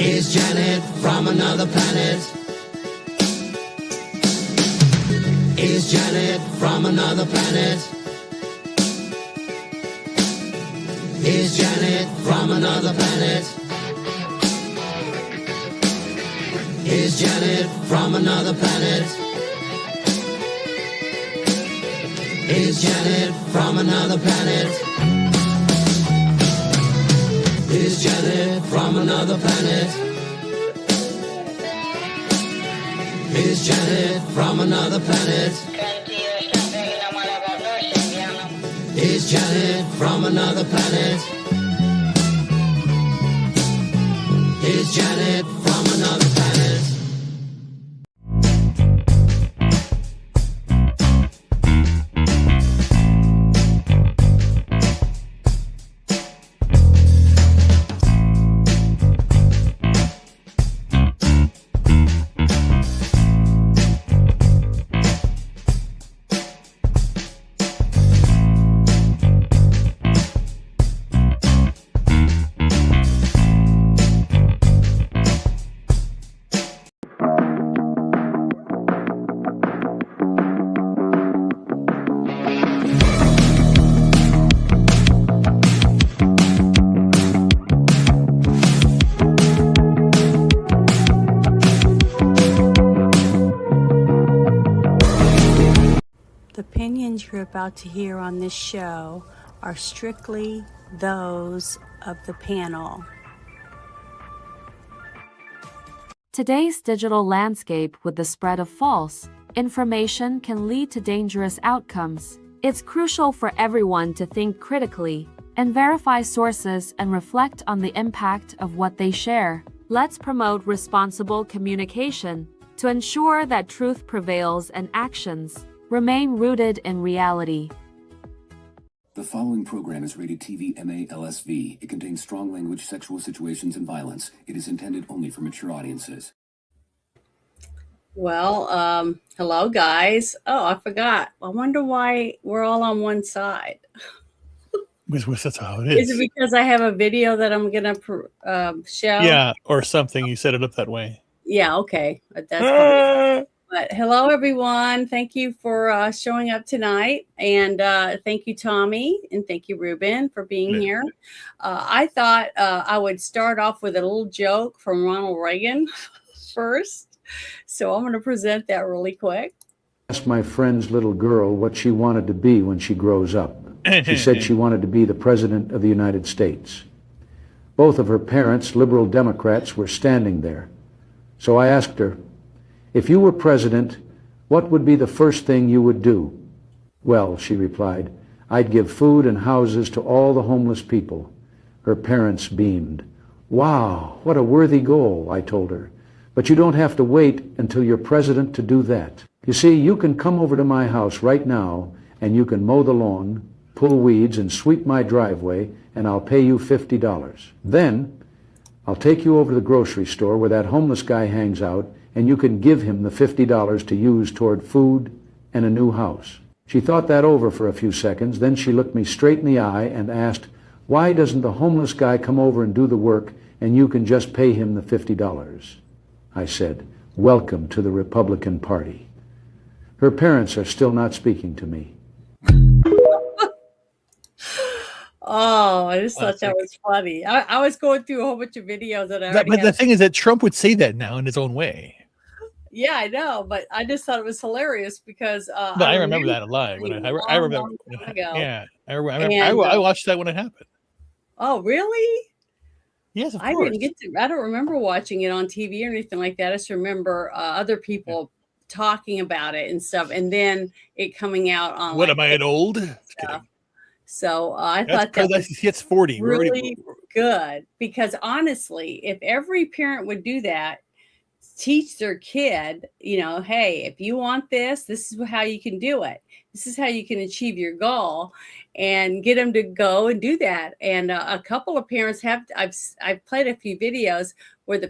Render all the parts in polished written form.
Is Janet from another planet? Is Janet from another planet? Is Janet from another planet? Is Janet from another planet? Is Janet from another planet? Is Janet from another planet? Is Janet from another planet? Is Janet from another planet? Is Janet from another planet? The opinions you're about to hear on this show are strictly those of the panel. Today's digital landscape with the spread of false information can lead to dangerous outcomes. It's crucial for everyone to think critically and verify sources and reflect on the impact of what they share. Let's promote responsible communication to ensure that truth prevails and actions remain rooted in reality. The following program is rated TV MA LSV. It contains strong language, sexual situations, and violence. It is intended only for mature audiences. Well, hello guys. Oh, I forgot. I wonder why we're all on one side. Because that's how it is. Is it because I have a video that I'm going to show? Yeah, or something. You set it up that way. Yeah, okay. That's probably. But hello, everyone. Thank you for showing up tonight. And thank you, Tommy. And thank you, Ruben, for being here. I thought I would start off with a little joke from Ronald Reagan first. So I'm going to present that really quick. Asked my friend's little girl what she wanted to be when she grows up. She said she wanted to be the President of the United States. Both of her parents, liberal Democrats, were standing there. So I asked her, if you were president, what would be the first thing you would do? Well, she replied, I'd give food and houses to all the homeless people. Her parents beamed. Wow, what a worthy goal, I told her. But you don't have to wait until you're president to do that. You see, you can come over to my house right now, and you can mow the lawn, pull weeds, and sweep my driveway, and I'll pay you $50. Then, I'll take you over to the grocery store where that homeless guy hangs out, and you can give him the $50 to use toward food and a new house. She thought that over for a few seconds, then she looked me straight in the eye and asked, why doesn't the homeless guy come over and do the work and you can just pay him the $50? I said, welcome to the Republican Party. Her parents are still not speaking to me. Oh, I just thought that was funny. I was going through a whole bunch of videos that I already But the had. thing is that Trump would say that now in his own way. Yeah, I know, but I just thought it was hilarious because But I remember that a lot. When I remember. Yeah, I remember. I watched that when it happened. Oh, really? Yes, of I course. didn't get to. I don't remember watching it on TV or anything like that. I just remember other people talking about it and stuff, and then it coming out on. What am I old? So I thought that was hits 40. really good because honestly, if every parent would do that, teach their kid, hey, if you want this is how you can do it. This is how you can achieve your goal, and get them to go and do that. And a couple of parents I've played a few videos where the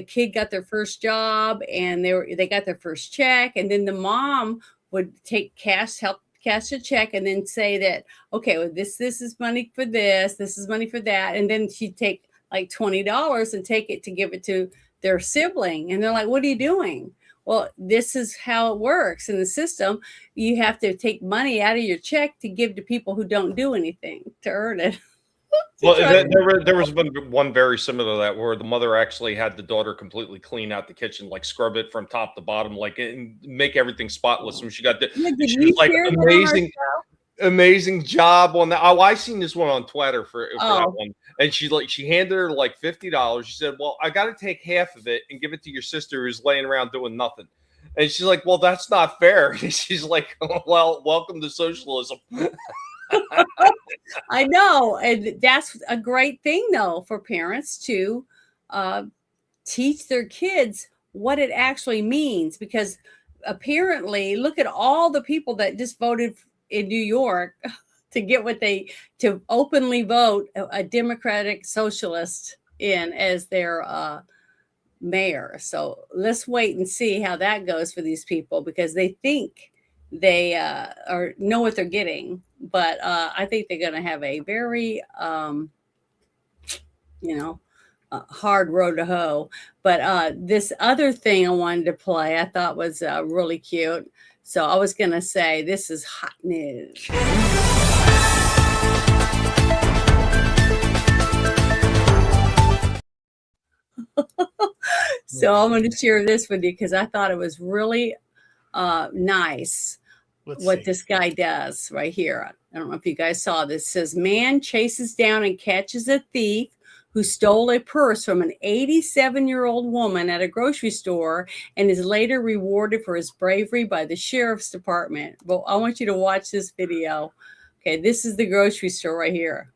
kid got their first job and they got their first check, and then the mom would take help cash a check and then say that, okay, well, this is money for this is money for that. And then she'd take like $20 and take it to give it to their sibling. And they're like, what are you doing? Well, this is how it works in the system. You have to take money out of your check to give to people who don't do anything to earn it. Well, there was one very similar to that, where the mother actually had the daughter completely clean out the kitchen, like scrub it from top to bottom, like and make everything spotless. And she got she was like, amazing job on that. Oh, I seen this one on Twitter for that one. And she handed her like $50. She said, well, I got to take half of it and give it to your sister who's laying around doing nothing. And she's like, well, that's not fair. And she's like, well, welcome to socialism. I know. And that's a great thing, though, for parents to teach their kids what it actually means. Because apparently, look at all the people that just voted in New York to get to openly vote a Democratic socialist in as their mayor. So let's wait and see how that goes for these people, because they think they know what they're getting. But I think they're going to have a very, hard road to hoe. But this other thing I wanted to play, I thought was really cute. So I was going to say, this is hot news. So I'm going to share this with you because I thought it was really nice. This guy does right here. I don't know if you guys saw this. It says, man chases down and catches a thief who stole a purse from an 87-year-old woman at a grocery store and is later rewarded for his bravery by the sheriff's department. Well, I want you to watch this video. Okay, this is the grocery store right here.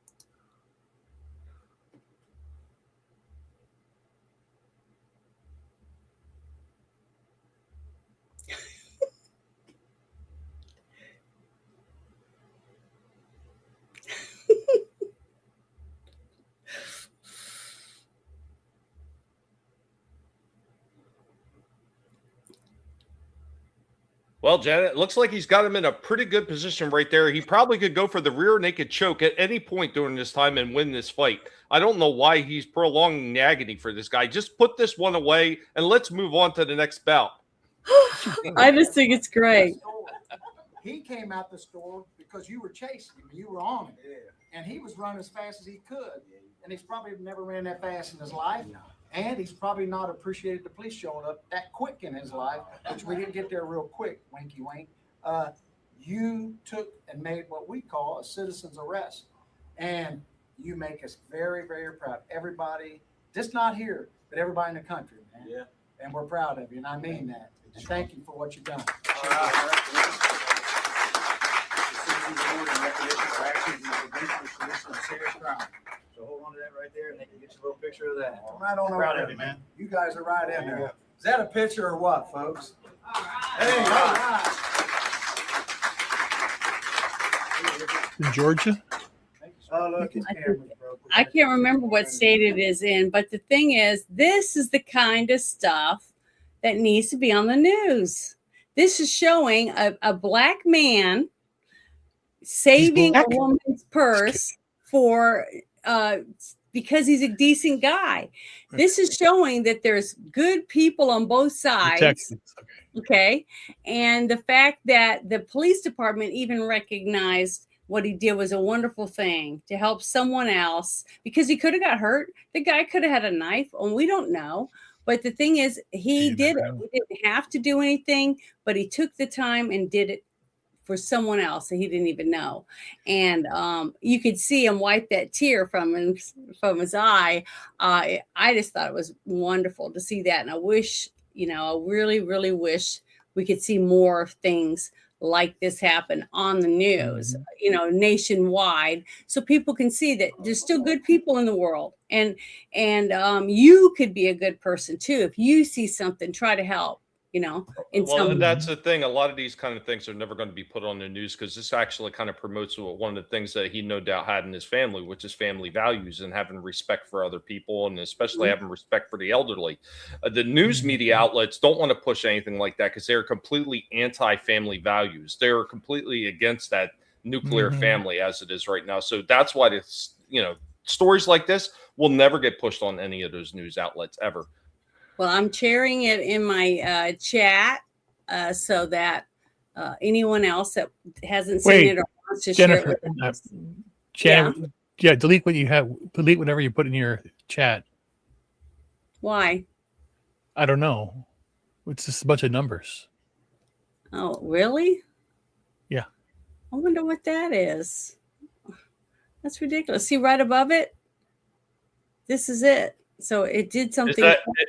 Well, Janet, it looks like he's got him in a pretty good position right there. He probably could go for the rear naked choke at any point during this time and win this fight. I don't know why he's prolonging the agony for this guy. Just put this one away and let's move on to the next bout. I just think it's great. He came out the store because you were chasing him. You were on him. And he was running as fast as he could. And he's probably never ran that fast in his life. And he's probably not appreciated the police showing up that quick in his life, which we didn't get there real quick, winky wink. You took and made what we call a citizen's arrest. And you make us very, very proud. Everybody, just not here, but everybody in the country, man. Yeah. And we're proud of you, and I mean that. And thank you for what you've done. All right. So hold on to that right there, and they can get you a little picture of that. Right on over there, man. You guys are right in there. Is that a picture or what, folks? All right. Hey, all right. In Georgia? Oh, look, I can't remember what state it is in, but the thing is, this is the kind of stuff that needs to be on the news. This is showing a black man saving a woman's purse for because he's a decent guy. This is showing that there's good people on both sides. Okay. And the fact that the police department even recognized what he did was a wonderful thing to help someone else, because he could have got hurt. The guy could have had a knife, and we don't know. But the thing is, he did it. He didn't have to do anything, but he took the time and did it for someone else that he didn't even know. And you could see him wipe that tear from his eye. I just thought it was wonderful to see that. And I wish, I really, really wish we could see more things like this happen on the news, nationwide, so people can see that there's still good people in the world. And you could be a good person too. If you see something, try to help. And that's the thing. A lot of these kind of things are never going to be put on the news, because this actually kind of promotes one of the things that he no doubt had in his family, which is family values and having respect for other people, and especially having respect for the elderly. The news media outlets don't want to push anything like that because they're completely anti-family values. They're completely against that nuclear family as it is right now. So that's why it's, stories like this will never get pushed on any of those news outlets ever. Well, I'm sharing it in my chat so that anyone else that hasn't seen it or wants to Jennifer, share it with us. Yeah, delete what you have. Delete whatever you put in your chat. Why? I don't know. It's just a bunch of numbers. Oh, really? Yeah. I wonder what that is. That's ridiculous. See right above it? This is it. So it did something.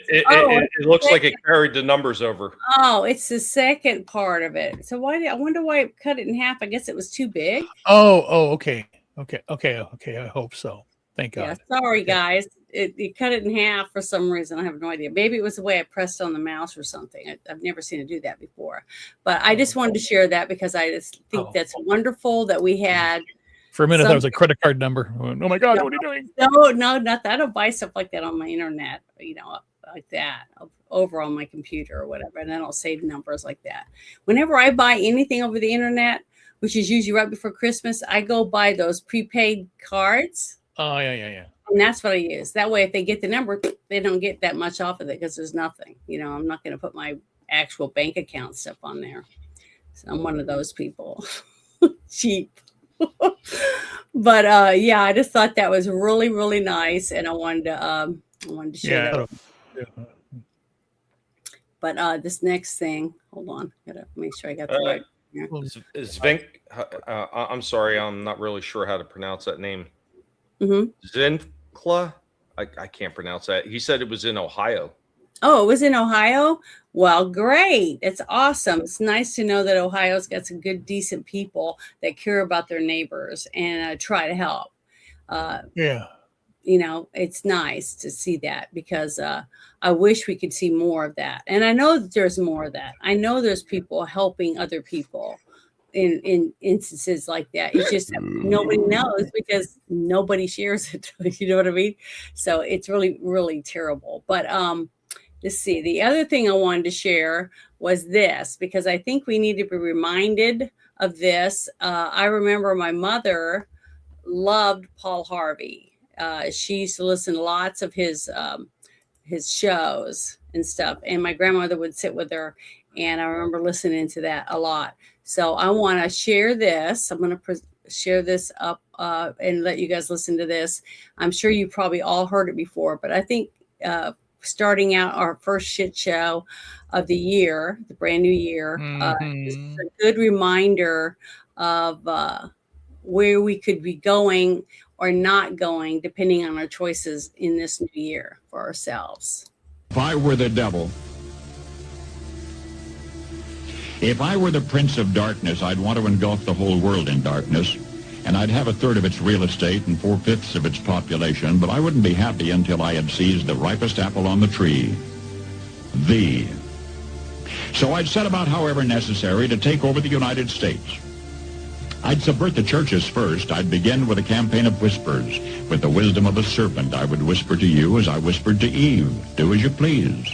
It looks like it carried the numbers over. Oh, it's the second part of it. So I wonder why it cut it in half. I guess it was too big. Okay. I hope so. Thank God. Yeah, sorry, guys. It cut it in half for some reason. I have no idea. Maybe it was the way I pressed on the mouse or something. I've never seen it do that before. But I just wanted to share that because I just think that's wonderful that we had. For a minute, that was a credit card number. Oh my God, what are you doing? No, not that. I don't buy stuff like that on my internet, like that over on my computer or whatever. And I don't save numbers like that. Whenever I buy anything over the internet, which is usually right before Christmas, I go buy those prepaid cards. Oh, yeah. And that's what I use. That way, if they get the number, they don't get that much off of it because there's nothing. I'm not going to put my actual bank account stuff on there. So I'm one of those people. Cheap. But I just thought that was really, really nice, and I wanted to share that. Yeah. But this next thing, hold on, gotta make sure I got the right. Is Vink? I'm sorry, I'm not really sure how to pronounce that name. Zinkla? I can't pronounce that. He said it was in Ohio. Oh, it was in Ohio? Well, great. It's awesome. It's nice to know that Ohio's got some good, decent people that care about their neighbors and try to help. It's nice to see that because I wish we could see more of that. And I know that there's more of that. I know there's people helping other people in instances like that. It's just nobody knows because nobody shares it. You know what I mean? So it's really, really terrible. But let's see. The other thing I wanted to share was this, because I think we need to be reminded of this. I remember my mother loved Paul Harvey. She used to listen to lots of his shows and stuff. And my grandmother would sit with her. And I remember listening to that a lot. So I want to share this. I'm going to share this up and let you guys listen to this. I'm sure you probably all heard it before, but I think starting out our first shit show of the year, the brand new year, this is a good reminder of where we could be going or not going, depending on our choices in this new year for ourselves. If I were the devil, if I were the prince of darkness, I'd want to engulf the whole world in darkness, and I'd have a third of its real estate and 4/5 of its population, but I wouldn't be happy until I had seized the ripest apple on the tree, thee. So I'd set about, however necessary, to take over the United States. I'd subvert the churches first. I'd begin with a campaign of whispers. With the wisdom of a serpent, I would whisper to you as I whispered to Eve, do as you please.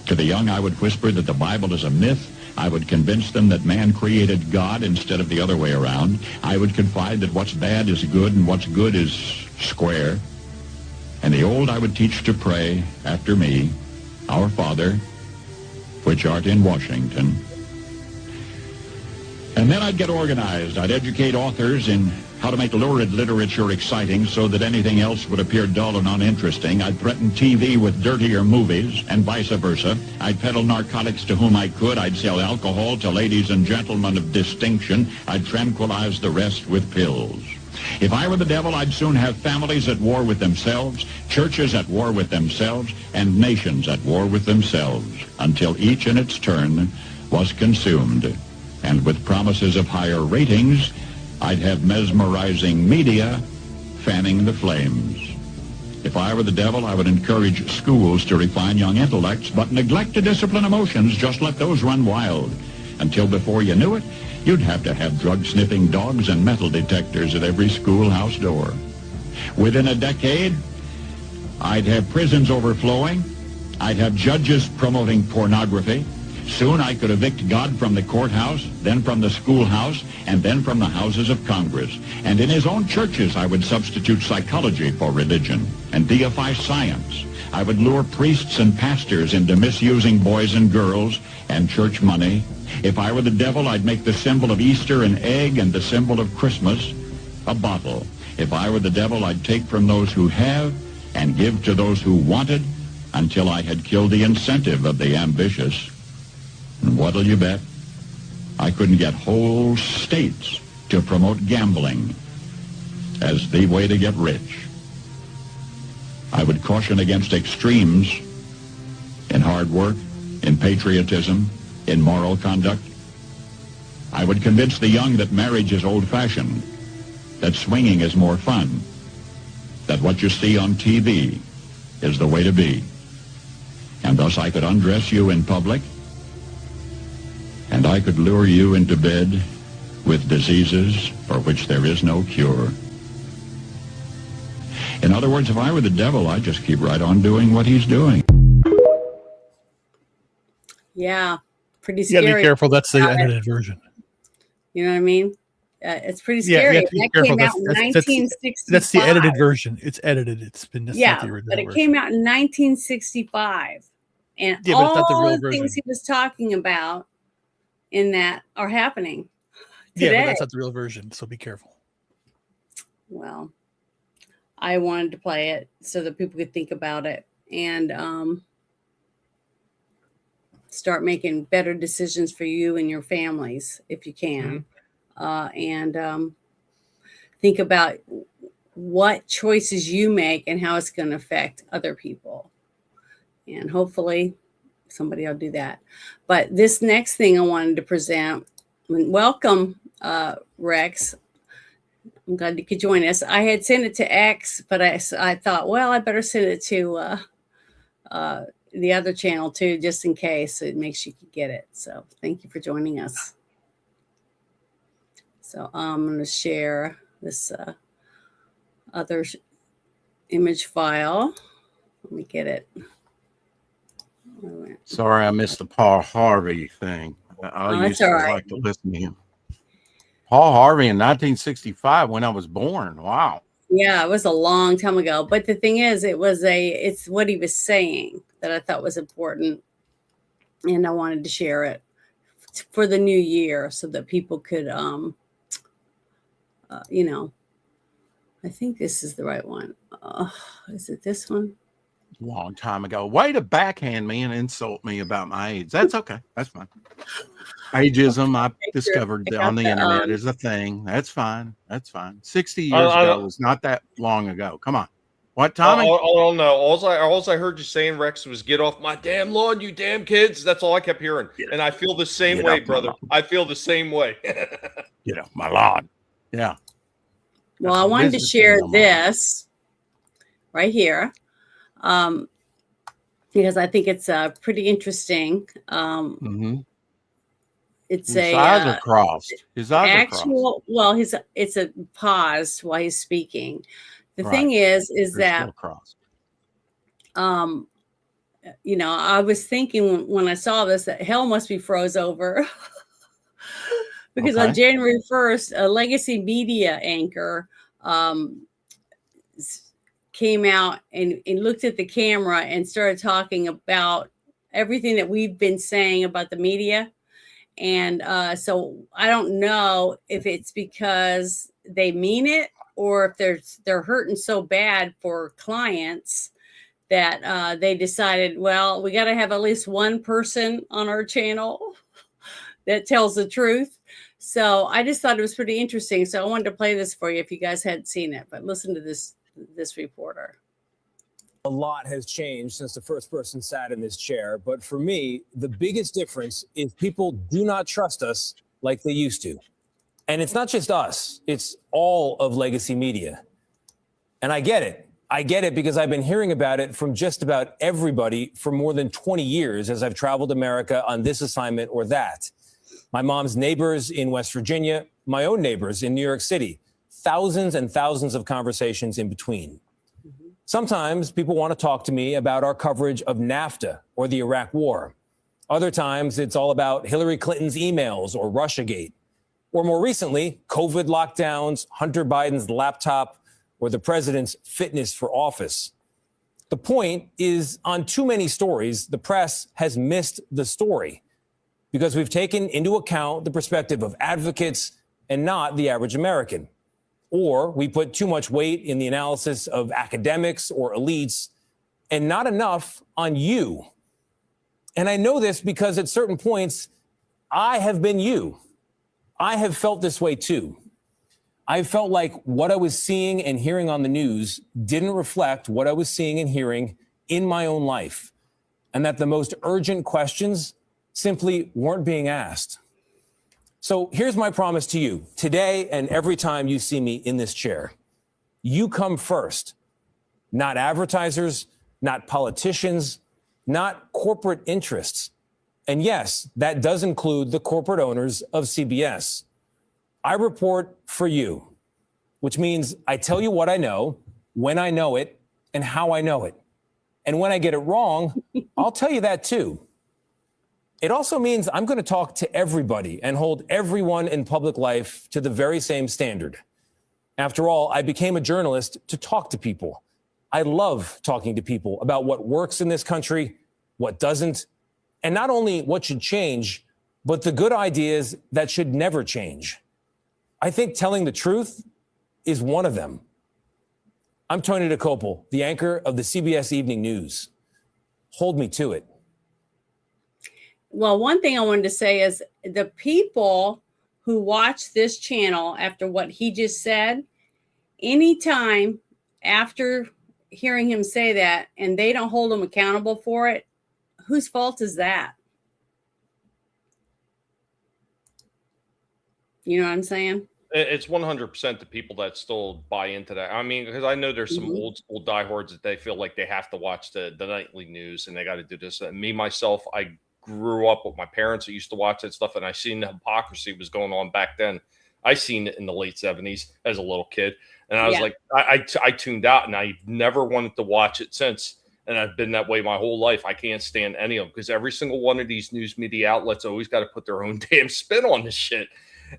To the young, I would whisper that the Bible is a myth. I would convince them that man created God instead of the other way around. I would confide that what's bad is good and what's good is square. And the old I would teach to pray after me, Our Father, which art in Washington. And then I'd get organized. I'd educate authors in how to make lurid literature exciting so that anything else would appear dull and uninteresting. I'd threaten TV with dirtier movies and vice versa. I'd peddle narcotics to whom I could. I'd sell alcohol to ladies and gentlemen of distinction. I'd tranquilize the rest with pills. If I were the devil, I'd soon have families at war with themselves, churches at war with themselves, and nations at war with themselves, until each in its turn was consumed. And with promises of higher ratings, I'd have mesmerizing media fanning the flames. If I were the devil, I would encourage schools to refine young intellects, but neglect to discipline emotions. Just let those run wild. Until before you knew it, you'd have to have drug-sniffing dogs and metal detectors at every schoolhouse door. Within a decade, I'd have prisons overflowing. I'd have judges promoting pornography, Soon I could evict God from the courthouse, then from the schoolhouse, and then from the houses of Congress. And in his own churches I would substitute psychology for religion and deify science. I would lure priests and pastors into misusing boys and girls and church money. If I were the devil, I'd make the symbol of Easter an egg and the symbol of Christmas a bottle. If I were the devil, I'd take from those who have and give to those who wanted until I had killed the incentive of the ambitious. And what'll you bet? I couldn't get whole states to promote gambling as the way to get rich. I would caution against extremes in hard work, in patriotism, in moral conduct. I would convince the young that marriage is old-fashioned, that swinging is more fun, that what you see on TV is the way to be. And thus I could undress you in public, and I could lure you into bed with diseases for which there is no cure. In other words, if I were the devil, I'd just keep right on doing what he's doing. Yeah, pretty You scary. gotta be careful. That's the edited version. You know what I mean? It's pretty scary. You have to be That careful. came out in 1965. That's the edited version. It's edited. That's not Yeah, the original but it version. came out in 1965. And Yeah, but it's not the all real the things version. he was talking about in that are happening Yeah, today. but that's not the real version. So be careful. Well, I wanted to play it so that people could think about it and start making better decisions for you and your families if you can. And think about what choices you make and how it's going to affect other people. And hopefully somebody will do that. But this next thing I wanted to present, welcome, Rex. I'm glad you could join us. I had sent it to X, but I thought, well, I better send it to the other channel too, just in case, so it makes you could get it. So thank you for joining us. So I'm going to share this other image file. Let me get it. Sorry, I missed the Paul Harvey thing. I used to like to listen to him. Paul Harvey in 1965 when I was born. Wow. Yeah, it was a long time ago. But the thing is, it's what he was saying that I thought was important. And I wanted to share it for the new year so that people could, you know, I think this is the right one. Is it this one? Long time ago. Way to backhand me and insult me about my age. That's okay. That's fine. Ageism, I discovered on the internet is a thing. That's fine. That's fine. 60 years ago was not that long ago. Come on. What, Tommy? Oh no. All I heard you saying, Rex, was "Get off my damn lawn, you damn kids." That's all I kept hearing, and I feel the same way, brother. I feel the same way. Get off my lawn. Yeah. Well, I wanted to share this right here because I think it's pretty interesting. It's His eyes are crossed. His eyes are crossed. Well, it's a pause while he's speaking. The thing is that you know, I was thinking when I saw this that hell must be froze over because on January 1st, a legacy media anchor came out and looked at the camera and started talking about everything that we've been saying about the media. And so I don't know if it's because they mean it or if they're hurting so bad for clients that they decided, well, we got to have at least one person on our channel that tells the truth. So I just thought it was pretty interesting. So I wanted to play this for you if you guys hadn't seen it. But listen to this reporter. A lot has changed since the first person sat in this chair. But for me, the biggest difference is people do not trust us like they used to. And it's not just us. It's all of legacy media. And I get it. I get it because I've been hearing about it from just about everybody for more than 20 years as I've traveled America on this assignment or that. My mom's neighbors in West Virginia, my own neighbors in New York City, thousands and thousands of conversations in between. Sometimes people want to talk to me about our coverage of NAFTA or the Iraq War. Other times it's all about Hillary Clinton's emails or Russiagate. Or more recently, COVID lockdowns, Hunter Biden's laptop, or the president's fitness for office. The point is, on too many stories, the press has missed the story because we've taken into account the perspective of advocates and not the average American. Or we put too much weight in the analysis of academics or elites and not enough on you. And I know this because at certain points, I have been you. I have felt this way too. I felt like what I was seeing and hearing on the news didn't reflect what I was seeing and hearing in my own life, and that the most urgent questions simply weren't being asked. So here's my promise to you today and every time you see me in this chair. You come first, not advertisers, not politicians, not corporate interests. And yes, that does include the corporate owners of CBS. I report for you, which means I tell you what I know, when I know it, and how I know it. And when I get it wrong, I'll tell you that too. It also means I'm going to talk to everybody and hold everyone in public life to the very same standard. After all, I became a journalist to talk to people. I love talking to people about what works in this country, what doesn't, and not only what should change, but the good ideas that should never change. I think telling the truth is one of them. I'm Tony Dokoupil, the anchor of the CBS Evening News. Hold me to it. Well, one thing I wanted to say is the people who watch this channel after what he just said, anytime after hearing him say that and they don't hold him accountable for it, whose fault is that? You know what I'm saying? It's 100% the people that still buy into that. I mean, because I know there's some old school diehards that they feel like they have to watch the nightly news and they got to do this. And me, myself, I grew up with my parents that used to watch that stuff, and I seen the hypocrisy was going on back then. I seen it in the late 70s as a little kid, and I was like, I tuned out, and I never wanted to watch it since. And I've been that way my whole life. I can't stand any of them because every single one of these news media outlets always got to put their own damn spin on this shit.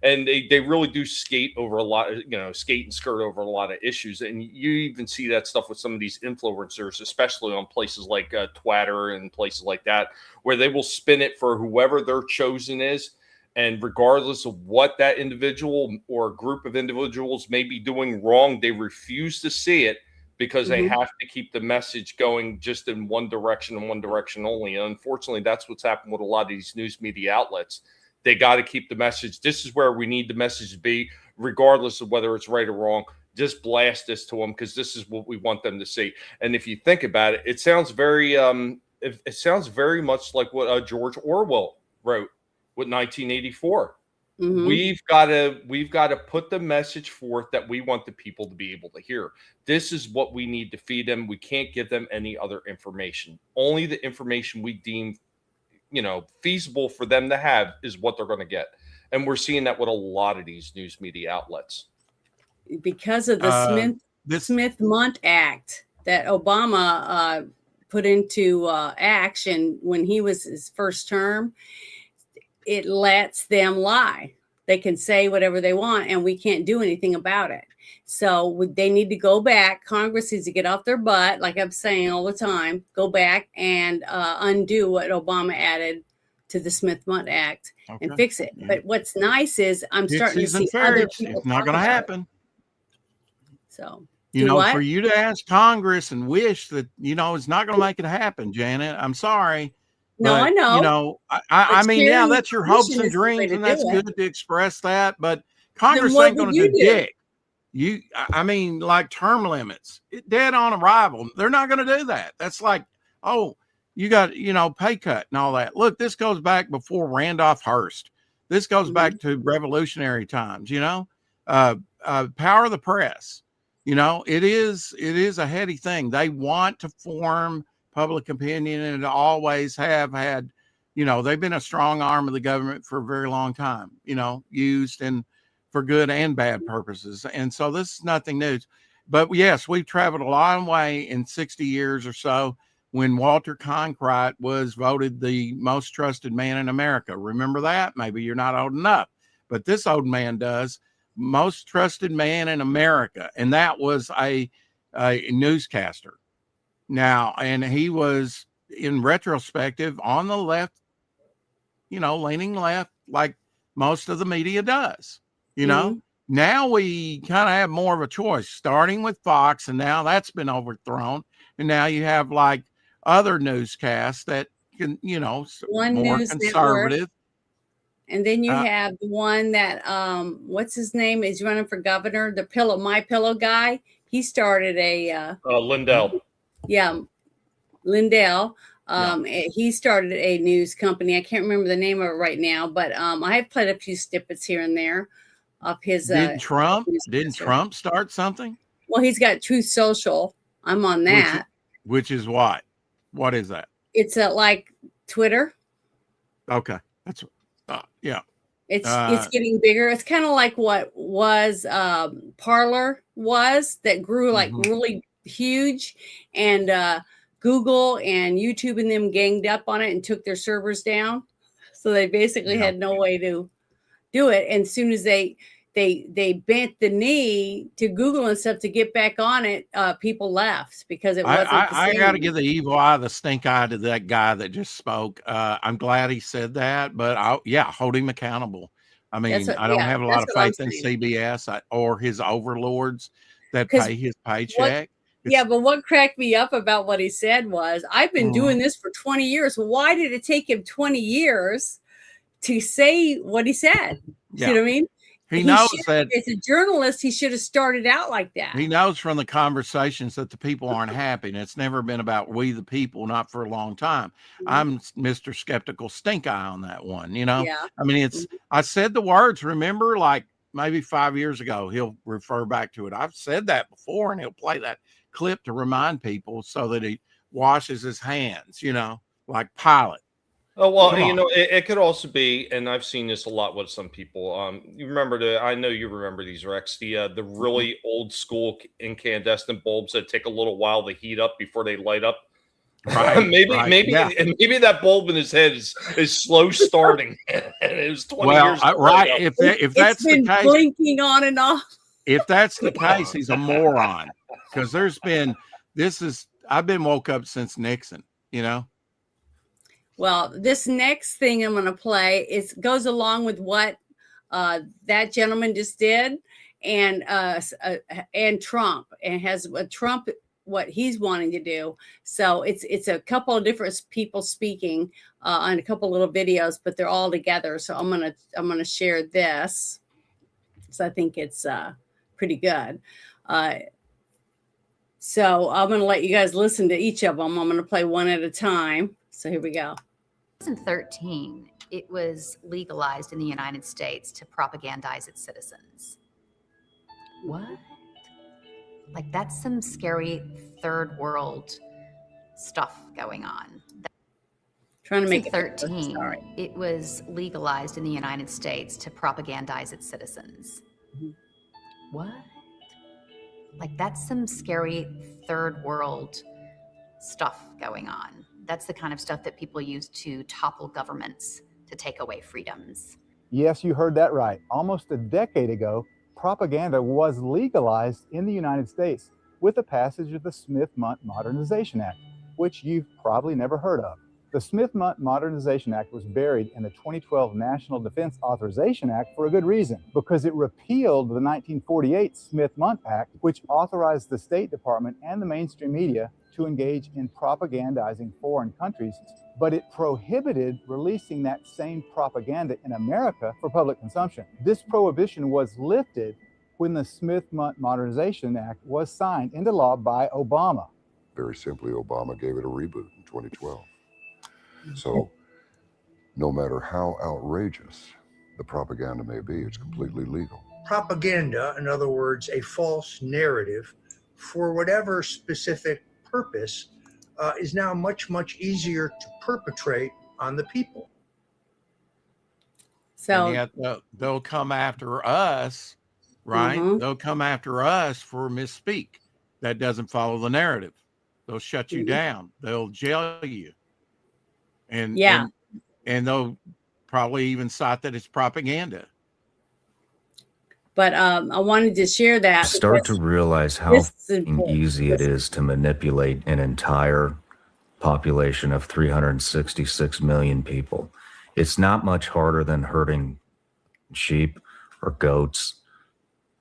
And they really do skate over a lot, skate and skirt over a lot of issues. And you even see that stuff with some of these influencers, especially on places like Twitter and places like that, where they will spin it for whoever their chosen is. And regardless of what that individual or group of individuals may be doing wrong, they refuse to see it because they have to keep the message going just in one direction and one direction only. And unfortunately, that's what's happened with a lot of these news media outlets. They got to keep the message. This is where we need the message to be, regardless of whether it's right or wrong. Just blast this to them because this is what we want them to see. And if you think about it, it sounds very, it sounds very much like what George Orwell wrote with 1984. We've got to put the message forth that we want the people to be able to hear. This is what we need to feed them. We can't give them any other information. Only the information we deem feasible for them to have is what they're going to get. And we're seeing that with a lot of these news media outlets. Because of the Smith-Mundt Act that Obama put into action when he was his first term, it lets them lie. They can say whatever they want and we can't do anything about it. So they need to go back. Congress needs to get off their butt, like I'm saying all the time, go back and undo what Obama added to the Smith-Mundt Act and fix it. But what's nice is I'm starting to see other people. It's not going to happen. So, for you to ask Congress and wish that, it's not going to make it happen, Janet. I'm sorry. No, but, I know. I mean, yeah, that's your hopes and dreams, and that's good to express that. But Congress ain't going to do dick. I mean, like term limits, dead on arrival. They're not going to do that. That's like, oh, you got, pay cut and all that. Look, this goes back before Randolph Hearst. This goes back to revolutionary times, power of the press. It is a heady thing. They want to form public opinion and always have had, they've been a strong arm of the government for a very long time, used for good and bad purposes. And so this is nothing new. But yes, we've traveled a long way in 60 years or so when Walter Cronkite was voted the most trusted man in America. Remember that? Maybe you're not old enough, but this old man does. Most trusted man in America. And that was a newscaster. Now, and he was, in retrospective, on the left, leaning left, like most of the media does, Now we kind of have more of a choice, starting with Fox, and now that's been overthrown. And now you have like other newscasts that can, One more news conservative. Network. And then you have the one that, what's his name? Is running for governor, the My Pillow guy. He started a Lindell. Yeah, Lindell. He started a news company. I can't remember the name of it right now, but I have played a few snippets here and there of his. Didn't Trump start something? Well, he's got Truth Social. I'm on that. Which is what? What is that? It's like Twitter. Okay, that's yeah. It's getting bigger. It's kind of like what was Parler was, that grew like really huge, and Google and YouTube and them ganged up on it and took their servers down. So they basically had no way to do it. And as soon as they bent the knee to Google and stuff to get back on it, people left because it wasn't the I same. got to give the evil eye, the stink eye to that guy that just spoke. I'm glad he said that, but hold him accountable. I mean, I don't have a lot of faith in CBS or his overlords that pay his paycheck. But what cracked me up about what he said was, I've been doing this for 20 years. Why did it take him 20 years to say what he said? Yeah. You know what I mean? He knows that as a journalist, he should have started out like that. He knows from the conversations that the people aren't happy. And it's never been about we the people, not for a long time. I'm Mr. Skeptical Stink Eye on that one, Yeah. I mean, I said the words, remember, like maybe 5 years ago, he'll refer back to it. I've said that before, and he'll play that clip to remind people so that he washes his hands, like Pilate. Oh, well, it could also be, and I've seen this a lot with some people. You remember I know you remember these, Rex, the really old school incandescent bulbs that take a little while to heat up before they light up. Right, maybe that bulb in his head is slow starting. And it was 20 years ago. Right. If that's the case, blinking on and off. If that's the case, he's a moron. Because I've been woke up since Nixon, Well, this next thing I'm going to play goes along with what that gentleman just did, and Trump, and has Trump what he's wanting to do. So it's a couple of different people speaking on a couple of little videos, but they're all together. So I'm gonna share this. So I think it's pretty good. So I'm going to let you guys listen to each of them. I'm going to play one at a time. So here we go. In 2013, it was legalized in the United States to propagandize its citizens. What? Like, that's some scary third world stuff going on. Trying to make it 13. It was legalized in the United States to propagandize its citizens. What? Like, that's some scary third world stuff going on. That's the kind of stuff that people use to topple governments, to take away freedoms. Yes, you heard that right. Almost a decade ago, propaganda was legalized in the United States with the passage of the Smith-Mundt Modernization Act, which you've probably never heard of. The Smith-Mundt Modernization Act was buried in the 2012 National Defense Authorization Act for a good reason, because it repealed the 1948 Smith-Mundt Act, which authorized the State Department and the mainstream media to engage in propagandizing foreign countries, but it prohibited releasing that same propaganda in America for public consumption. This prohibition was lifted when the Smith-Mundt Modernization Act was signed into law by Obama. Very simply, Obama gave it a reboot in 2012. So no matter how outrageous the propaganda may be, it's completely legal. Propaganda, in other words, a false narrative for whatever specific purpose, is now much, much easier to perpetrate on the people. So and yet they'll come after us, right? They'll come after us for misspeak. That doesn't follow the narrative. They'll shut you down. They'll jail you. And yeah. And they'll probably even cite that it's propaganda. But I wanted to share that. Start to realize how easy it is to manipulate an entire population of 366 million people. It's not much harder than herding sheep or goats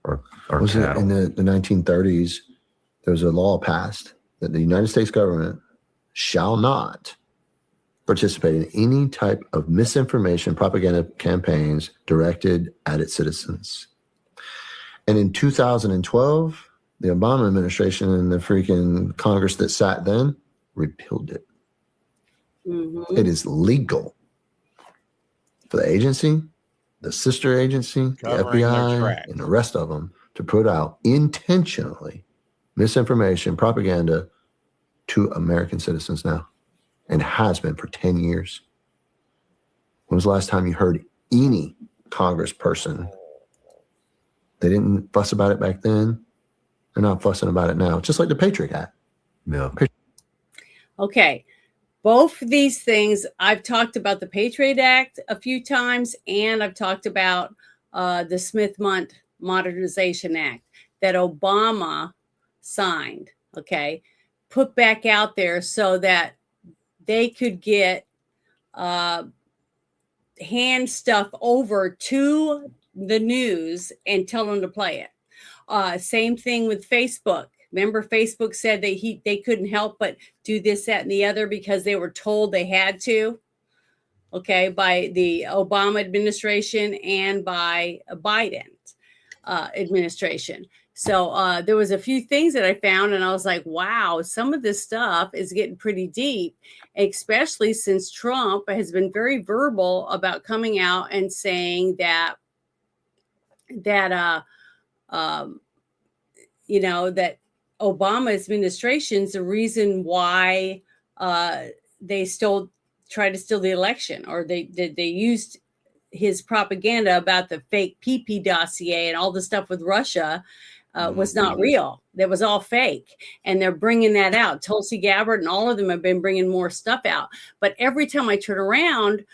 or Was it cattle. in the 1930s, there was a law passed that the United States government shall not participate in any type of misinformation propaganda campaigns directed at its citizens. And in 2012, the Obama administration and the freaking Congress that sat then repealed it. Mm-hmm. It is legal for the agency, the sister agency, Covering the their FBI, tracks. and the rest of them to put out intentionally misinformation, propaganda to American citizens now, and has been for 10 years. When was the last time you heard any congressperson? They didn't fuss about it back then. They're not fussing about it now. Just like the Patriot Act. Yeah. Okay. Both of these things, I've talked about the Patriot Act a few times, and I've talked about the Smith-Mundt Modernization Act that Obama signed, okay, put back out there so that they could get hand stuff over to the news and tell them to play it. Same thing with Facebook. Remember, Facebook said that they couldn't help but do this, that, and the other because they were told they had to, okay, by the Obama administration and by Biden's administration. So there was a few things that I found, and I was like, wow, some of this stuff is getting pretty deep, especially since Trump has been very verbal about coming out and saying that you know, that Obama administration's the reason why they tried to steal the election, or they used his propaganda about the fake PP dossier and all the stuff with Russia was not real. That was all fake. And they're bringing that out. Tulsi Gabbard and all of them have been bringing more stuff out. But every time I turn around,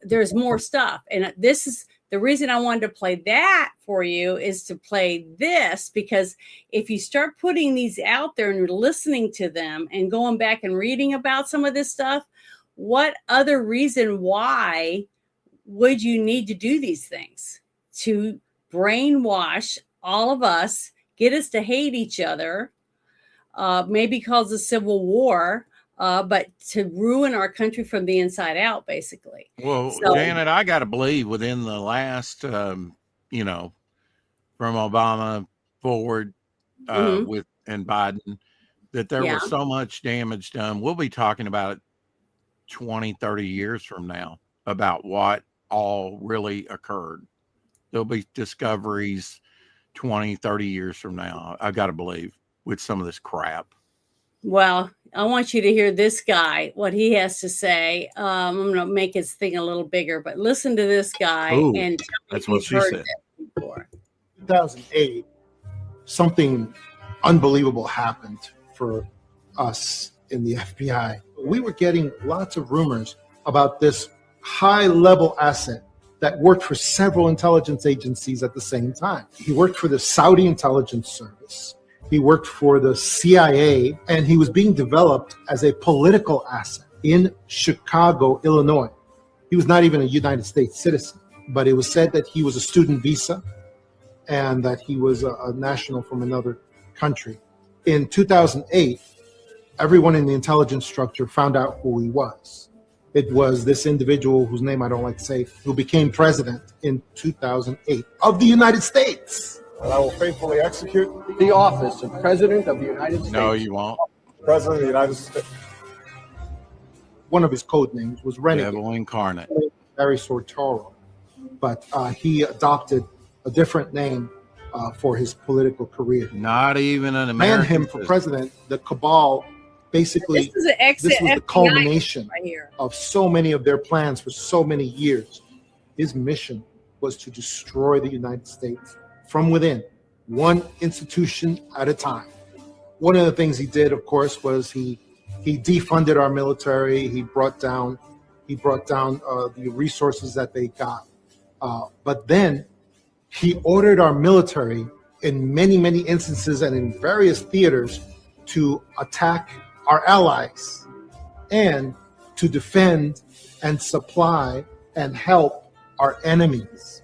there's more stuff. And this is the reason I wanted to play that for you, is to play this, because if you start putting these out there and you're listening to them and going back and reading about some of this stuff, what other reason why would you need to do these things? To brainwash all of us, get us to hate each other, maybe cause a civil war, but to ruin our country from the inside out, basically. Well, so, Janet, I got to believe within the last, you know, from Obama forward with and Biden, that there was so much damage done. We'll be talking about it 20, 30 years from now about what all really occurred. There'll be discoveries 20, 30 years from now, I got to believe, with some of this crap. Well, I want you to hear this guy, what he has to say. I'm going to make his thing a little bigger, but listen to this guy. Ooh, and that's what she said. 2008, something unbelievable happened for us in the FBI. We were getting lots of rumors about this high-level asset that worked for several intelligence agencies at the same time. He worked for the Saudi intelligence service. He worked for the CIA, and he was being developed as a political asset in Chicago, Illinois. He was not even a United States citizen, but it was said that he was a student visa and that he was a national from another country. In 2008, everyone in the intelligence structure found out who he was. It was this individual whose name I don't like to say, who became president in 2008 of the United States. And I will faithfully execute the office of President of the United States. No, you won't. President of the United States. One of his code names was Renegade. Devil incarnate. Barry Soetoro. But he adopted a different name for his political career. Not even an American. Ran him for president. The cabal basically, this was the culmination of so many of their plans for so many years. His mission was to destroy the United States from within, one institution at a time. one of the things he did, of course, was he defunded our military. He brought down the resources that they got. But then he ordered our military in many, many instances and in various theaters to attack our allies and to defend and supply and help our enemies.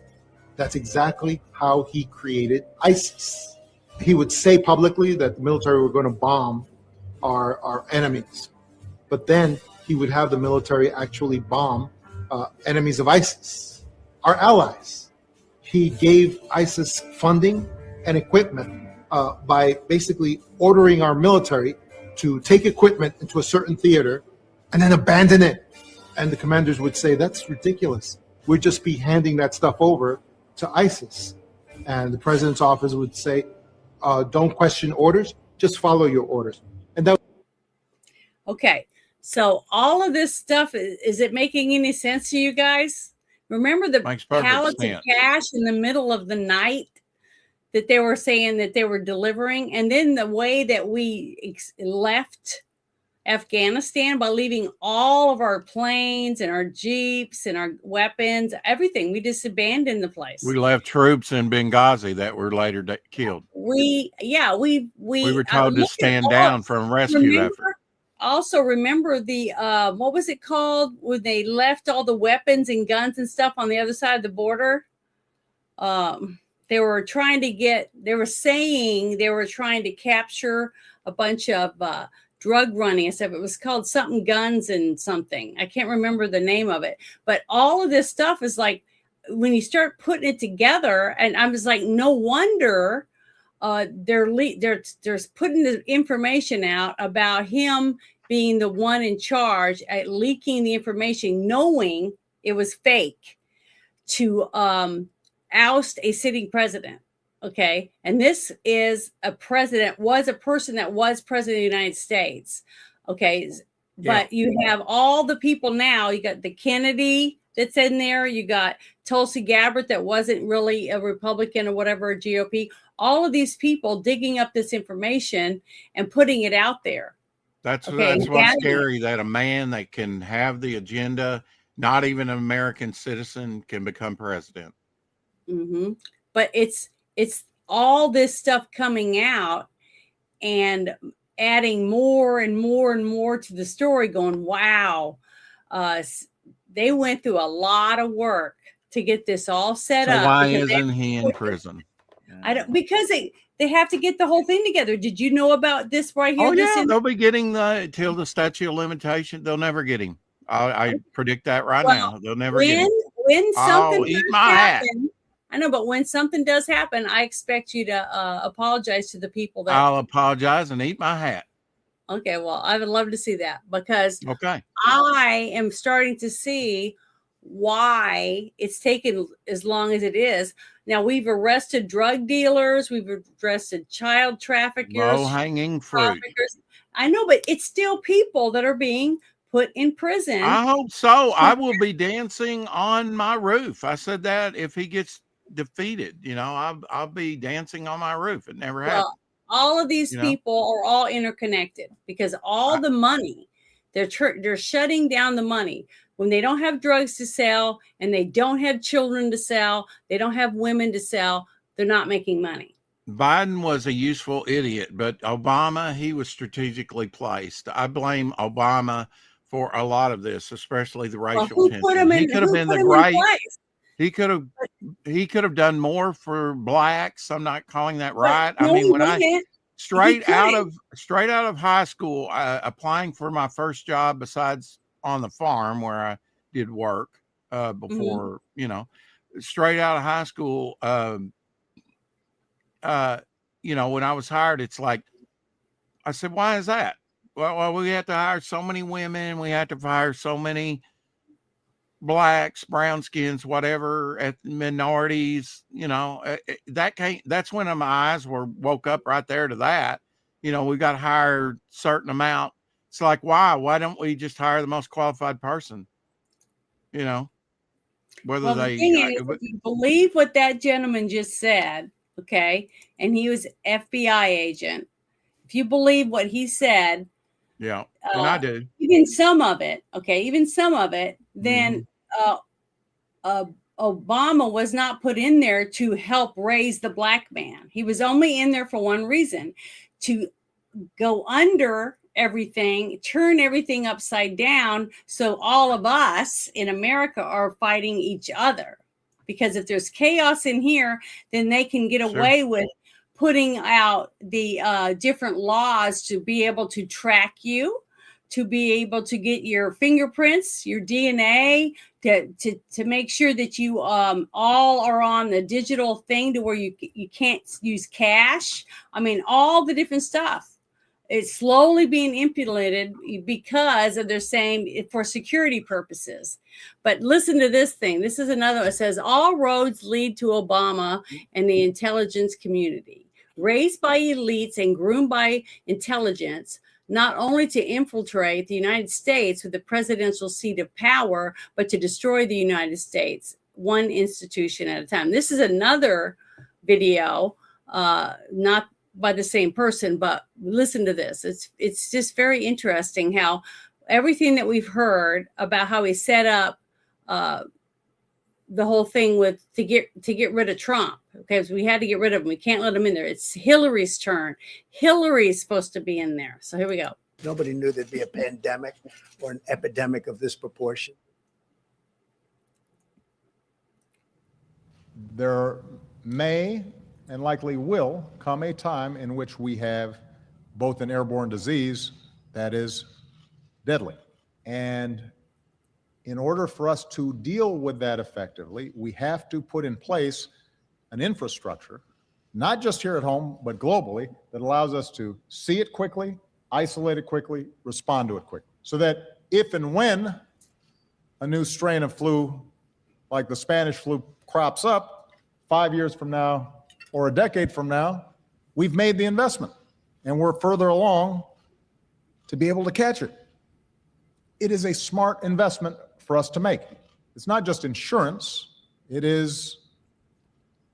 That's exactly how he created ISIS. He would say publicly that the military were going to bomb our enemies, but then he would have the military actually bomb enemies of ISIS, our allies. He gave ISIS funding and equipment by basically ordering our military to take equipment into a certain theater and then abandon it. And the commanders would say, that's ridiculous. We'd just be handing that stuff over to ISIS. And the president's office would say, don't question orders, just follow your orders. And that. Okay, so all of this stuff, is it making any sense to you guys? Remember the pallets of cash in the middle of the night that they were saying that they were delivering? And then the way that we left Afghanistan by leaving all of our planes and our Jeeps and our weapons, everything. We just abandoned the place. We left troops in Benghazi that were later killed. We were told to stand down from rescue effort. Also, remember the what was it called when they left all the weapons and guns and stuff on the other side of the border? They were saying they were trying to capture a bunch of drug running and stuff. It was called something guns and something. I can't remember the name of it. But all of this stuff is like, when you start putting it together, and I was like, no wonder they're putting the information out about him being the one in charge at leaking the information, knowing it was fake, to oust a sitting president. Okay. And this is a person that was president of the United States. Okay. But you have all the people now. You got the Kennedy that's in there. You got Tulsi Gabbard that wasn't really a Republican or whatever, a GOP. All of these people digging up this information and putting it out there. That's what's scary, that a man that can have the agenda, not even an American citizen, can become president. Mm-hmm. But it's all this stuff coming out and adding more and more and more to the story, going, wow, they went through a lot of work to get this all set up. Why isn't he in prison? Because they have to get the whole thing together. Did you know about this right here? Oh, yeah, they'll be getting till the statute of limitation. They'll never get him. I predict that right now. They'll never get him. When something eat my hat. I know, but when something does happen, I expect you to apologize to the people that. I'll apologize and eat my hat. Okay, well, I would love to see that, because I am starting to see why it's taken as long as it is. Now, we've arrested drug dealers, we've arrested child traffickers, low-hanging fruit. I know, but it's still people that are being put in prison. I hope so. I will be dancing on my roof. I said that if he gets defeated, I'll be dancing on my roof. It never happened. All of these people are all interconnected, because all the money, they're shutting down the money. When they don't have drugs to sell and they don't have children to sell, they don't have women to sell, they're not making money. Biden was a useful idiot, but Obama, he was strategically placed. I blame Obama for a lot of this, especially the racial tension. He could have been the great. He could have done more for blacks. I'm not calling that right. I mean, when I straight out of high school, applying for my first job besides on the farm where I did work before, straight out of high school, when I was hired, it's like, I said, why is that? Well, we have to hire so many women. We have to hire so many blacks, brown skins, whatever, minorities, that's when my eyes woke up right there to that. We got to hire a certain amount. It's like, why don't we just hire the most qualified person? Whether the thing is, if you believe what that gentleman just said, okay, and he was FBI agent. if you believe what he said, yeah, and I do. Even some of it, then Obama was not put in there to help raise the black man. He was only in there for one reason, to go under everything, turn everything upside down, so all of us in America are fighting each other. Because if there's chaos in here, then they can get away with putting out the different laws to be able to track you, to be able to get your fingerprints, your DNA, to make sure that you all are on the digital thing to where you can't use cash. I mean, all the different stuff. It's slowly being implemented because of they're saying for security purposes. But listen to this thing. This is another one. It says all roads lead to Obama and the intelligence community, raised by elites and groomed by intelligence, not only to infiltrate the United States with the presidential seat of power, but to destroy the United States, one institution at a time. This is another video, not by the same person, but listen to this. It's just very interesting how everything that we've heard about how he set up the whole thing with to get rid of Trump. Okay, so we had to get rid of him. We can't let him in there. It's Hillary's turn. Hillary's supposed to be in there. So here we go. Nobody knew there'd be a pandemic or an epidemic of this proportion. There may and likely will come a time in which we have both an airborne disease that is deadly. And in order for us to deal with that effectively, we have to put in place an infrastructure, not just here at home, but globally, that allows us to see it quickly, isolate it quickly, respond to it quickly. So that if and when a new strain of flu, like the Spanish flu, crops up 5 years from now, or a decade from now, we've made the investment and we're further along to be able to catch it. It is a smart investment for us to make. It's not just insurance, it is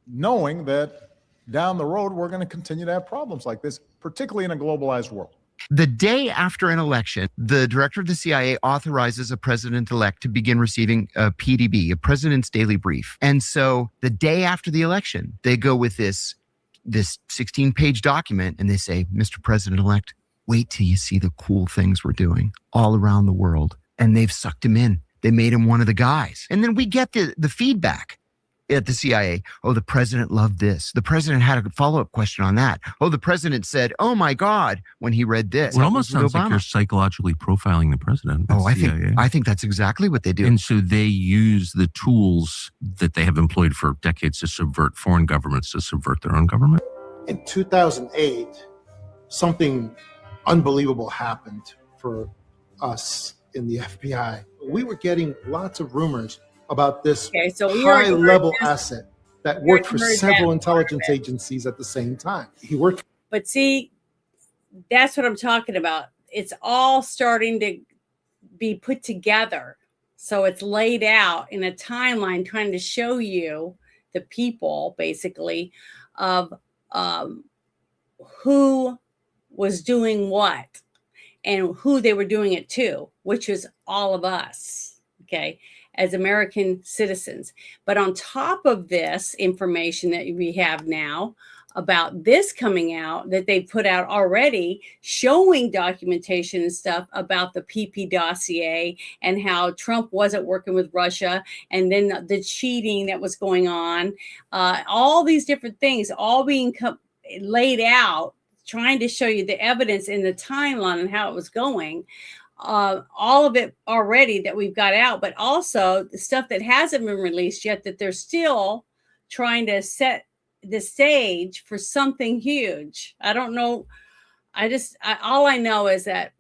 knowing that down the road we're going to continue to have problems like this, particularly in a globalized world. The day after an election, the director of the CIA authorizes a president-elect to begin receiving a PDB, a president's daily brief. And so the day after the election, they go with this 16-page document and they say, Mr. President-elect, wait till you see the cool things we're doing all around the world. And they've sucked him in. They made him one of the guys. And then we get the feedback at the CIA. Oh, the president loved this. The president had a follow-up question on that. Oh, the president said, oh my God, when he read this. Well, it almost sounds like you're psychologically profiling the president. Oh, I think that's exactly what they do. And so they use the tools that they have employed for decades to subvert foreign governments to subvert their own government. In 2008, something unbelievable happened for us in the FBI. We were getting lots of rumors about this high-level asset that worked for several intelligence agencies at the same time. He worked. But see, that's what I'm talking about. It's all starting to be put together. So it's laid out in a timeline trying to show you the people, basically, of who was doing what and who they were doing it to, which was all of us, okay, as American citizens. But on top of this information that we have now about this coming out that they put out already, showing documentation and stuff about the PP dossier and how Trump wasn't working with Russia, and then the cheating that was going on, all these different things all being laid out, trying to show you the evidence in the timeline and how it was going. All of it already that we've got out, but also the stuff that hasn't been released yet that they're still trying to set the stage for something huge. I don't know. All I know is that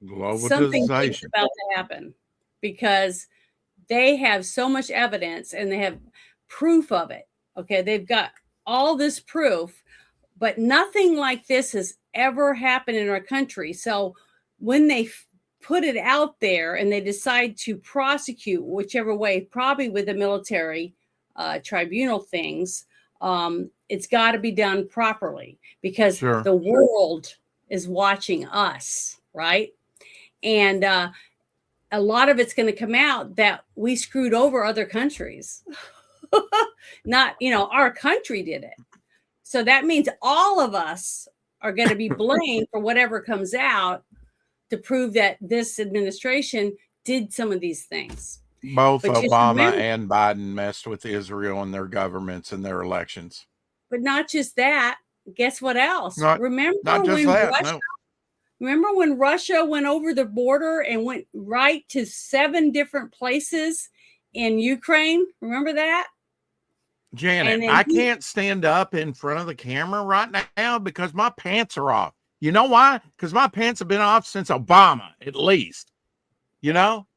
something is about to happen because they have so much evidence and they have proof of it. Okay. They've got all this proof, but nothing like this has ever happened in our country. So when they put it out there and they decide to prosecute whichever way, probably with the military tribunal things, it's got to be done properly because the world is watching us, right? And a lot of it's going to come out that we screwed over other countries. Not, our country did it. So that means all of us are going to be blamed for whatever comes out to prove that this administration did some of these things. Both But just Obama remember- and Biden messed with Israel and their governments and their elections. But not just that. Guess what else? Remember not just when that, Russia, no. remember when Russia went over the border and went right to 7 different places in Ukraine? Remember that? Janet, And then I can't stand up in front of the camera right now because my pants are off. You know why? Because my pants have been off since Obama, at least. You know?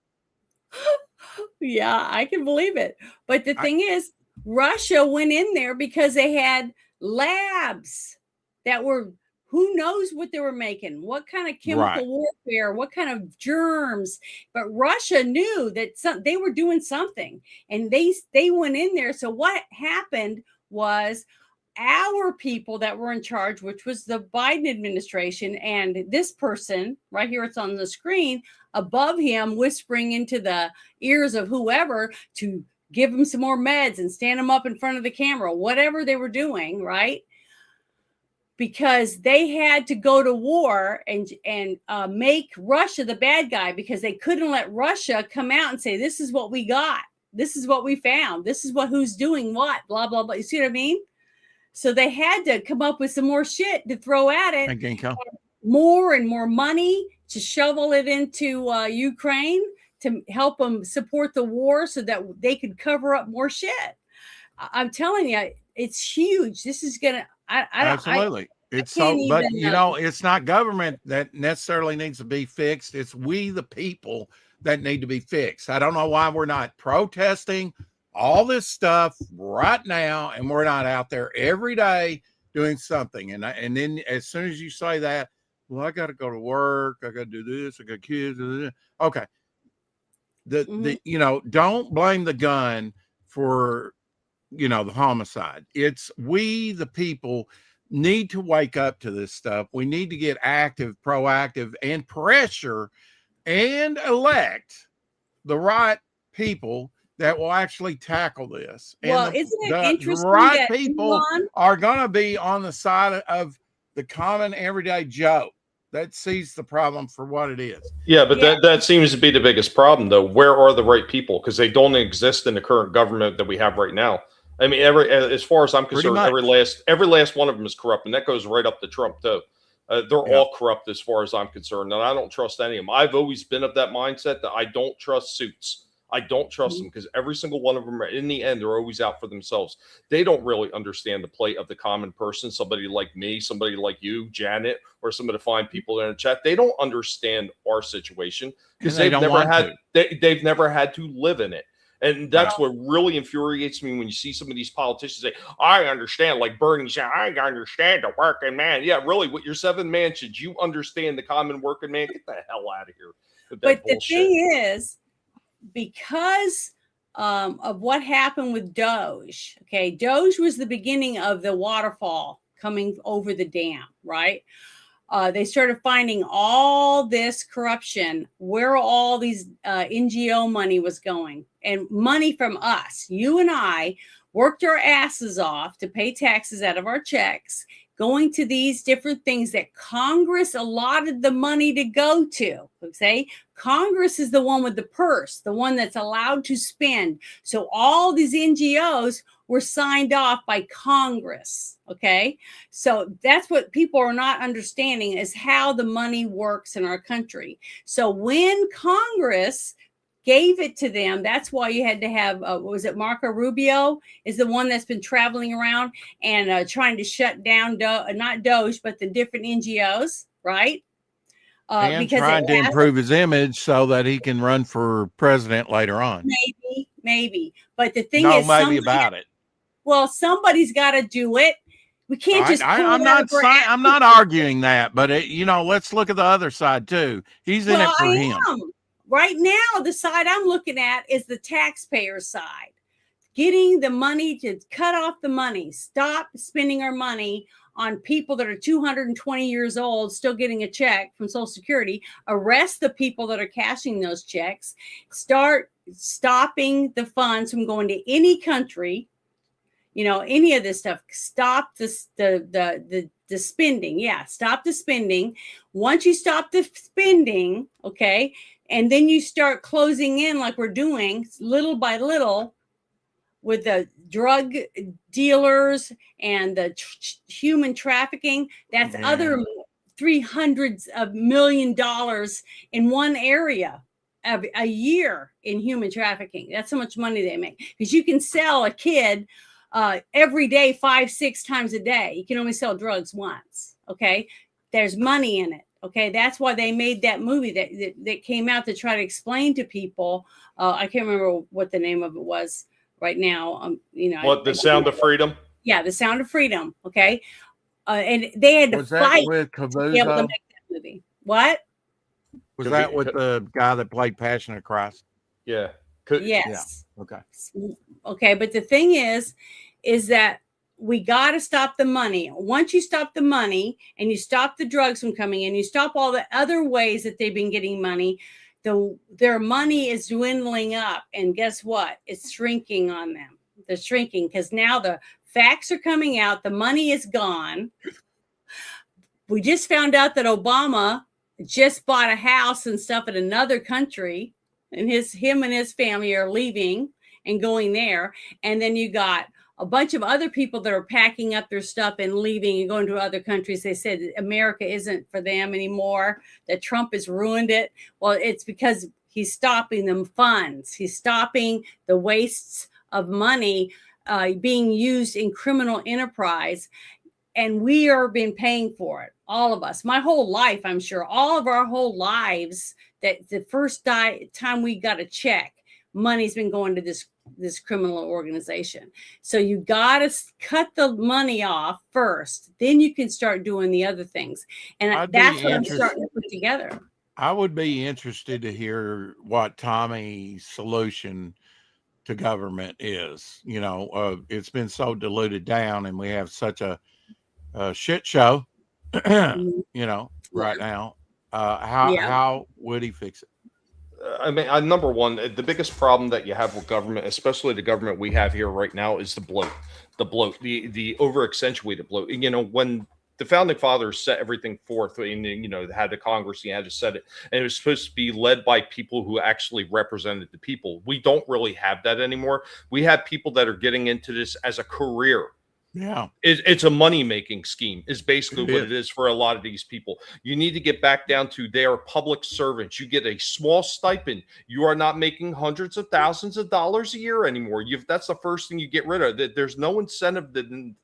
Yeah, I can believe it. But the thing is, Russia went in there because they had labs that were, who knows what they were making, what kind of chemical warfare, what kind of germs. But Russia knew that they were doing something, and they went in there. So what happened was our people that were in charge, which was the Biden administration, and this person right here, it's on the screen above him, whispering into the ears of whoever to give them some more meds and stand them up in front of the camera, whatever they were doing, right? Because they had to go to war and make Russia the bad guy, because they couldn't let Russia come out and say, this is what we got. This is what we found. This is who's doing what, blah, blah, blah. You see what I mean? So they had to come up with some more shit to throw at it. More and more money to shovel it into Ukraine to help them support the war so that they could cover up more shit. I'm telling you, it's huge. This is going to, Absolutely. It's not government that necessarily needs to be fixed. It's we, the people, that need to be fixed. I don't know why we're not protesting all this stuff right now, and we're not out there every day doing something. And then as soon as you say that, well, I got to go to work, I got to do this, I got kids. Okay. Don't blame the gun for, the homicide. It's we, the people, need to wake up to this stuff. We need to get active, proactive, and pressure and elect the right people that will actually tackle this. Well, and isn't it interesting the right that people Elon are going to be on the side of the common everyday Joe that sees the problem for what it is. Yeah, but that seems to be the biggest problem, though. Where are the right people? Because they don't exist in the current government that we have right now. I mean, as far as I'm concerned, every last one of them is corrupt, and that goes right up to Trump too. They're all corrupt as far as I'm concerned, and I don't trust any of them. I've always been of that mindset that I don't trust suits. I don't trust them because every single one of them, in the end, they're always out for themselves. They don't really understand the plight of the common person. Somebody like me, somebody like you, Janet, or some of the fine people in the chat. They don't understand our situation because they've never had to live in it. And that's what really infuriates me when you see some of these politicians say, I understand, like Bernie saying, I understand the working man. Yeah, really, with your 7 mansions, you understand the common working man? Get the hell out of here. But the thing is, because of what happened with Doge, okay, Doge was the beginning of the waterfall coming over the dam, right? They started finding all this corruption, where all these NGO money was going, and money from us. You and I worked our asses off to pay taxes out of our checks, going to these different things that Congress allotted the money to go to. Okay, Congress is the one with the purse, the one that's allowed to spend. So all these NGOs were signed off by Congress. Okay, so that's what people are not understanding, is how the money works in our country. So when Congress gave it to them, that's why you had to have, was it Marco Rubio is the one that's been traveling around and trying to shut down, not Doge, but the different NGOs, right? And trying to improve his image so that he can run for president later on. Maybe. But the thing is, about it. Well, somebody's got to do it. We can't just. I'm not arguing that, but let's look at the other side too. He's in it for him. Right now, the side I'm looking at is the taxpayer side. Getting the money to cut off the money, stop spending our money on people that are 220 years old still getting a check from Social Security, arrest the people that are cashing those checks, start stopping the funds from going to any country, you know, any of this stuff. Stop this, the spending. Yeah, stop the spending. Once you stop the spending, okay, and then you start closing in like we're doing little by little with the drug dealers and the human trafficking, that's other $300 million in one area of a year in human trafficking. That's how much money they make, because you can sell a kid every day, 5-6 times a day. You can only sell drugs once. Okay, there's money in it. Okay, that's why they made that movie that came out to try to explain to people. I can't remember what the name of it was right now. You know, what, The Sound of Freedom? Yeah, The Sound of Freedom. Okay, and they had to fight with to be able to make that movie. What was that with the guy that played Passionate Christ? Yeah. Yes. Yeah. Okay. Okay, but the thing is that we got to stop the money. Once you stop the money and you stop the drugs from coming in, you stop all the other ways that they've been getting money, their money is dwindling up. And guess what? It's shrinking on them. They're shrinking because now the facts are coming out. The money is gone. We just found out that Obama just bought a house and stuff in another country, and him and his family are leaving and going there. And then you got a bunch of other people that are packing up their stuff and leaving and going to other countries. They said America isn't for them anymore, that Trump has ruined it. Well, it's because he's stopping them funds. He's stopping the wastes of money being used in criminal enterprise. And we are being paying for it, all of us. My whole life, I'm sure, all of our whole lives, that the first time we got a check, money's been going to this criminal organization. So you got to cut the money off first, then you can start doing the other things. And that's what I'm starting to put together. I would be interested to hear what Tommy's solution to government is. You know, it's been so diluted down, and we have such a shit show, you know, right now. How would he fix it? I mean, number one, the biggest problem that you have with government, especially the government we have here right now, is the bloat, the over accentuated bloat. You know, when the founding fathers set everything forth, and, you know, they had the Congress, you had to set it, and it was supposed to be led by people who actually represented the people. We don't really have that anymore. We have people that are getting into this as a career. Yeah, it's a money-making scheme is basically what it is for a lot of these people. You need to get back down to they are public servants. You get a small stipend. You are not making hundreds of thousands of dollars a year anymore. That's the first thing you get rid of. There's no incentive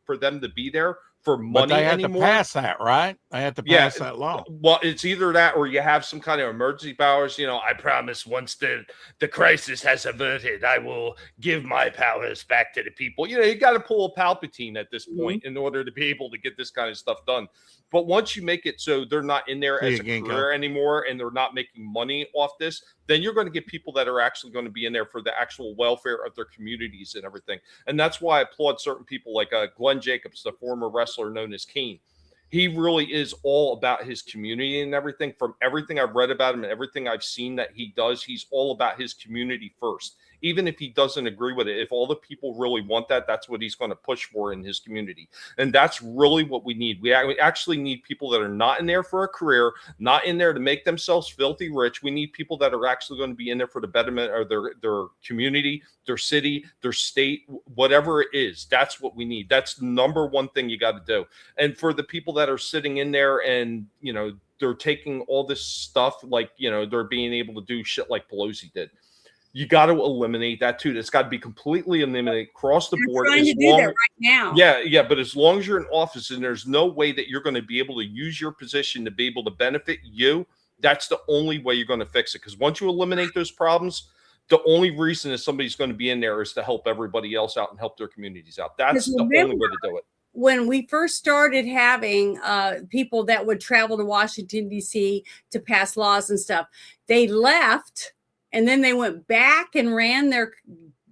for them to be there for money but they have anymore. To pass that, right? They have to pass that law. Well, it's either that or you have some kind of emergency powers. You know, I promise once the crisis has averted, I will give my powers back to the people. You know, you got to pull a Palpatine at this point in order to be able to get this kind of stuff done. But once you make it so they're not in there as a career anymore, and they're not making money off this, then you're going to get people that are actually going to be in there for the actual welfare of their communities and everything. And that's why I applaud certain people like Glenn Jacobs, the former wrestler known as Kane. He really is all about his community and everything. From everything I've read about him and everything I've seen that he does, he's all about his community first. Even if he doesn't agree with it, if all the people really want that, that's what he's going to push for in his community. And that's really what we need. We actually need people that are not in there for a career, not in there to make themselves filthy rich. We need people that are actually going to be in there for the betterment of their community, their city, their state, whatever it is. That's what we need. That's the number one thing you got to do. And for the people that are sitting in there and, you know, they're taking all this stuff, like, you know, they're being able to do shit like Pelosi did. You got to eliminate that too. That's got to be completely eliminated across the board. Trying to do that right now. Yeah. But as long as you're in office and there's no way that you're going to be able to use your position to be able to benefit you, that's the only way you're going to fix it. Because once you eliminate those problems, the only reason that somebody's going to be in there is to help everybody else out and help their communities out. That's the only way to do it. When we first started having people that would travel to Washington, D.C. to pass laws and stuff, they left. And then they went back and ran their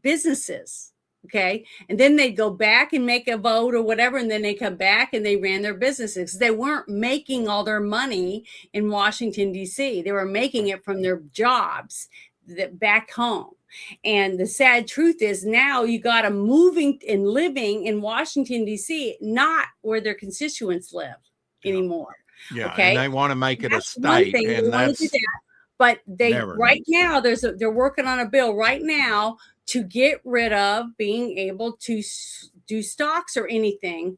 businesses. Okay. And then they'd go back and make a vote or whatever. And then they come back and they ran their businesses. They weren't making all their money in Washington, D.C. They were making it from their jobs back home. And the sad truth is now you got them moving and living in Washington, D.C., not where their constituents live anymore. Yeah. Okay. And they want to make it That's a one state. thing. They And want to do that's that. But they never right now they're working on a bill right now to get rid of being able to do stocks or anything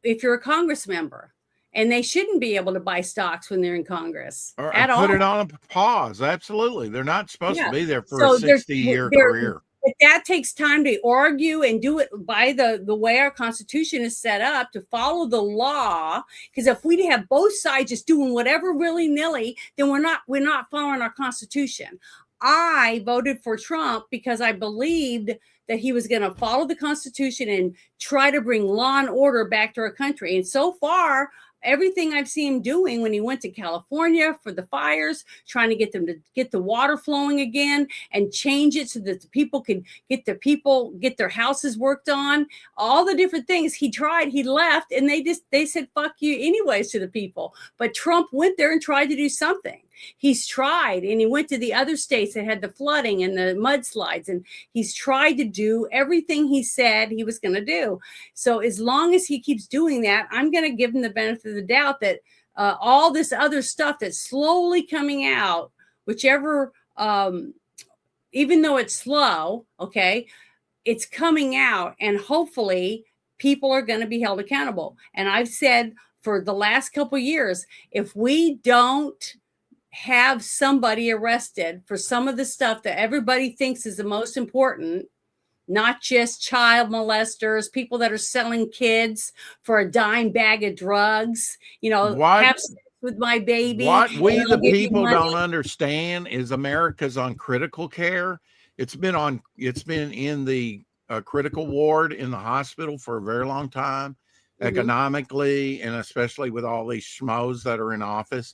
if you're a Congress member. And they shouldn't be able to buy stocks when they're in Congress or at all. put it on a pause. Absolutely. They're not supposed to be there for So a 60-year career. But that takes time to argue and do it by the way our Constitution is set up to follow the law. Because if we have both sides just doing whatever willy-nilly, then we're not following our Constitution. I voted for Trump because I believed that he was going to follow the Constitution and try to bring law and order back to our country. And so far, everything I've seen him doing when he went to California for the fires, trying to get them to get the water flowing again and change it so that the people can get their houses worked on, all the different things he tried, he left, and they said, fuck you anyways to the people. But Trump went there and tried to do something. He's tried, and he went to the other states that had the flooding and the mudslides, and he's tried to do everything he said he was going to do. So as long as he keeps doing that, I'm going to give him the benefit of the doubt that all this other stuff that's slowly coming out, whichever, even though it's slow, okay, it's coming out, and hopefully people are going to be held accountable. And I've said for the last couple of years, if we don't have somebody arrested for some of the stuff that everybody thinks is the most important, not just child molesters, people that are selling kids for a dime bag of drugs, have sex with my baby. What we the people don't understand is America's on critical care. It's been in the critical ward in the hospital for a very long time, economically, and especially with all these schmoes that are in office.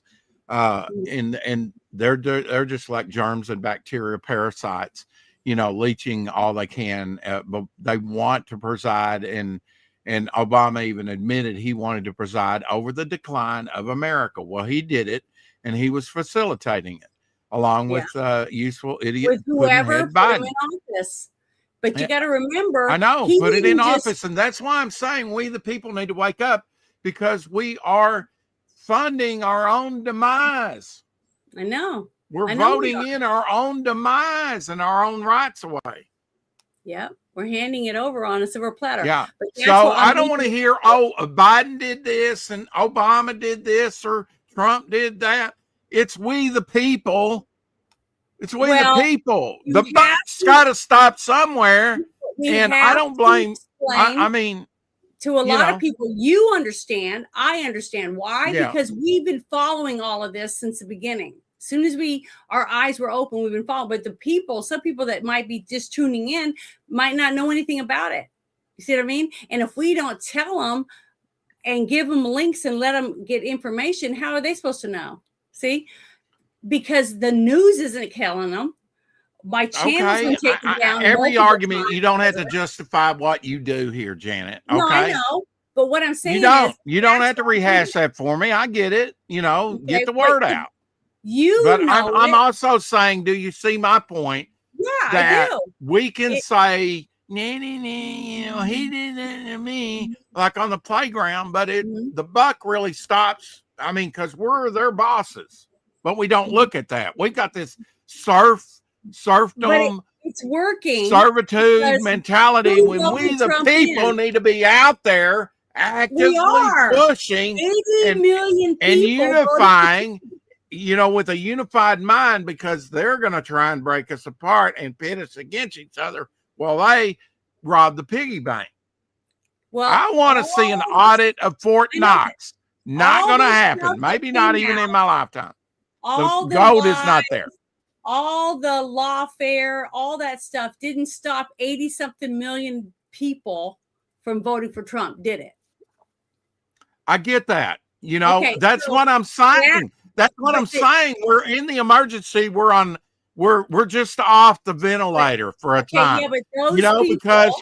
And they're just like germs and bacteria parasites, leeching all they can, but they want to preside, and Obama even admitted he wanted to preside over the decline of America. Well, he did it, and he was facilitating it along with useful idiot with whoever put him in office. But you got to remember, I know, put it in office, and that's why I'm saying we the people need to wake up, because we are funding our own demise. I know. We're voting in our own demise and our own rights away. Yeah. We're handing it over on a silver platter. Yeah. So I don't want to hear, Biden did this and Obama did this or Trump did that. It's we the people. It's we the people. The buck's got to stop somewhere. And I don't blame. I mean, to a lot of people, you understand. I understand why, because we've been following all of this since the beginning. As soon as our eyes were open, we've been following. But some people that might be just tuning in might not know anything about it. You see what I mean? And if we don't tell them and give them links and let them get information, how are they supposed to know? See, because the news isn't telling them. My channel's been taken down. Every argument, you don't have to justify what you do here, Janet. Okay. No, I know. But what I'm saying you don't have to rehash that for me. I get it. Get the word out. I'm also saying, do you see my point? Yeah, that I do. We can say, he did that to me, like on the playground, but the buck really stops. I mean, because we're their bosses, but we don't look at that. We've got this serfdom, it's working servitude mentality when we the people need to be out there actively pushing 80 million people and unifying, with a unified mind, because they're going to try and break us apart and pit us against each other while they rob the piggy bank. Well, I want to see an audit of Fort Knox. Not going to happen. Maybe not even in my lifetime. The gold is not there. All the lawfare, all that stuff didn't stop 80-something million people from voting for Trump, did it? I get that. That's what I'm saying. That's what I'm saying. We're in the emergency. We're on we're just off the ventilator for a time. Yeah, but those people, because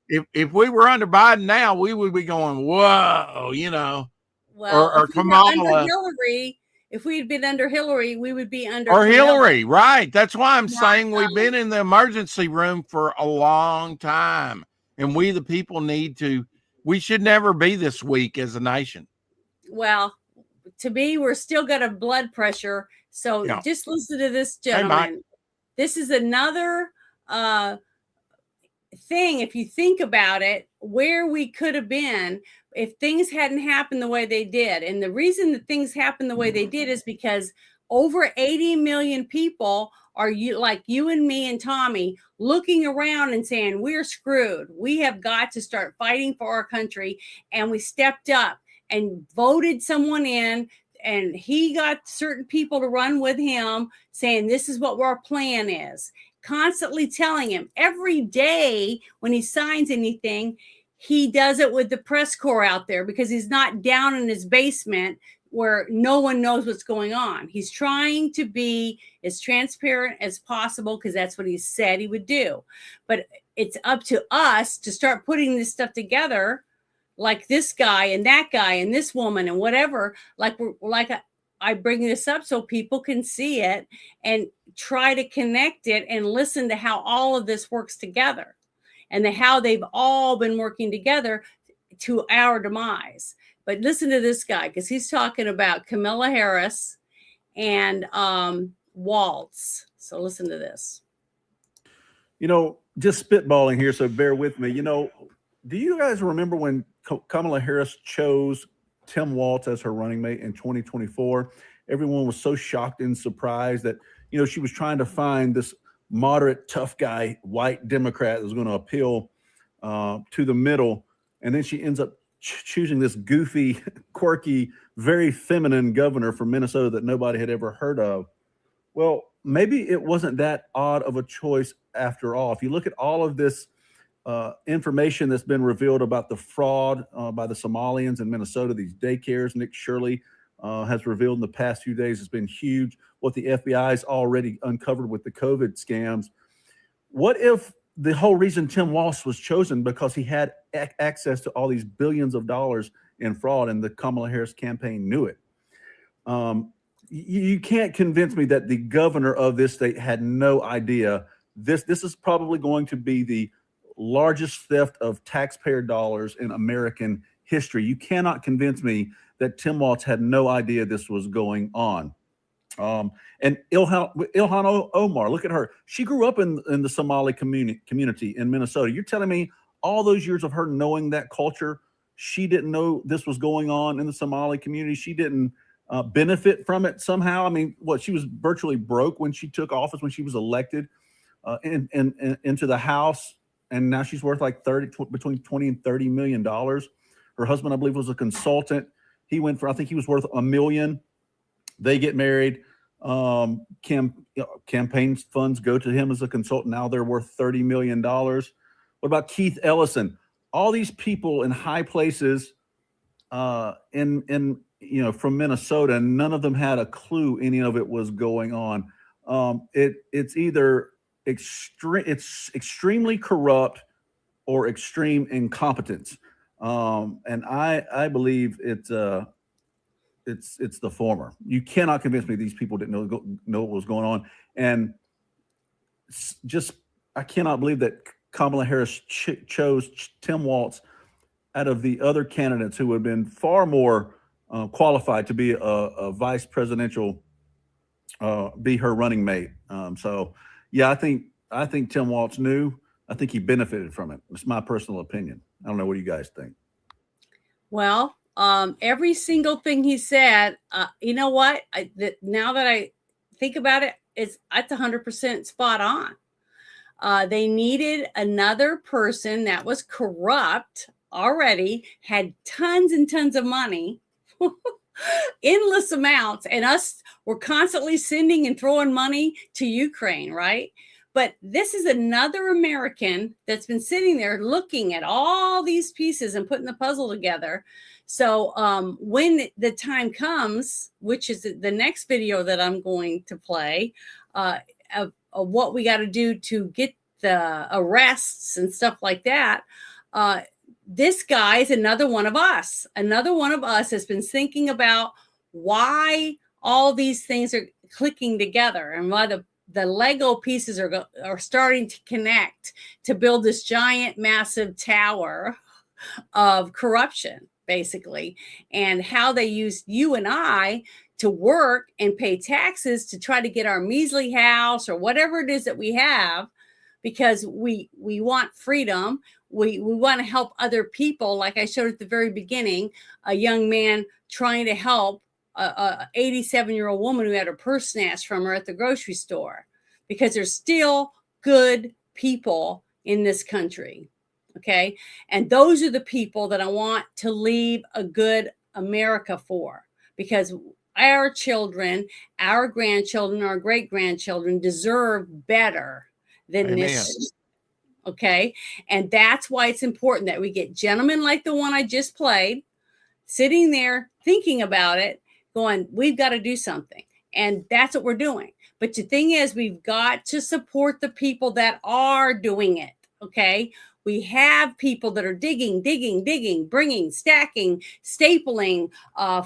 if we were under Biden now, we would be going, whoa, well, or if we were under Kamala. Hillary, if we had been under Hillary, we would be under Or Kamala. Hillary, right? That's why I'm saying we've been in the emergency room for a long time, and we the people we should never be this weak as a nation. Well, to me, we're still got a blood pressure. So just listen to this gentleman. This is another thing, if you think about it, where we could have been if things hadn't happened the way they did. And the reason that things happened the way they did is because over 80 million people are like you and me and Tommy looking around and saying, we're screwed. We have got to start fighting for our country. And we stepped up and voted someone in, and he got certain people to run with him saying, this is what our plan is. Constantly telling him every day when he signs anything, he does it with the press corps out there because he's not down in his basement where no one knows what's going on. He's trying to be as transparent as possible because that's what he said he would do. But it's up to us to start putting this stuff together, like this guy and that guy and this woman and whatever. I bring this up so people can see it and try to connect it and listen to how all of this works together and how they've all been working together to our demise. But listen to this guy, because he's talking about Kamala Harris and Waltz. So listen to this. Just spitballing here, so bear with me. Do you guys remember when Kamala Harris chose Tim Walz as her running mate in 2024? Everyone was so shocked and surprised that, she was trying to find this moderate, tough guy, white Democrat that was going to appeal to the middle. And then she ends up choosing this goofy, quirky, very feminine governor from Minnesota that nobody had ever heard of. Well, maybe it wasn't that odd of a choice after all. If you look at all of this information that's been revealed about the fraud by the Somalians in Minnesota, these daycares, Nick Shirley has revealed in the past few days has been huge. What the FBI has already uncovered with the COVID scams. What if the whole reason Tim Walz was chosen because he had access to all these billions of dollars in fraud, and the Kamala Harris campaign knew it? You can't convince me that the governor of this state had no idea. This is probably going to be the largest theft of taxpayer dollars in American history. You cannot convince me that Tim Walz had no idea this was going on. And Ilhan Omar, look at her. She grew up in the Somali community in Minnesota. You're telling me all those years of her knowing that culture, she didn't know this was going on in the Somali community? She didn't benefit from it somehow? I mean, she was virtually broke when she took office, when she was elected into the House. And now she's worth like between 20 and $30 million. Her husband, I believe, was a consultant. He went for, I think he was worth $1 million. They get married. Campaign funds go to him as a consultant. Now they're worth $30 million. What about Keith Ellison? All these people in high places from Minnesota, none of them had a clue any of it was going on. It's either it's extremely corrupt or extreme incompetence. And I believe it's the former. You cannot convince me these people didn't know what was going on. And I cannot believe that Kamala Harris chose Tim Walz out of the other candidates who would have been far more qualified to be a vice presidential, be her running mate. So yeah, I think Tim Walz knew. I think he benefited from it. It's my personal opinion. I don't know what you guys think. Well, every single thing he said, you know what? Now that I think about it, it's 100% spot on. They needed another person that was corrupt already, had tons and tons of money, endless amounts, and us were constantly sending and throwing money to Ukraine, right? But this is another American that's been sitting there looking at all these pieces and putting the puzzle together. So when the time comes, which is the next video that I'm going to play, of what we got to do to get the arrests and stuff like that. This guy is another one of us. Another one of us has been thinking about why all these things are clicking together and why the Lego pieces are starting to connect to build this giant, massive tower of corruption, basically, and how they use you and I to work and pay taxes to try to get our measly house or whatever it is that we have, because we want freedom. We want to help other people. Like I showed at the very beginning, a young man trying to help a 87-year-old woman who had her purse snatched from her at the grocery store, because there's still good people in this country. Okay. And those are the people that I want to leave a good America for, because our children, our grandchildren, our great-grandchildren deserve better than this. Okay. And that's why it's important that we get gentlemen like the one I just played, sitting there thinking about it, going, we've got to do something. And that's what we're doing. But the thing is, we've got to support the people that are doing it. Okay. We have people that are digging, bringing, stacking, stapling,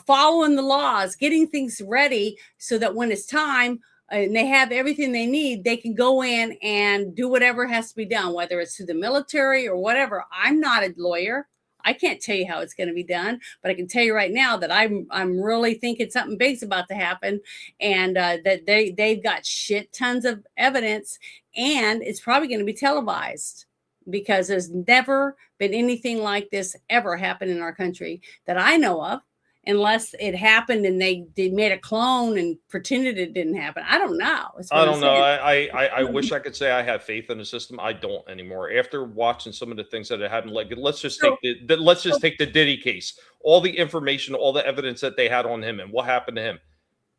following the laws, getting things ready so that when it's time, and they have everything they need, they can go in and do whatever has to be done, whether it's through the military or whatever. I'm not a lawyer. I can't tell you how it's going to be done, but I can tell you right now that I'm really thinking something big's about to happen, and that they've got shit tons of evidence, and it's probably going to be televised, because there's never been anything like this ever happen in our country that I know of. Unless it happened and they made a clone and pretended it didn't happen. I don't know. I don't know. I wish I could say I have faith in the system. I don't anymore. After watching some of the things that have happened, like let's just take the Diddy case. All the information, all the evidence that they had on him, and what happened to him.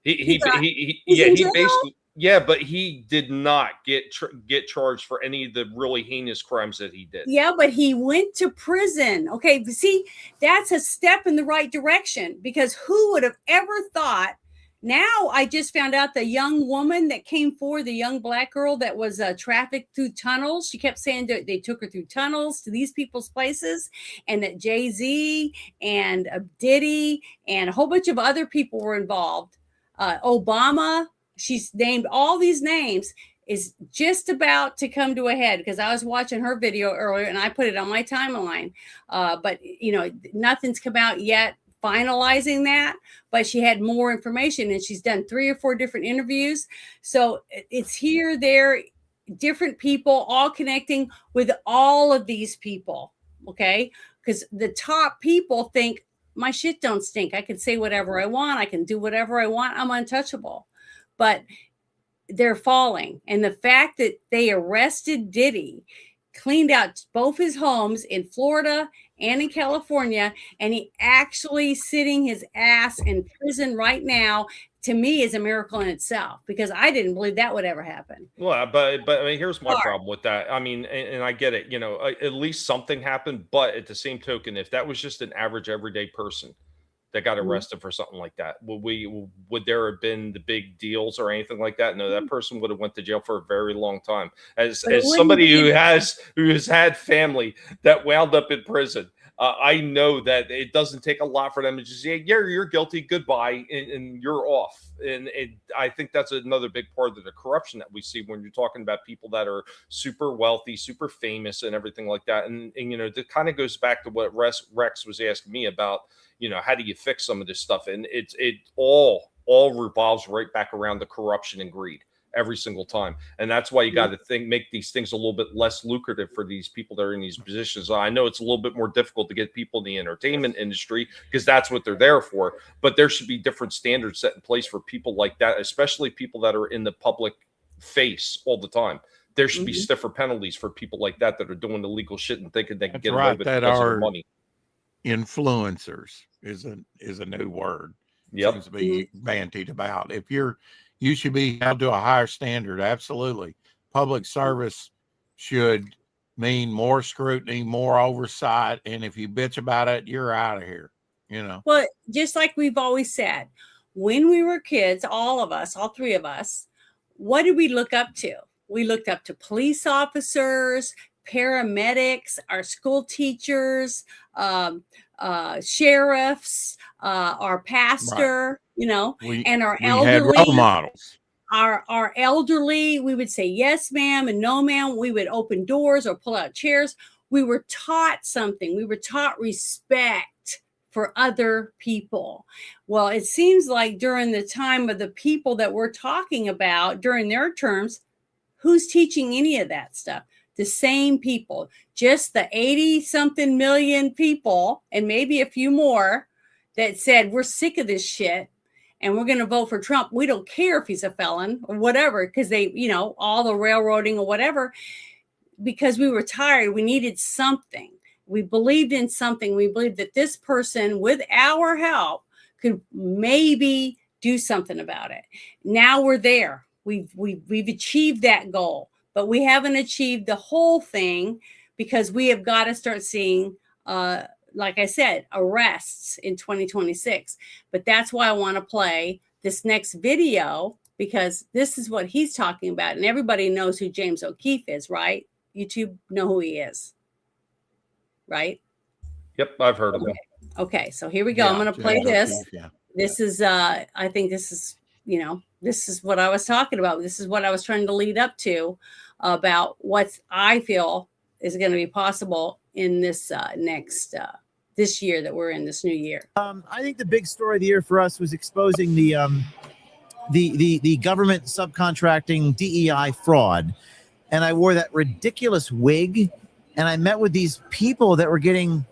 He basically. Yeah, but he did not get charged for any of the really heinous crimes that he did. Yeah, but he went to prison. Okay, see, that's a step in the right direction, because who would have ever thought? Now I just found out the young woman that came forward, the young black girl that was trafficked through tunnels. She kept saying that they took her through tunnels to these people's places, and that Jay-Z and Diddy and a whole bunch of other people were involved. Obama. She's named all these names, is just about to come to a head, because I was watching her video earlier and I put it on my timeline. But, nothing's come out yet finalizing that, but she had more information, and she's done 3 or 4 different interviews. So it's here, there, different people all connecting with all of these people. Okay. Because the top people think my shit don't stink. I can say whatever I want. I can do whatever I want. I'm untouchable. But they're falling. And the fact that they arrested Diddy, cleaned out both his homes in Florida and in California, and he actually sitting his ass in prison right now, to me is a miracle in itself, because I didn't believe that would ever happen. Well, but I mean, here's my problem with that. I mean, and I get it, at least something happened, but at the same token, if that was just an average everyday person that got arrested for something like that, would there have been the big deals or anything like that? No, that person would have went to jail for a very long time. As somebody who has had family that wound up in prison, I know that it doesn't take a lot for them to just say, yeah, you're guilty, goodbye, and you're off. And I think that's another big part of the corruption that we see when you're talking about people that are super wealthy, super famous, and everything like that. And it kind of goes back to what Rex was asking me about. How do you fix some of this stuff? And it all revolves right back around the corruption and greed every single time. And that's why you got to make these things a little bit less lucrative for these people that are in these positions. I know it's a little bit more difficult to get people in the entertainment industry, because that's what they're there for. But there should be different standards set in place for people like that, especially people that are in the public face all the time. There should be stiffer penalties for people like that are doing illegal shit and thinking they can get away with it because of money. Influencers is a new word. Yep. Seems to be bandied about. If you should be held to a higher standard. Absolutely. Public service should mean more scrutiny, more oversight. And if you bitch about it, you're out of here. Well, just like we've always said, when we were kids, all of us, all 3 of us, what did we look up to? We looked up to police officers, paramedics, our school teachers, sheriffs, our pastor, you know, and our elderly. Had role models. Our elderly, we would say yes, ma'am, and no, ma'am. We would open doors or pull out chairs. We were taught something. We were taught respect for other people. Well, it seems like during the time of the people that we're talking about, during their terms, who's teaching any of that stuff? The same people, just the 80-something million people, and maybe a few more, that said, we're sick of this shit and we're going to vote for Trump. We don't care if he's a felon or whatever, because they, you know, all the railroading or whatever, because we were tired. We needed something. We believed in something. We believed that this person, with our help, could maybe do something about it. Now we're there. We've achieved that goal, but we haven't achieved the whole thing, because we have got to start seeing, like I said, arrests in 2026. But that's why I want to play this next video, because this is what he's talking about. And everybody knows who James O'Keefe is, right? YouTube know who he is, right? Yep, I've heard of him. Okay, so here we go. I'm going to play this. This is, I think this is, you know, this is what I was talking about. This is what I was trying to lead up to about what I feel is going to be possible in this next this year that we're in, this new year. I think the big story of the year for us was exposing the government subcontracting DEI fraud. And I wore that ridiculous wig, and I met with these people that were getting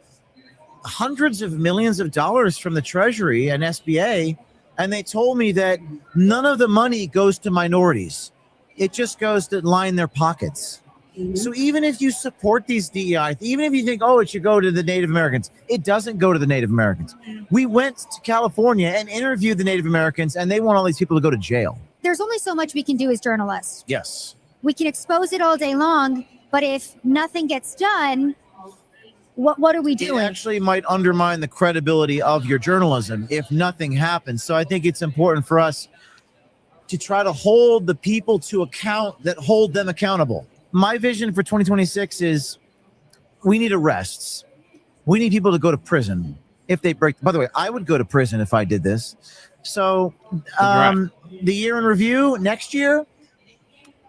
hundreds of millions of dollars from the Treasury and SBA. And they told me that none of the money goes to minorities. It just goes to line their pockets. Mm-hmm. So even if you support these DEI, even if you think, oh, it should go to the Native Americans, it doesn't go to the Native Americans. We went to California and interviewed the Native Americans, and they want all these people to go to jail. There's only so much we can do as journalists. Yes. We can expose it all day long, but if nothing gets done, what are we doing? It actually might undermine the credibility of your journalism if nothing happens. So I think it's important for us to try to hold the people to account that hold them accountable. My vision for 2026 is we need arrests. We need people to go to prison if they break. By the way, I would go to prison if I did this. So the year in review next year,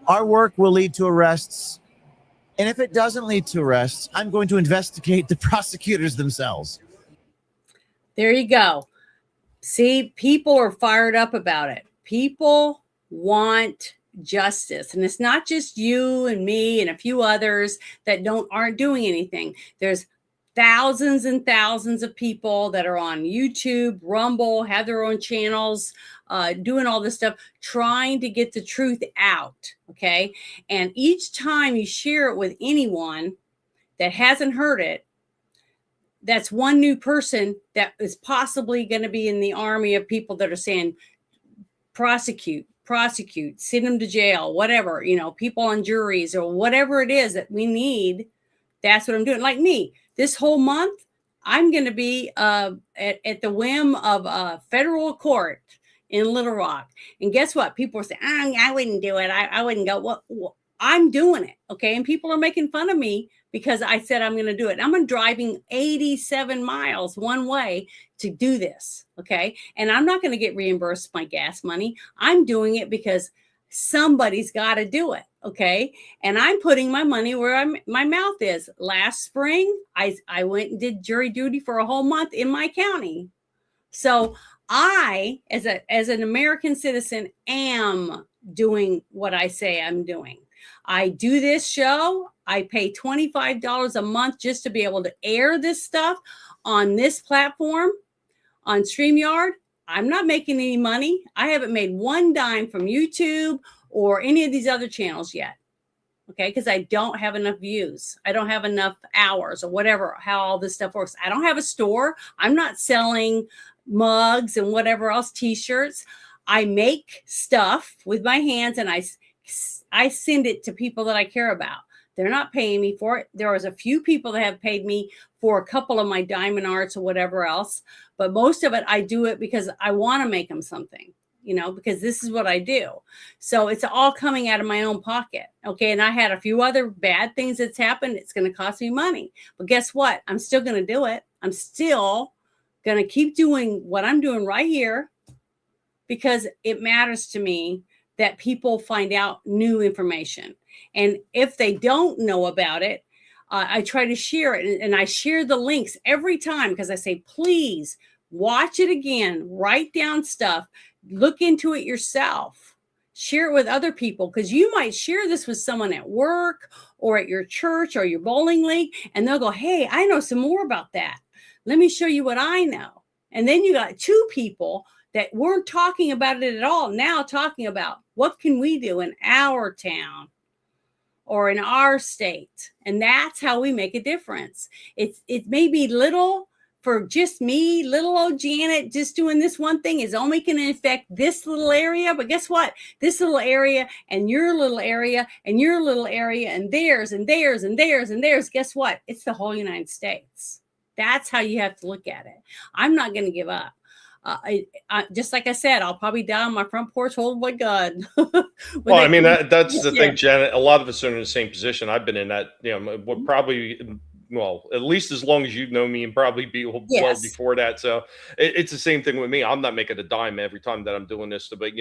our work will lead to arrests. And if it doesn't lead to arrests, I'm going to investigate the prosecutors themselves. There you go. See, people are fired up about it. People want justice. And it's not just you and me and a few others that aren't doing anything. There's thousands and thousands of people that are on YouTube, Rumble, have their own channels, doing all this stuff, trying to get the truth out. Okay. And each time you share it with anyone that hasn't heard it, that's one new person that is possibly going to be in the army of people that are saying, prosecute, send them to jail, whatever, you know, people on juries or whatever it is that we need. That's what I'm doing. Like me, this whole month, I'm going to be at the whim of a federal court in Little Rock. And guess what? People are saying, I wouldn't do it. I wouldn't go. Well, I'm doing it. Okay. And people are making fun of me because I said I'm going to do it. I'm driving 87 miles one way to do this. Okay. And I'm not going to get reimbursed my gas money. I'm doing it because somebody's got to do it. Okay. And I'm putting my money where my mouth is. Last spring, I went and did jury duty for a whole month in my county. So I, as an American citizen, am doing what I say I'm doing. I do this show. I pay $25 a month just to be able to air this stuff on this platform, on StreamYard. I'm not making any money. I haven't made one dime from YouTube or any of these other channels yet. Okay, because I don't have enough views. I don't have enough hours or whatever, how all this stuff works. I don't have a store. I'm not selling mugs and whatever else, t-shirts. I make stuff with my hands and I send it to people that I care about. They're not paying me for it. There was a few people that have paid me for a couple of my diamond arts or whatever else, but most of it, I do it because I want to make them something. because this is what I do. So it's all coming out of my own pocket. Okay. And I had a few other bad things that's happened. It's going to cost me money, but guess what? I'm still going to do it. I'm still going to keep doing what I'm doing right here because it matters to me that people find out new information. And if they don't know about it, I try to share it, and I share the links every time because I say, please watch it again, write down stuff, look into it yourself, share it with other people, because you might share this with someone at work or at your church or your bowling league, and they'll go, hey, I know some more about that. Let me show you what I know. And then you got two people that weren't talking about it at all, now talking about what can we do in our town or in our state. And that's how we make a difference. It may be little for just me, little old Janet, just doing this one thing is only going to affect this little area. But guess what? This little area and your little area and your little area and theirs and theirs and theirs and theirs. Guess what? It's the whole United States. That's how you have to look at it. I'm not going to give up. I just like I said, I'll probably die on my front porch holding my gun. Well, I mean, that's the thing, Janet. A lot of us are in the same position. I've been in that, probably, well, at least as long as you know me, and probably be well before that. So it's the same thing with me. I'm not making a dime every time that I'm doing this, but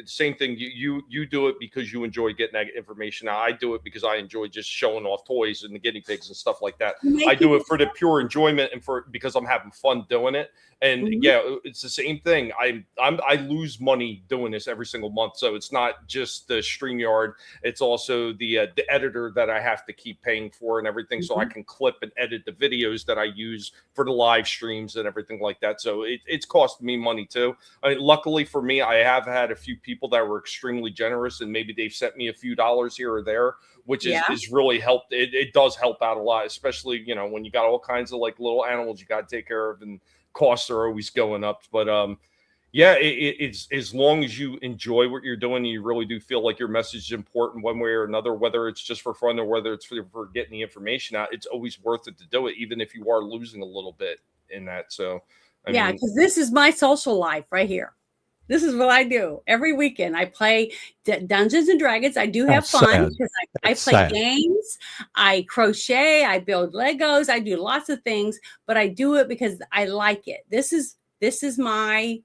same thing. You do it because you enjoy getting that information out. I do it because I enjoy just showing off toys and the guinea pigs and stuff like that. I do it for the pure enjoyment and because I'm having fun doing it. And it's the same thing. I lose money doing this every single month. So it's not just the StreamYard. It's also the editor that I have to keep paying for and everything. So I can clip and edit the videos that I use for the live streams and everything like that. So it's costing me money too. I mean, luckily for me, I have had a few people that were extremely generous, and maybe they've sent me a few dollars here or there, which is really helped. It does help out a lot, especially, when you got all kinds of like little animals you got to take care of, and costs are always going up. But it's as long as you enjoy what you're doing and you really do feel like your message is important one way or another, whether it's just for fun or whether it's for getting the information out, it's always worth it to do it, even if you are losing a little bit in that. So because this is my social life right here. This is what I do every weekend. I play Dungeons and Dragons. I do have fun because I play games. I crochet. I build Legos. I do lots of things, but I do it because I like it. This is my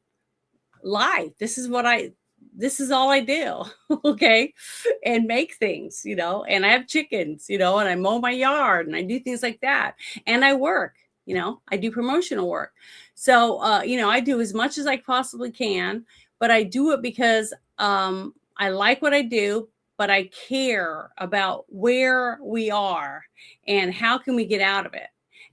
life. This is all I do. Okay. And make things, and I have chickens, and I mow my yard and I do things like that. And I work, I do promotional work. So, I do as much as I possibly can, but I do it because I like what I do, but I care about where we are and how can we get out of it.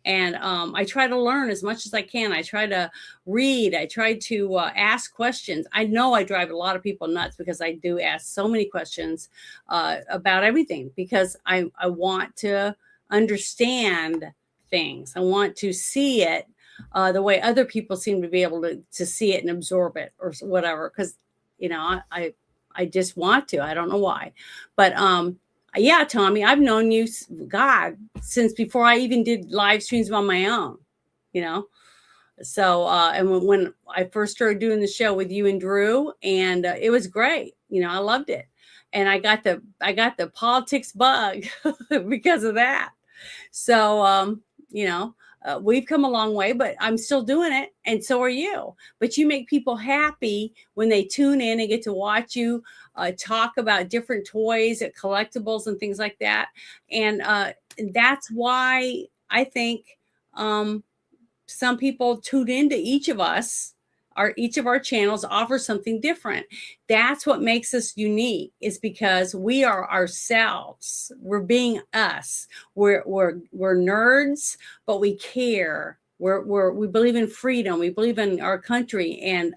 And I try to learn as much as I can. I try to read. I try to ask questions. I know I drive a lot of people nuts because I do ask so many questions about everything because I want to understand things. I want to see it the way other people seem to be able to see it and absorb it or whatever. Because, I just want to. I don't know why. But yeah, Tommy, I've known you, God, since before I even did live streams on my own, So, and when I first started doing the show with you and Drew, and it was great. I loved it. And I got the politics bug because of that. So, we've come a long way, but I'm still doing it. And so are you. But you make people happy when they tune in and get to watch you talk about different toys, collectibles and things like that. And that's why I think some people tune into each of us. Each of our channels offer something different. That's what makes us unique, is because we are ourselves. We're being us. We're nerds, but we care. We believe in freedom. We believe in our country and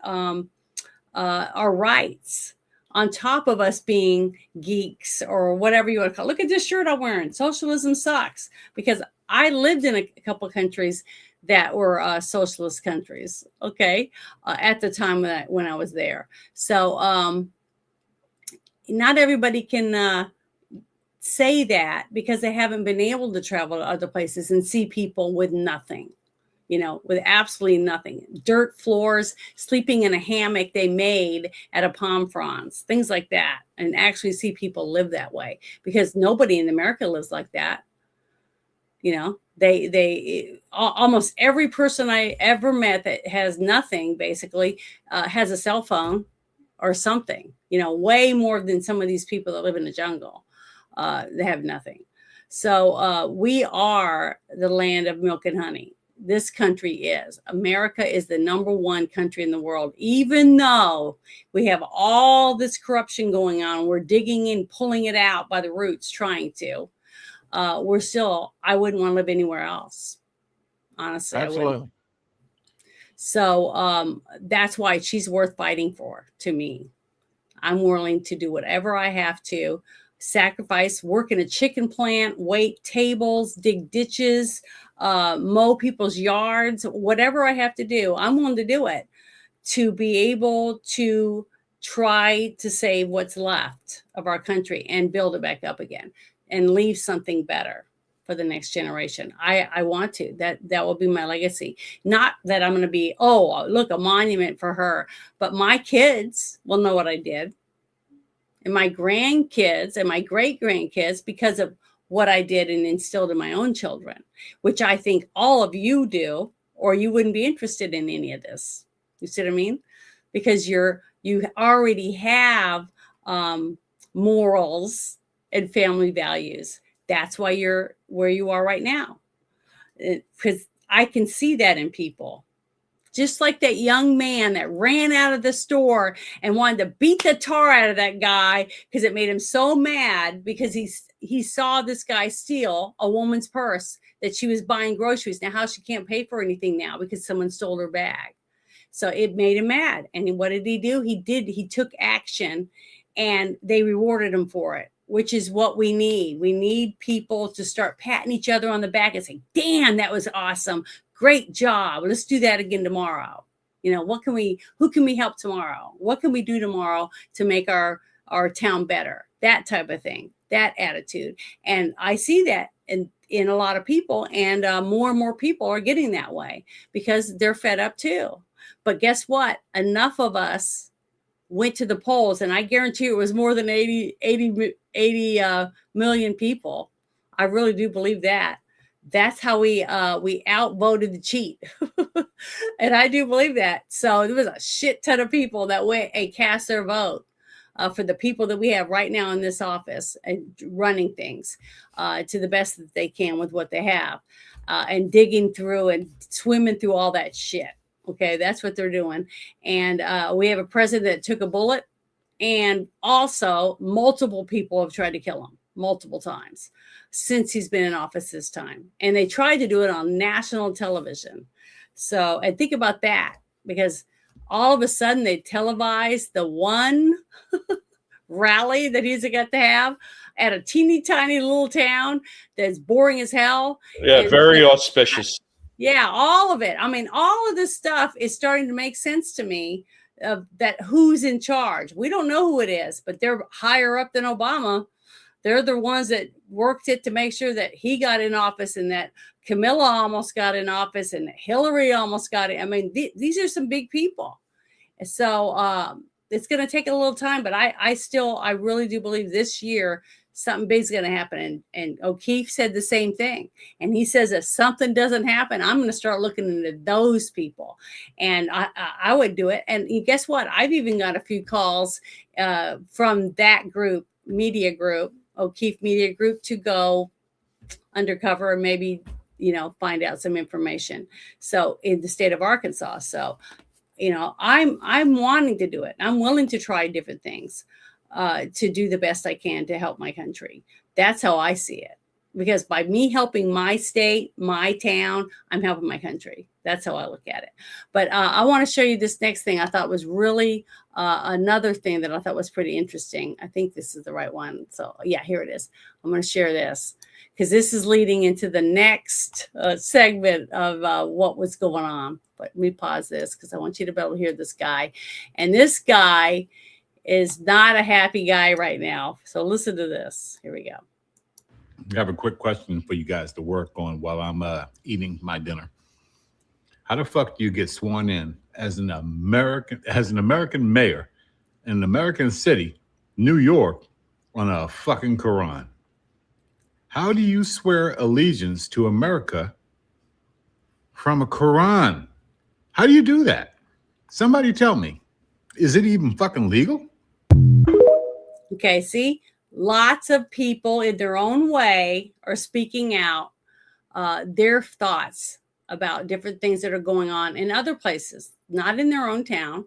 our rights. On top of us being geeks or whatever you want to call it. Look at this shirt I'm wearing. Socialism sucks, because I lived in a couple of countries that were socialist countries, okay, at the time when I was there. So not everybody can say that because they haven't been able to travel to other places and see people with nothing. with absolutely nothing. Dirt floors, sleeping in a hammock they made at a palm fronds, things like that. And actually see people live that way, because nobody in America lives like that. They almost every person I ever met that has nothing basically has a cell phone or something, way more than some of these people that live in the jungle. They have nothing. So we are the land of milk and honey. This country is. America is the #1 country in the world, even though we have all this corruption going on. We're digging in, pulling it out by the roots, trying to. We're still, I wouldn't want to live anywhere else. Honestly. Absolutely. So that's why she's worth fighting for, to me. I'm willing to do whatever I have to, sacrifice, work in a chicken plant, wait tables, dig ditches, mow people's yards, whatever I have to do. I'm willing to do it to be able to try to save what's left of our country and build it back up again and leave something better for the next generation. I want to. That will be my legacy. Not that I'm going to be, look, a monument for her, but my kids will know what I did. And my grandkids and my great-grandkids, because of what I did and instilled in my own children, which I think all of you do, or you wouldn't be interested in any of this. You see what I mean? Because you already have morals and family values. That's why you're where you are right now. Because I can see that in people. Just like that young man that ran out of the store and wanted to beat the tar out of that guy because it made him so mad because he saw this guy steal a woman's purse that she was buying groceries. Now, how she can't pay for anything now because someone stole her bag. So it made him mad. And what did he do? He took action, and they rewarded him for it, which is what we need. We need people to start patting each other on the back and say, damn, that was awesome. Great job. Let's do that again tomorrow. Who can we help tomorrow? What can we do tomorrow to make our town better? That type of thing, that attitude. And I see that in a lot of people, and more and more people are getting that way because they're fed up too. But guess what? Enough of us went to the polls, and I guarantee it was more than 80 million people. I really do believe that. That's how we outvoted the cheat. And I do believe that. So there was a shit ton of people that went and cast their vote for the people that we have right now in this office and running things to the best that they can with what they have, and digging through and swimming through all that shit. Okay, that's what they're doing. And we have a president that took a bullet, and also multiple people have tried to kill him multiple times since he's been in office this time. And they tried to do it on national television. So, and think about that, because all of a sudden they televised the one rally that he's got to have at a teeny tiny little town that's boring as hell. Yeah, very auspicious. Yeah, all of it. I mean, all of this stuff is starting to make sense to me, that who's in charge. We don't know who it is, but they're higher up than Obama. They're the ones that worked it to make sure that he got in office, and that Camilla almost got in office, and Hillary almost got it. I mean, these are some big people. So it's going to take a little time, but I really do believe this year something big's going to happen. And O'Keefe said the same thing. And he says, if something doesn't happen, I'm going to start looking into those people. And I would do it. And guess what? I've even got a few calls from that group, media group, O'Keefe Media Group, to go undercover and maybe, find out some information. So in the state of Arkansas. So, I'm wanting to do it. I'm willing to try different things to do the best I can to help my country. That's how I see it. Because by me helping my state, my town, I'm helping my country. That's how I look at it. But I want to show you this next thing. I thought was really another thing that I thought was pretty interesting. I think this is the right one. So yeah, here it is. I'm going to share this because this is leading into the next segment of what was going on. But let me pause this because I want you to be able to hear this guy. And this guy is not a happy guy right now. So listen to this. Here we go. I have a quick question for you guys to work on while I'm eating my dinner. How the fuck do you get sworn in as an American mayor in an American city, New York, on a fucking Quran? How do you swear allegiance to America from a Quran? How do you do that? Somebody tell me. Is it even fucking legal? Okay, see, lots of people in their own way are speaking out their thoughts about different things that are going on in other places, not in their own town,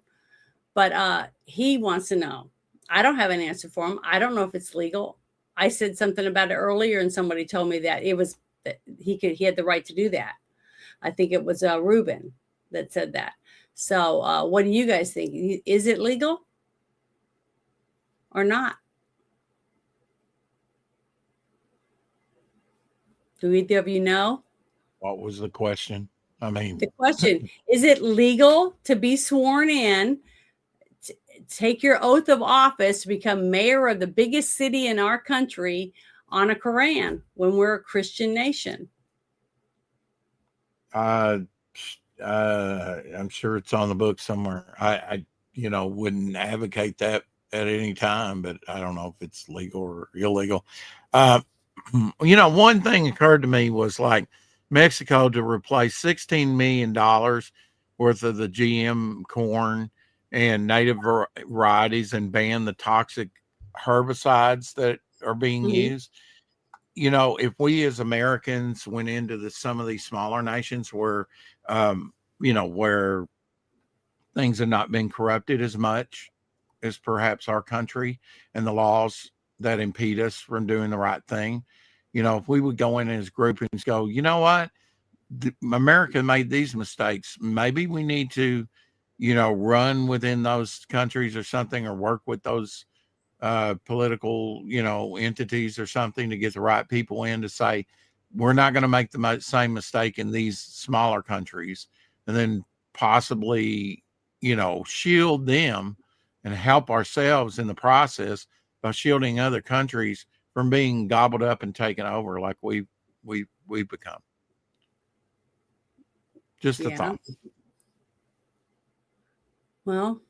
but he wants to know. I don't have an answer for him. I don't know if it's legal. I said something about it earlier, and somebody told me that it was that he had the right to do that. I think it was Ruben that said that. So what do you guys think? Is it legal or not? Do either of you know? What was the question? I mean, the question is: it legal to be sworn in, take your oath of office to become mayor of the biggest city in our country on a Quran when we're a Christian nation? I'm sure it's on the book somewhere. I wouldn't advocate that at any time, but I don't know if it's legal or illegal. One thing occurred to me was like Mexico to replace $16 million worth of the GM corn and native varieties and ban the toxic herbicides that are being used. If we as Americans went into some of these smaller nations where, where things have not been corrupted as much as perhaps our country and the laws that impede us from doing the right thing, if we would go in as group and go, you know what, America made these mistakes. Maybe we need to, run within those countries or something, or work with those political, entities or something to get the right people in to say, we're not going to make the same mistake in these smaller countries, and then possibly, shield them and help ourselves in the process by shielding other countries from being gobbled up and taken over like we've become. Just a thought. Well,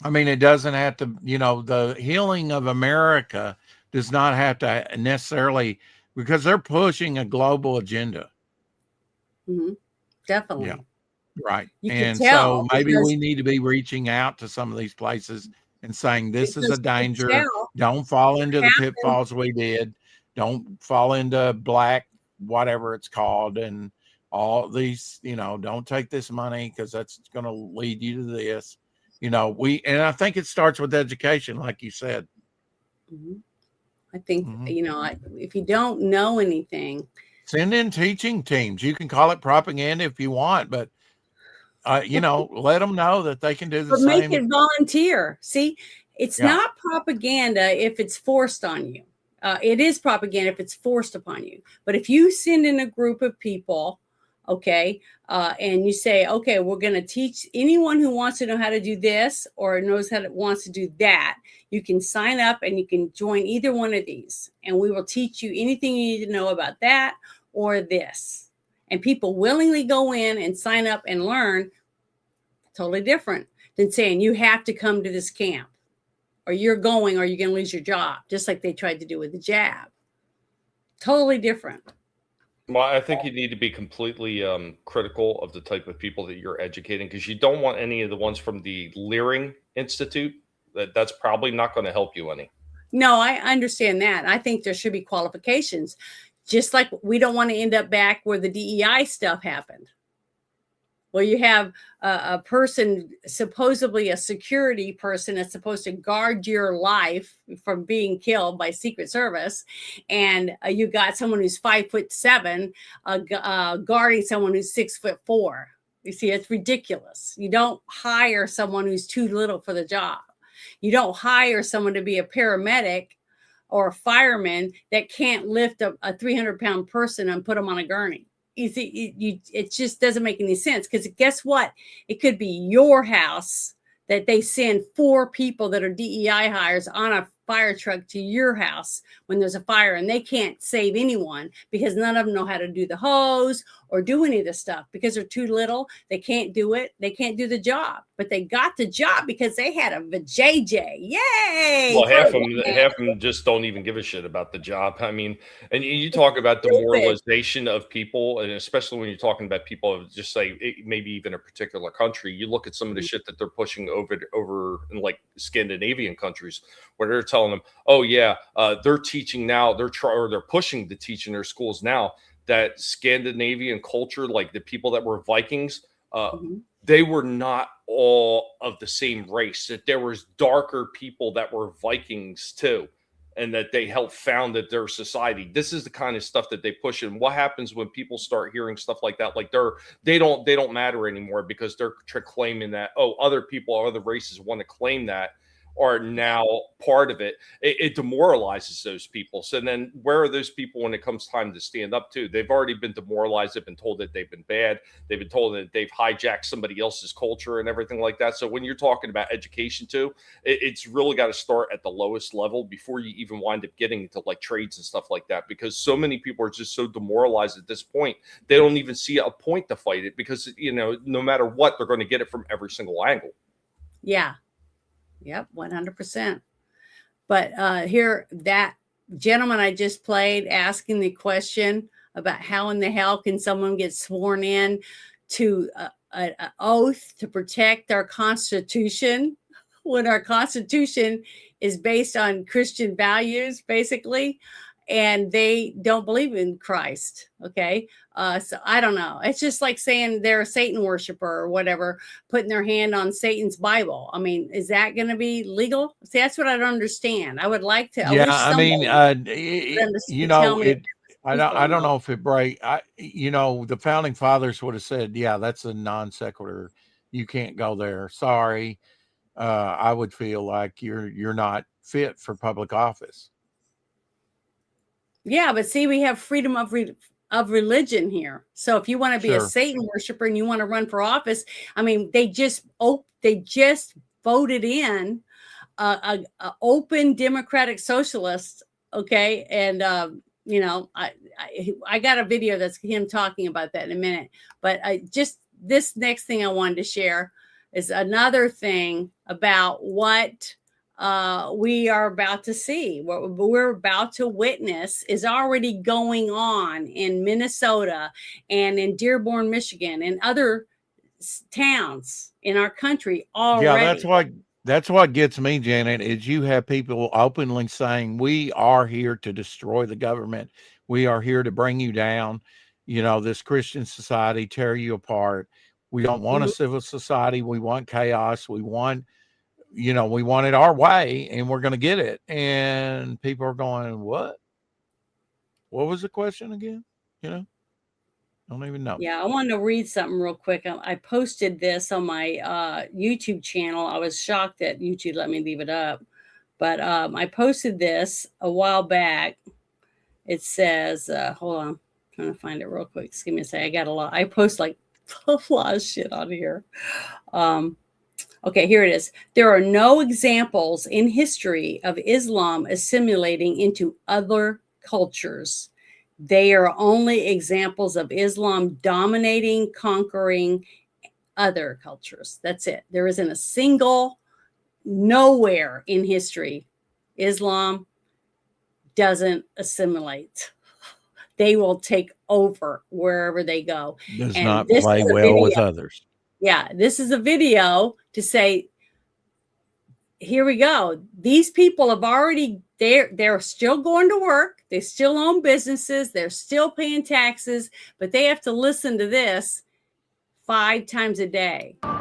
I mean, it doesn't have to, the healing of America does not have to necessarily, because they're pushing a global agenda. Mm-hmm. Definitely. Yeah. Right. You and can tell so maybe we need to be reaching out to some of these places and saying, this is a danger. Don't fall into the pitfalls we did. Don't fall into black, whatever it's called. And all these, don't take this money because that's going to lead you to this. And I think it starts with education, like you said. Mm-hmm. I think, if you don't know anything, send in teaching teams. You can call it propaganda if you want, but let them know that they can do the same. Make it volunteer. See, it's not propaganda if it's forced on you. It is propaganda if it's forced upon you. But if you send in a group of people, and you say, okay, we're going to teach anyone who wants to know how to do this or wants to do that, you can sign up and you can join either one of these, and we will teach you anything you need to know about that or this. And people willingly go in and sign up and learn. Totally different than saying you have to come to this camp, or you're going or you're going to lose your job, just like they tried to do with the jab. Totally different. Well, I think you need to be completely critical of the type of people that you're educating, because you don't want any of the ones from the Leering Institute. That's probably not going to help you any. No, I understand that. I think there should be qualifications, just like we don't want to end up back where the DEI stuff happened, where you have a person, supposedly a security person that's supposed to guard your life from being killed by Secret Service. And you got someone who's 5'7", guarding someone who's 6'4". You see, it's ridiculous. You don't hire someone who's too little for the job. You don't hire someone to be a paramedic or a fireman that can't lift a 300-pound person and put them on a gurney. You see, it just doesn't make any sense, because guess what? It could be your house that they send 4 people that are DEI hires on a fire truck to your house when there's a fire, and they can't save anyone because none of them know how to do the hose or do any of the stuff because they're too little. They can't do it. They can't do the job, but they got the job because they had a JJ. Yay! Well, half of them just don't even give a shit about the job. I mean, and you talk about demoralization of people, and especially when you're talking about people of just say maybe even a particular country. You look at some of the shit that they're pushing over in like Scandinavian countries, where they're telling them, oh yeah, they're teaching now, they're pushing to teach in their schools now that Scandinavian culture, like the people that were Vikings, they were not all of the same race, that there was darker people that were Vikings too, and that they helped founded their society. This is the kind of stuff that they push. And what happens when people start hearing stuff like that? Like they don't matter anymore because they're claiming that, oh, other people, other races want to claim that, are now part of it. It demoralizes those people. So then where are those people when it comes time to stand up to? They've already been demoralized. They've been told that they've been bad. They've been told that they've hijacked somebody else's culture and everything like that. So when you're talking about education too, it's really got to start at the lowest level before you even wind up getting into like trades and stuff like that, because so many people are just so demoralized at this point. They don't even see a point to fight it because, you know, no matter what, they're going to get it from every single angle. Yeah. Yep, 100%. But here, that gentleman I just played asking the question about how in the hell can someone get sworn in to an oath to protect our Constitution when our Constitution is based on Christian values, basically, and they don't believe in Christ. Okay. So I don't know. It's just like saying they're a Satan worshiper or whatever, putting their hand on Satan's Bible. I mean, is that going to be legal? See, that's what I don't understand. I would like to. Yeah. I mean, you know, I don't know if it break. You know, the founding fathers would have said, yeah, that's a non sequitur. You can't go there. Sorry. I would feel like you're not fit for public office. Yeah, but see, we have freedom of religion here. So if you want to be a Satan worshiper and you want to run for office, I mean, they just voted in a open democratic socialist. Okay, and you know, I got a video that's him talking about that in a minute. But just this next thing I wanted to share is another thing about what we are about to see. What we're about to witness is already going on in Minnesota and in Dearborn, Michigan, and other towns in our country already. Yeah, that's what gets me, Janet, is you have people openly saying we are here to destroy the government. We are here to bring you down. You know, this Christian society, tear you apart. We don't want a civil society. We want chaos. We want it our way, and we're going to get it. And people are going, what? What was the question again? You know, I don't even know. Yeah, I wanted to read something real quick. I posted this on my YouTube channel. I was shocked that YouTube let me leave it up. But I posted this a while back. It says, hold on, I'm trying to find it real quick. Just give me a second. I got a lot. I post like a lot of shit on here. Okay, here it is. There are no examples in history of Islam assimilating into other cultures. They are only examples of Islam dominating, conquering other cultures. That's it. There isn't a single, nowhere in history, Islam doesn't assimilate. They will take over wherever they go. Does not play well with others. Yeah, this is a video to say, here we go. These people have already, they're still going to work. They still own businesses. They're still paying taxes, but they have to listen to this 5 times a day. All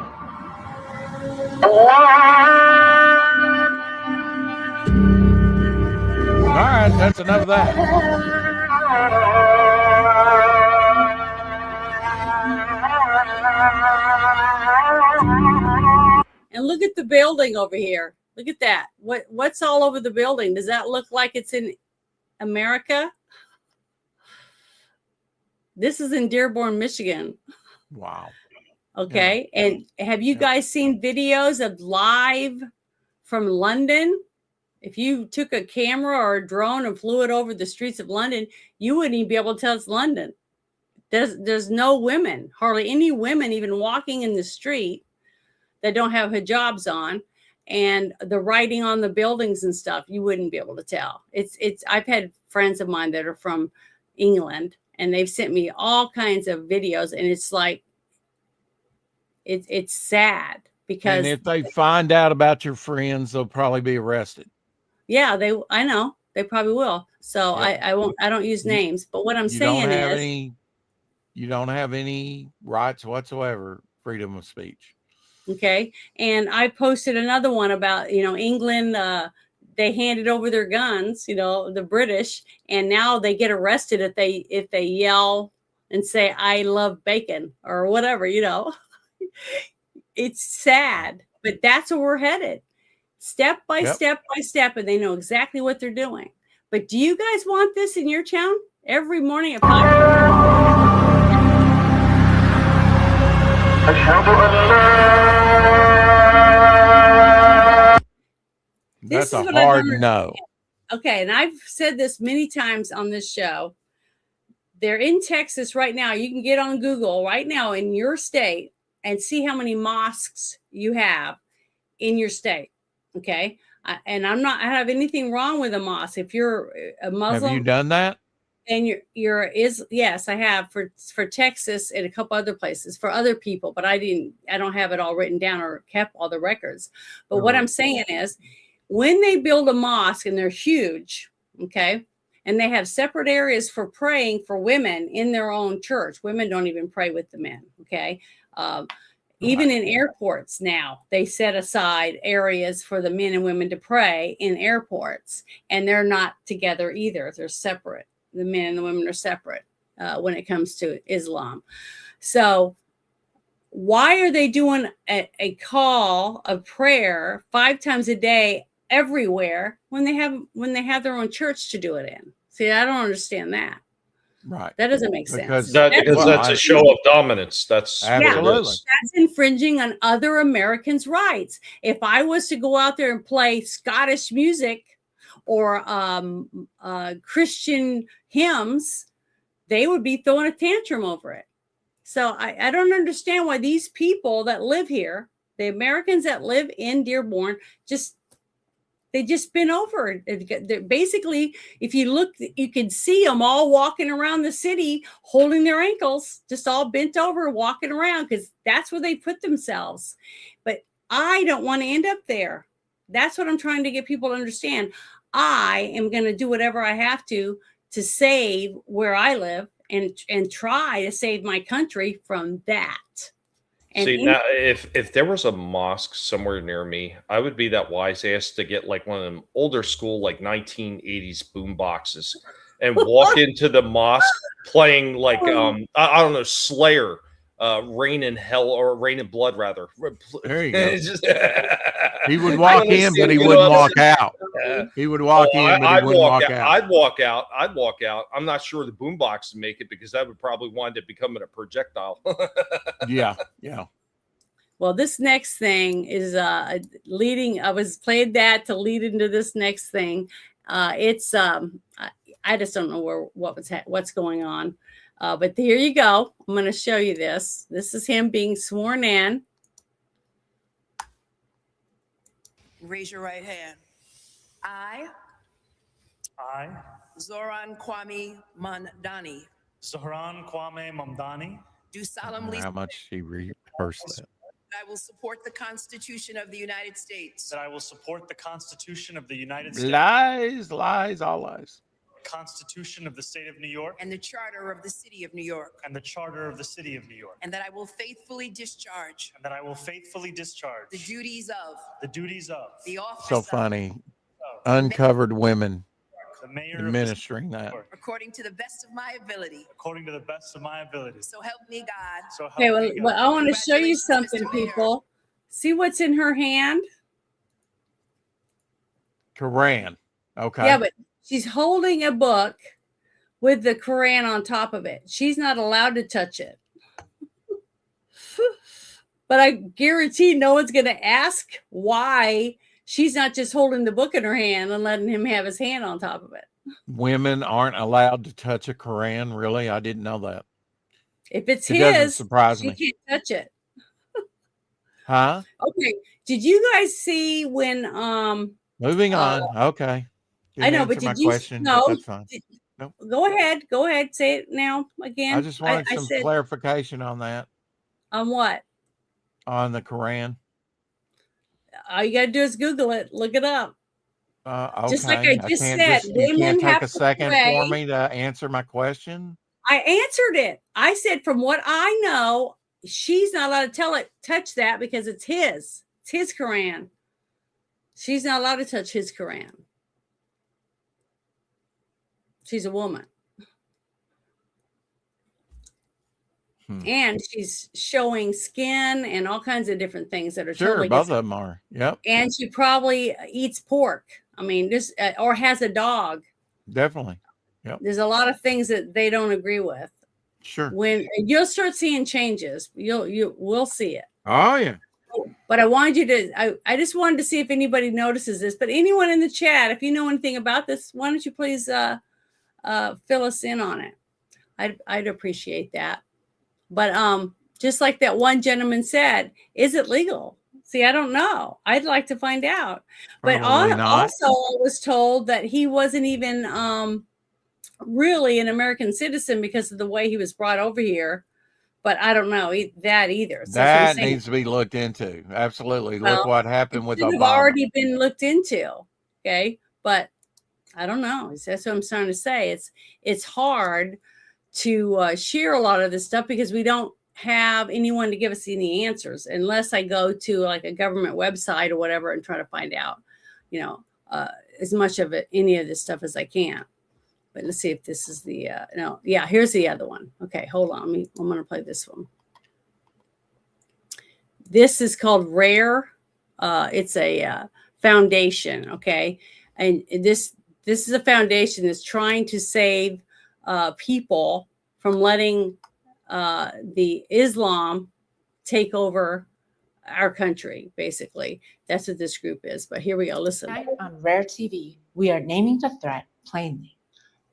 right, that's enough of that. And look at the building over here. Look at that. What's all over the building? Does that look like it's in America? This is in Dearborn, Michigan. Wow. Okay. Yeah. And have you guys seen videos of live from London? If you took a camera or a drone and flew it over the streets of London, you wouldn't even be able to tell it's London. There's no women, hardly any women even walking in the street that don't have hijabs on, and the writing on the buildings and stuff, you wouldn't be able to tell. I've had friends of mine that are from England, and they've sent me all kinds of videos, and it's like, it's sad because. And if they find out about your friends, they'll probably be arrested. Yeah, I know they probably will. So Yeah. I don't use names, but what I'm saying is, you don't have any rights whatsoever, freedom of speech. okay. And I posted another one about, England, they handed over their guns, the British, and now they get arrested if they yell and say, "I love bacon," or whatever, It's sad, but that's where we're headed. Step by step by step, and they know exactly what they're doing. But do you guys want this in your town? Every morning at 5. That's a hard no. Okay, and I've said this many times on this show. They're in Texas right now. You can get on Google right now in your state and see how many mosques you have in your state. Okay. And I have anything wrong with a mosque. If you're a Muslim, Have you done that? and yes, I have for Texas and a couple other places for other people, but I don't have it all written down or kept all the records. But what I'm saying is, when they build a mosque and they're huge, okay, and they have separate areas for praying for women in their own church. Women don't even pray with the men, okay? Even in airports now, they set aside areas for the men and women to pray in airports, and they're not together either. They're separate. The men and the women are separate when it comes to Islam. So why are they doing a call of prayer 5 times a day everywhere when they have their own church to do it in? See, I don't understand that. Right. That doesn't make sense. Because that's a show of dominance. That's that's infringing on other Americans' rights. If I was to go out there and play Scottish music or Christian hymns, they would be throwing a tantrum over it. So I don't understand why these people that live here, the Americans that live in Dearborn, they just spin over. They're basically, if you look, you can see them all walking around the city, holding their ankles, just all bent over, walking around, because that's where they put themselves. But I don't want to end up there. That's what I'm trying to get people to understand. I am going to do whatever I have to save where I live and try to save my country from that. And see, now if there was a mosque somewhere near me, I would be that wise ass to get like one of them older school, like 1980s boom boxes and walk into the mosque playing like, I don't know, Slayer, Rain in Hell, or Rain in Blood rather. There you go. He would walk in, but he wouldn't walk out. He would walk in, but he wouldn't walk out. I'd walk out. I'm not sure the boombox would make it, because that would probably wind up becoming a projectile. Yeah. Well, this next thing is leading. I was played that to lead into this next thing. It's I just don't know what's going on. But here you go. I'm going to show you this. This is him being sworn in. Raise your right hand. I, Zoran Kwame Mamdani, do solemnly How much she rehearsed that. that I will support the Constitution of the United States. That I will support the Constitution of the United States. Lies, all lies. Constitution of the State of New York. And the Charter of the City of New York. And the Charter of the City of New York. And that I will faithfully discharge. And that I will faithfully discharge. The duties of. The office So funny. Uncovered women the mayor administering that. According to the best of my ability. According to the best of my ability. So help me God. So help Okay, me God. well, I want to show you something, people. See what's in her hand? Quran. Okay. Yeah, but she's holding a book with the Quran on top of it. She's not allowed to touch it. But I guarantee no one's going to ask why she's not just holding the book in her hand and letting him have his hand on top of it. Women aren't allowed to touch a Quran. Really? I didn't know that. If it's It doesn't his, surprise she me. can't touch it. Huh? Okay. Did you guys see when Moving on. Okay. I know, Didn't but answer my did you question, but no? that's fine. Nope. Go ahead. Say it now again. I just wanted I some said clarification on that, on what? on the Quran. All you gotta do is Google it, look it up. Okay. Just like I just can't said, you women can't take have a to second pray. for me to answer my question? I answered it. I said, from what I know, she's not allowed to touch that because it's his. It's his Quran. She's not allowed to touch his Quran. She's a woman. And she's showing skin and all kinds of different things that are Sure, totally both of them are. Yep, and she probably eats pork. I mean, this or has a dog. definitely. Yep, There's a lot of things that they don't agree with. sure. When you'll start seeing changes, we'll see it. Oh yeah. But I wanted you to, I just wanted to see if anybody notices this. But anyone in the chat, if you know anything about this, why don't you please fill us in on it? I'd appreciate that. But just like that one gentleman said, is it legal? See, I don't know. I'd like to find out. But Probably not. also, I was told that he wasn't even really an American citizen because of the way he was brought over here. But I don't know that either. So that's what I'm That saying. needs to be looked into. Absolutely. Well, Look what happened with It should have Obama. already been looked into. Okay. But I don't know. That's what I'm trying to say. It's hard to share a lot of this stuff because we don't have anyone to give us any answers unless I go to like a government website or whatever and try to find out, as much of it, any of this stuff as I can. But let's see if this is the, no, yeah, here's the other one. Okay, hold on. I'm going to play this one. This is called RARE. It's a foundation, okay? And this is a foundation that's trying to save people from letting the Islam take over our country, basically. That's what this group is. But here we go. Listen. Tonight on Rare TV, we are naming the threat plainly.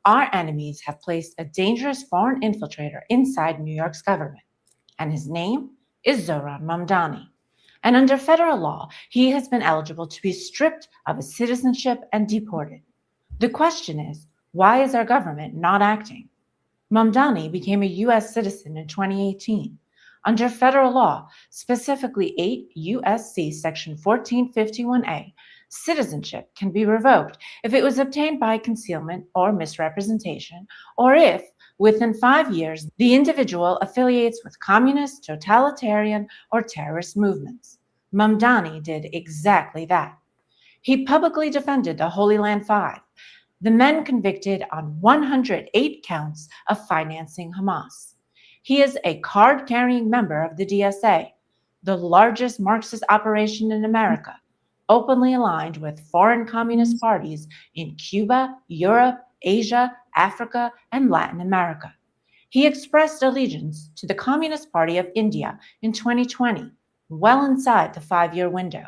Our enemies have placed a dangerous foreign infiltrator inside New York's government, and his name is Zohran Mamdani. And under federal law, he has been eligible to be stripped of his citizenship and deported. The question is, why is our government not acting? Mamdani became a U.S. citizen in 2018. Under federal law, specifically 8 U.S.C. Section 1451A, citizenship can be revoked if it was obtained by concealment or misrepresentation, or if, within 5 years, the individual affiliates with communist, totalitarian, or terrorist movements. Mamdani did exactly that. He publicly defended the Holy Land Five, the men convicted on 108 counts of financing Hamas. He is a card-carrying member of the DSA, the largest Marxist operation in America, openly aligned with foreign communist parties in Cuba, Europe, Asia, Africa, and Latin America. He expressed allegiance to the Communist Party of India in 2020, well inside the 5-year window,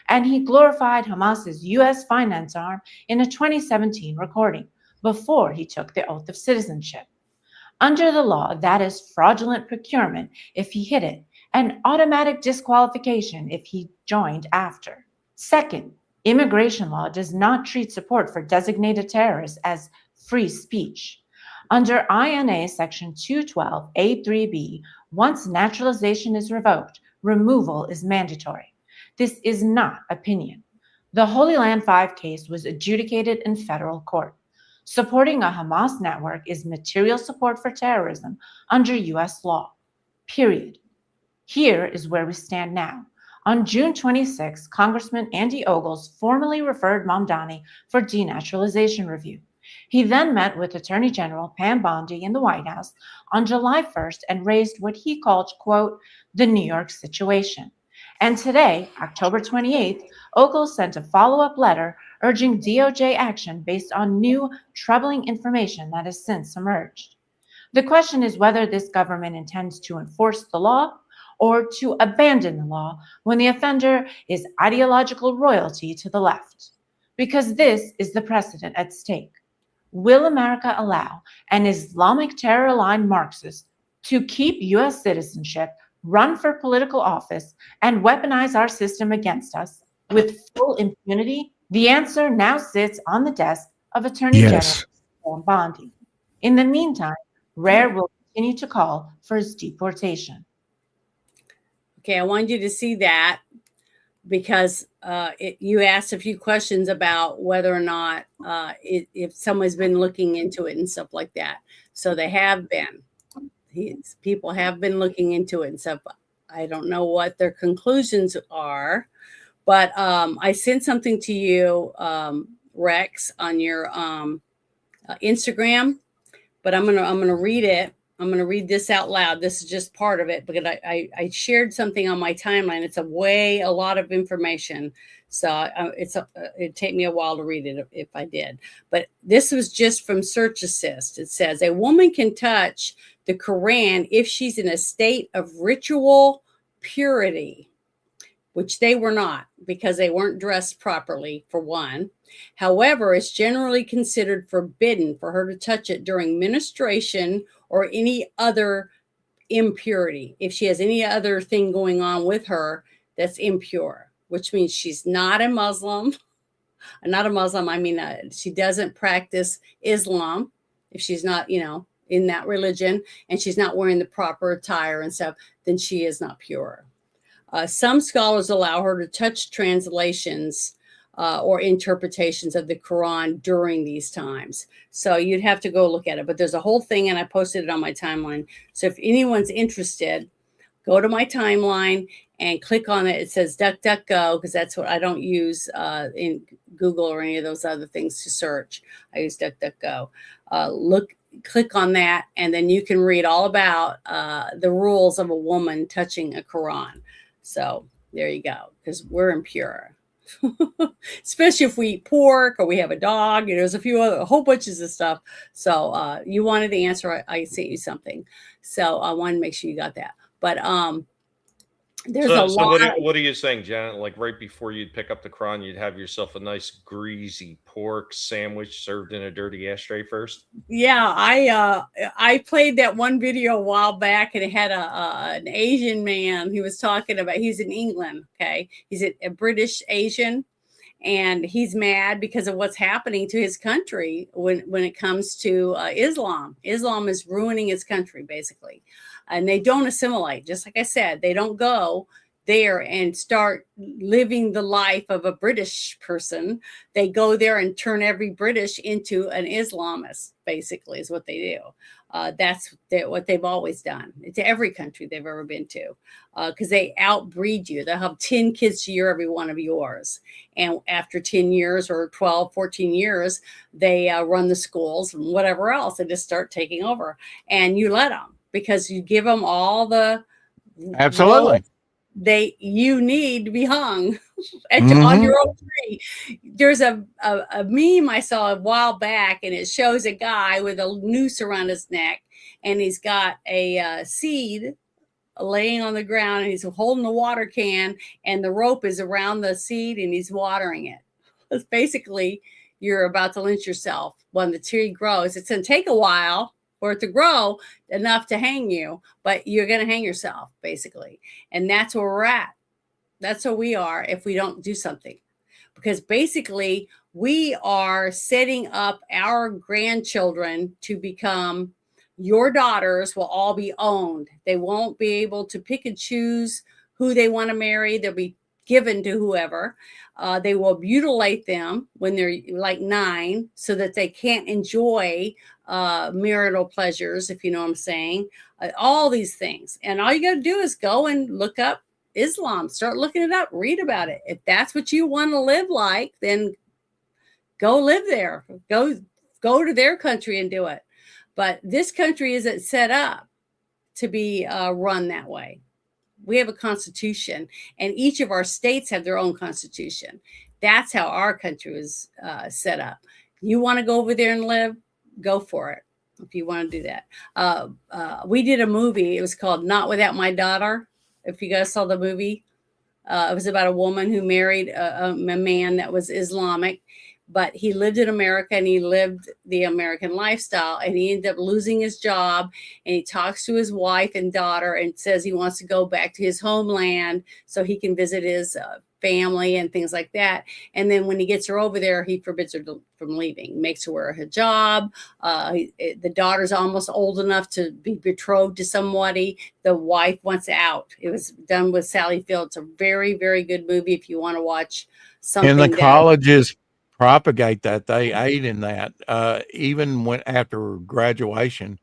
and he glorified Hamas's U.S. finance arm in a 2017 recording before he took the oath of citizenship. Under the law, that is fraudulent procurement if he hid it, and automatic disqualification if he joined after. Second, immigration law does not treat support for designated terrorists as free speech. Under INA Section 212A3B, once naturalization is revoked, removal is mandatory. This is not opinion. The Holy Land 5 case was adjudicated in federal court. Supporting a Hamas network is material support for terrorism under U.S. law. Period. Here is where we stand now. On June 26, Congressman Andy Ogles formally referred Mamdani for denaturalization review. He then met with Attorney General Pam Bondi in the White House on July 1st and raised what he called, quote, the New York situation. And today, October 28th, Ogles sent a follow-up letter urging DOJ action based on new, troubling information that has since emerged. The question is whether this government intends to enforce the law or to abandon the law when the offender is ideological royalty to the left. Because this is the precedent at stake. Will America allow an Islamic terror-aligned Marxist to keep U.S. citizenship, run for political office, and weaponize our system against us with full impunity? The answer now sits on the desk of Attorney General Pam Bondi. In the meantime, Rare will continue to call for his deportation. Okay, I wanted you to see that because you asked a few questions about whether or not if someone's been looking into it and stuff like that. So they have been. People have been looking into it and stuff. I don't know what their conclusions are, but I sent something to you, Rex, on your Instagram. But I'm gonna read it. I'm going to read this out loud. This is just part of it because I shared something on my timeline. It's a lot of information. So it'd take me a while to read it if I did. But this was just from Search Assist. It says, a woman can touch the Quran if she's in a state of ritual purity, which they were not because they weren't dressed properly, for one. However, it's generally considered forbidden for her to touch it during ministration or any other impurity. If she has any other thing going on with her that's impure, which means she's not a Muslim. Not a Muslim, I mean, she doesn't practice Islam. If she's not, in that religion and she's not wearing the proper attire and stuff, then she is not pure. Some scholars allow her to touch translations or interpretations of the Quran during these times. So you'd have to go look at it. But there's a whole thing, and I posted it on my timeline. So if anyone's interested, go to my timeline and click on it. It says DuckDuckGo, because that's what I don't use in Google or any of those other things to search. I use DuckDuckGo. Click on that, and then you can read all about the rules of a woman touching a Quran. So there you go, because we're impure. Especially if we eat pork or we have a dog, there's a whole bunches of stuff. So you wanted the answer, I sent you something. So I wanted to make sure you got that. But there's a lot. So what are you saying, Janet? Like right before you'd pick up the Quran, you'd have yourself a nice greasy pork sandwich served in a dirty ashtray first? Yeah, I played that one video a while back, and it had an Asian man. He was talking about, he's in England, okay? He's a British Asian, and he's mad because of what's happening to his country when it comes to Islam. Islam is ruining his country, basically. And they don't assimilate. Just like I said, they don't go there and start living the life of a British person. They go there and turn every British into an Islamist, basically, is what they do. That's what they've always done to every country they've ever been to, because they outbreed you. They'll have 10 kids to every one of yours. And after 10 years or 12, 14 years, they run the schools and whatever else. They just start taking over. And you let them, because you give them all the absolutely you need to be hung on your own tree. There's a meme I saw a while back, and it shows a guy with a noose around his neck, and he's got a seed laying on the ground, and he's holding the water can, and the rope is around the seed, and he's watering it. It's basically, you're about to lynch yourself when the tree grows. It's going to take a while for it to grow enough to hang you, but you're going to hang yourself, basically. And that's where we're at. That's where we are if we don't do something. Because basically, we are setting up our grandchildren to become, your daughters will all be owned. They won't be able to pick and choose who they want to marry. They'll be given to whoever. They will mutilate them when they're like 9 so that they can't enjoy marital pleasures, if you know what I'm saying. All these things. And all you got to do is go and look up Islam. Start looking it up. Read about it. If that's what you want to live like, then go live there. Go to their country and do it. But this country isn't set up to be run that way. We have a constitution, and each of our states have their own constitution. That's how our country is set up. You want to go over there and live? Go for it. If you want to do that. We did a movie. It was called Not Without My Daughter. If you guys saw the movie, it was about a woman who married a man that was Islamic, but he lived in America and he lived the American lifestyle, and he ended up losing his job. And he talks to his wife and daughter and says he wants to go back to his homeland so he can visit his family and things like that. And then when he gets her over there, he forbids her from leaving, makes her wear a hijab. The daughter's almost old enough to be betrothed to somebody. The wife wants out. It was done with Sally Field. It's a very, very good movie if you want to watch something. And the colleges propagate that. They aid in that. Even when after graduation,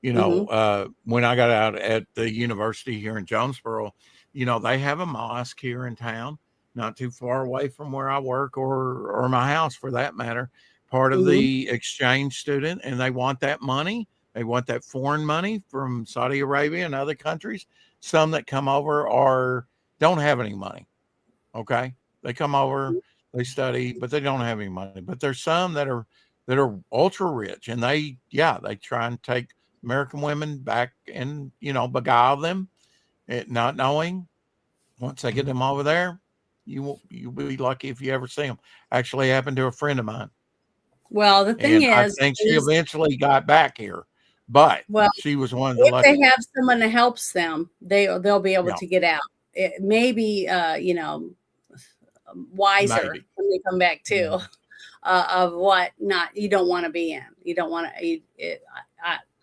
you know, when I got out at the university here in Jonesboro, you know, they have a mosque here in town, not too far away from where I work or my house for that matter, part of the exchange student. And they want that money. They want that foreign money from Saudi Arabia and other countries. Some that come over don't have any money. Okay. They come over, they study, but they don't have any money. But there's some that are ultra rich, and they try and take American women back and, you know, beguile them, not knowing once they get them over there, you'll be lucky if you ever see them. Actually happened to a friend of mine. Well, the thing I is, think she eventually got back here, but she was one of the if lucky. they have someone that helps them, they'll be able to get out. It may be, you know, wiser when they come back too, of what not you don't want to be in. You don't want to.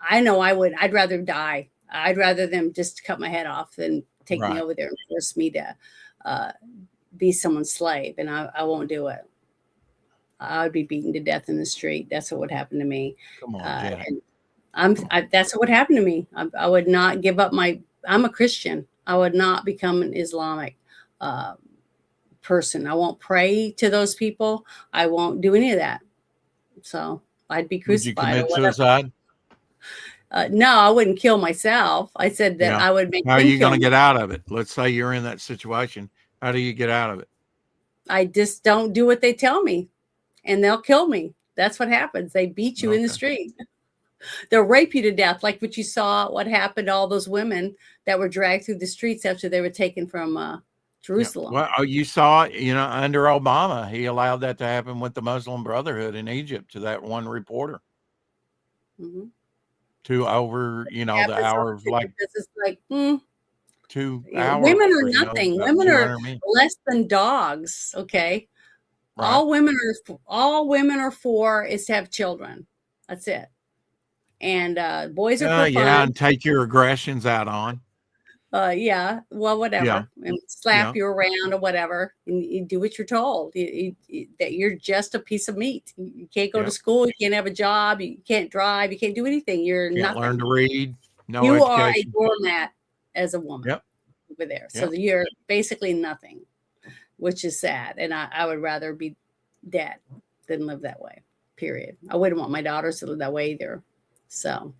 I know I would. I'd rather die. I'd rather them just cut my head off than take me over there and force me to be someone's slave, and I won't do it. I would be beaten to death in the street. That's what would happen to me. Come on, and that's what happened to me. I would not give up I'm a Christian. I would not become an Islamic person. I won't pray to those people. I won't do any of that. So I'd be crucified. Would you commit suicide? No, I wouldn't kill myself. I said that I would make. How are you going to get out of it? Let's say you're in that situation. How do you get out of it? I just don't do what they tell me, and they'll kill me. That's what happens. They beat you in the street. They'll rape you to death, like what you saw. What happened to all those women that were dragged through the streets after they were taken from Jerusalem. Yeah. Well, you saw, you know, under Obama, he allowed that to happen with the Muslim Brotherhood in Egypt to that one reporter. To over, you know, the hour of like, it's like 2 hours. Women are nothing. Women are less than dogs. Okay. Right. All women are for is to have children. That's it. And boys are for fun. Yeah, and take your aggressions out on. Yeah, well, whatever, and slap you around or whatever, and you do what you're told. That you're just a piece of meat. You can't go to school. You can't have a job. You can't drive. You can't do anything. You're can't learn to read. No you education. are a doormat as a woman over there. So you're basically nothing, which is sad. And I would rather be dead than live that way. Period. I wouldn't want my daughters to live that way either. So.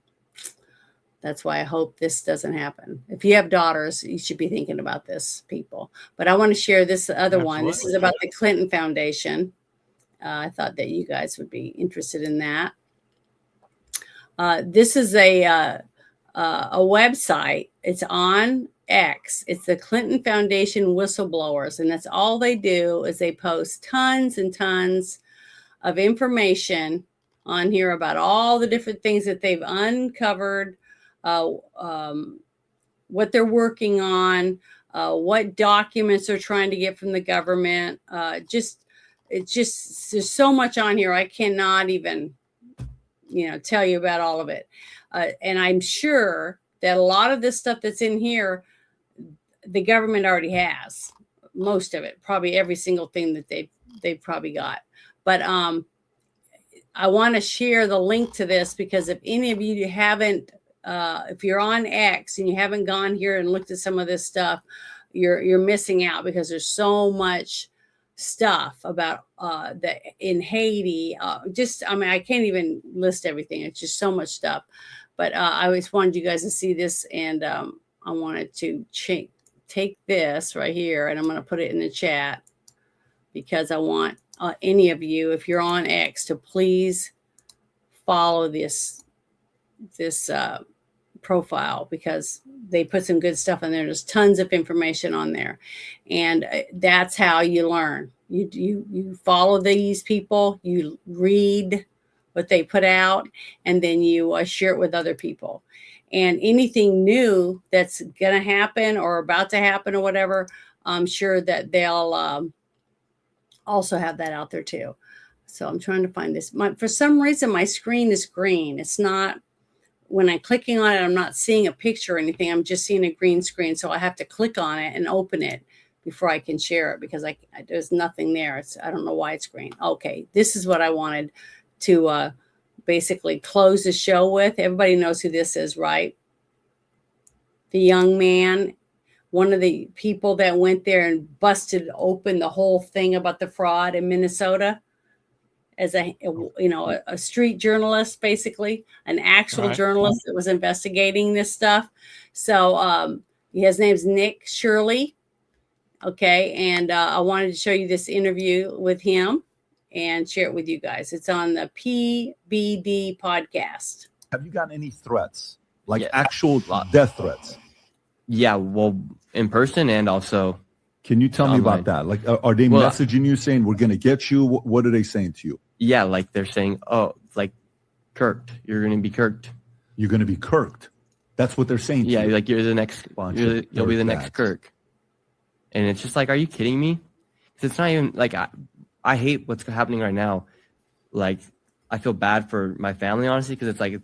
That's why I hope this doesn't happen. If you have daughters, you should be thinking about this, people. But I want to share this other one. This is about the Clinton Foundation. I thought that you guys would be interested in that. This is a website. It's on X. It's the Clinton Foundation Whistleblowers, and that's all they do is they post tons and tons of information on here about all the different things that they've uncovered. What they're working on, what documents they're trying to get from the government. It's just there's so much on here. I cannot even, tell you about all of it. And I'm sure that a lot of this stuff that's in here, the government already has most of it, probably every single thing that they've probably got. But I want to share the link to this because if any of you haven't, if you're on X and you haven't gone here and looked at some of this stuff, you're missing out because there's so much stuff about in Haiti. I can't even list everything. It's just so much stuff. But I always wanted you guys to see this, and I wanted to take this right here, and I'm going to put it in the chat because I want any of you, if you're on X, to please follow this profile because they put some good stuff in there. There's tons of information on there, and that's how you learn. You follow these people, you read what they put out, and then you share it with other people. And anything new that's going to happen or about to happen or whatever, I'm sure that they'll also have that out there too. So I'm trying to find this. For some reason, my screen is green. It's not, when I'm clicking on it, I'm not seeing a picture or anything. I'm just seeing a green screen. So I have to click on it and open it before I can share it because there's nothing there. I don't know why it's green. Okay, this is what I wanted to basically close the show with. Everybody knows who this is, right? The young man, one of the people that went there and busted open the whole thing about the fraud in Minnesota as a street journalist, basically an actual journalist that was investigating this stuff. So his name's Nick Shirley. Okay. And I wanted to show you this interview with him and share it with you guys. It's on the PBD podcast. Have you gotten any threats, like actual death threats? Yeah, well, in person and also. Can you tell me about that? Like, are they messaging you saying we're going to get you? What are they saying to you? Yeah, like they're saying, oh, like kirked. You're going to be kirked. You're going to be kirked. That's what they're saying to you. Yeah, like you're the next. You'll be the next Kirk. And it's just like, are you kidding me? Because it's not even like I hate what's happening right now. Like, I feel bad for my family, honestly, because it's like,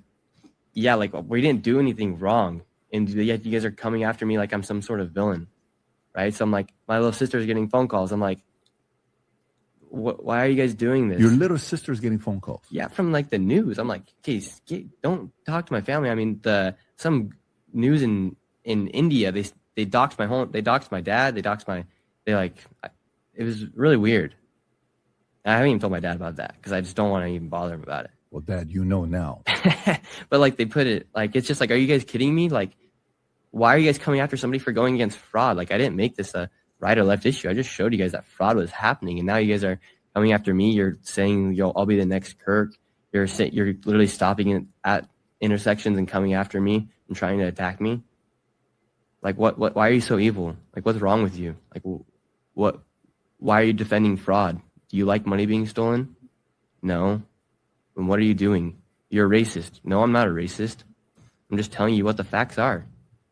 yeah, like we didn't do anything wrong. And yet you guys are coming after me like I'm some sort of villain, right? So I'm like, my little sister's getting phone calls. I'm like, why are you guys doing this? Your little sister's getting phone calls? Yeah, from like the news. I'm like, okay, don't talk to my family. I mean, some news in India, they doxed my home. They doxed my dad. It was really weird. I haven't even told my dad about that because I just don't want to even bother him about it. Well, Dad, you know now. But like they put it, like, it's just like, are you guys kidding me? Like, why are you guys coming after somebody for going against fraud? Like, I didn't make this a right or left issue. I just showed you guys that fraud was happening. And now you guys are coming after me. You're saying, I'll be the next Kirk. You're literally stopping at intersections and coming after me and trying to attack me. Like, why are you so evil? Like, what's wrong with you? Like, why are you defending fraud? Do you like money being stolen? No. And what are you doing? You're a racist. No, I'm not a racist. I'm just telling you what the facts are.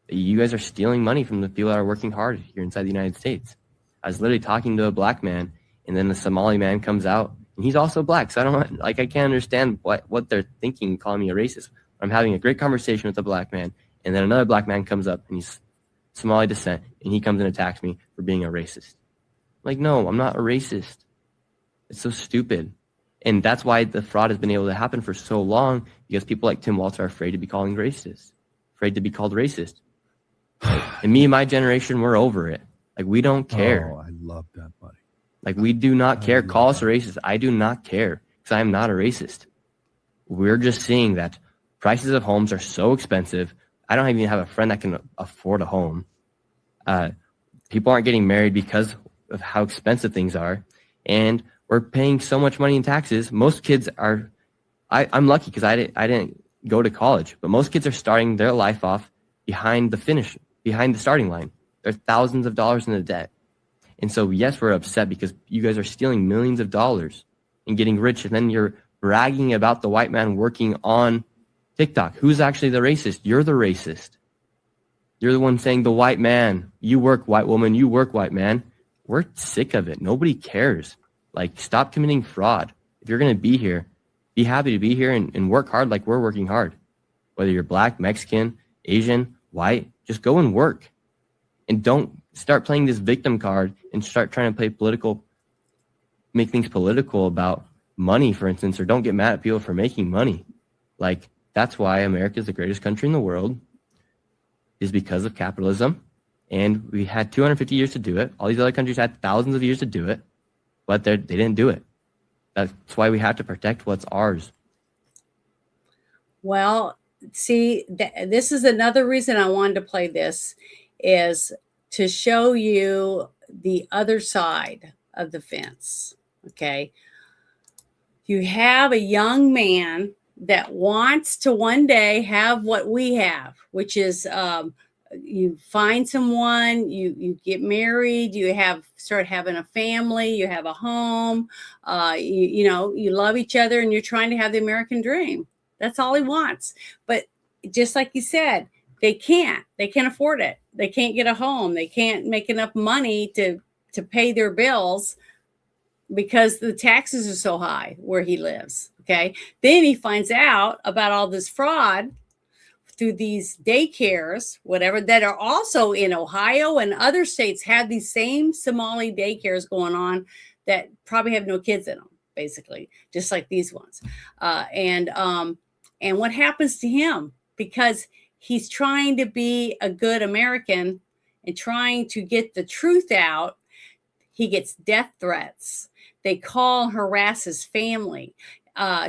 You guys are stealing money from the people that are working hard here inside the United States. I was literally talking to a black man, and then the Somali man comes out, and he's also black. So I can't understand what they're thinking, calling me a racist. I'm having a great conversation with a black man, and then another black man comes up, and he's Somali descent, and he comes and attacks me for being a racist. Like, no, I'm not a racist. It's so stupid. And that's why the fraud has been able to happen for so long, because people like Tim Walz are afraid to be called racist. And me and my generation, we're over it. Like, we don't care. Oh, I love that, buddy. Like, we do not care. Call us a racist. I do not care because I am not a racist. We're just seeing that prices of homes are so expensive. I don't even have a friend that can afford a home. People aren't getting married because of how expensive things are. And we're paying so much money in taxes. Most kids are, I'm lucky because I didn't go to college, but most kids are starting their life off behind the starting line. They're thousands of dollars in the debt. And so, yes, we're upset because you guys are stealing millions of dollars and getting rich. And then you're bragging about the white man working on TikTok. Who's actually the racist? You're the racist. You're the one saying the white man, you work white woman, you work white man. We're sick of it. Nobody cares. Like, stop committing fraud. If you're going to be here, be happy to be here and work hard like we're working hard. Whether you're black, Mexican, Asian, white, just go and work. And don't start playing this victim card and start trying to make things political about money, for instance, or don't get mad at people for making money. Like, that's why America is the greatest country in the world, is because of capitalism. And we had 250 years to do it. All these other countries had thousands of years to do it, but they didn't do it. That's why we have to protect what's ours. Well, see, this is another reason I wanted to play this, is to show you the other side of the fence. Okay. You have a young man that wants to one day have what we have, which is you find someone, you get married, you start having a family, you have a home, you love each other, and you're trying to have the American dream. That's all he wants. But just like you said, they can't afford it. They can't get a home. They can't make enough money to pay their bills because the taxes are so high where he lives. Okay. Then he finds out about all this fraud through these daycares, whatever, that are also in Ohio, and other states have these same Somali daycares going on that probably have no kids in them, basically, just like these ones. And what happens to him? Because he's trying to be a good American and trying to get the truth out, he gets death threats. They call, harass his family.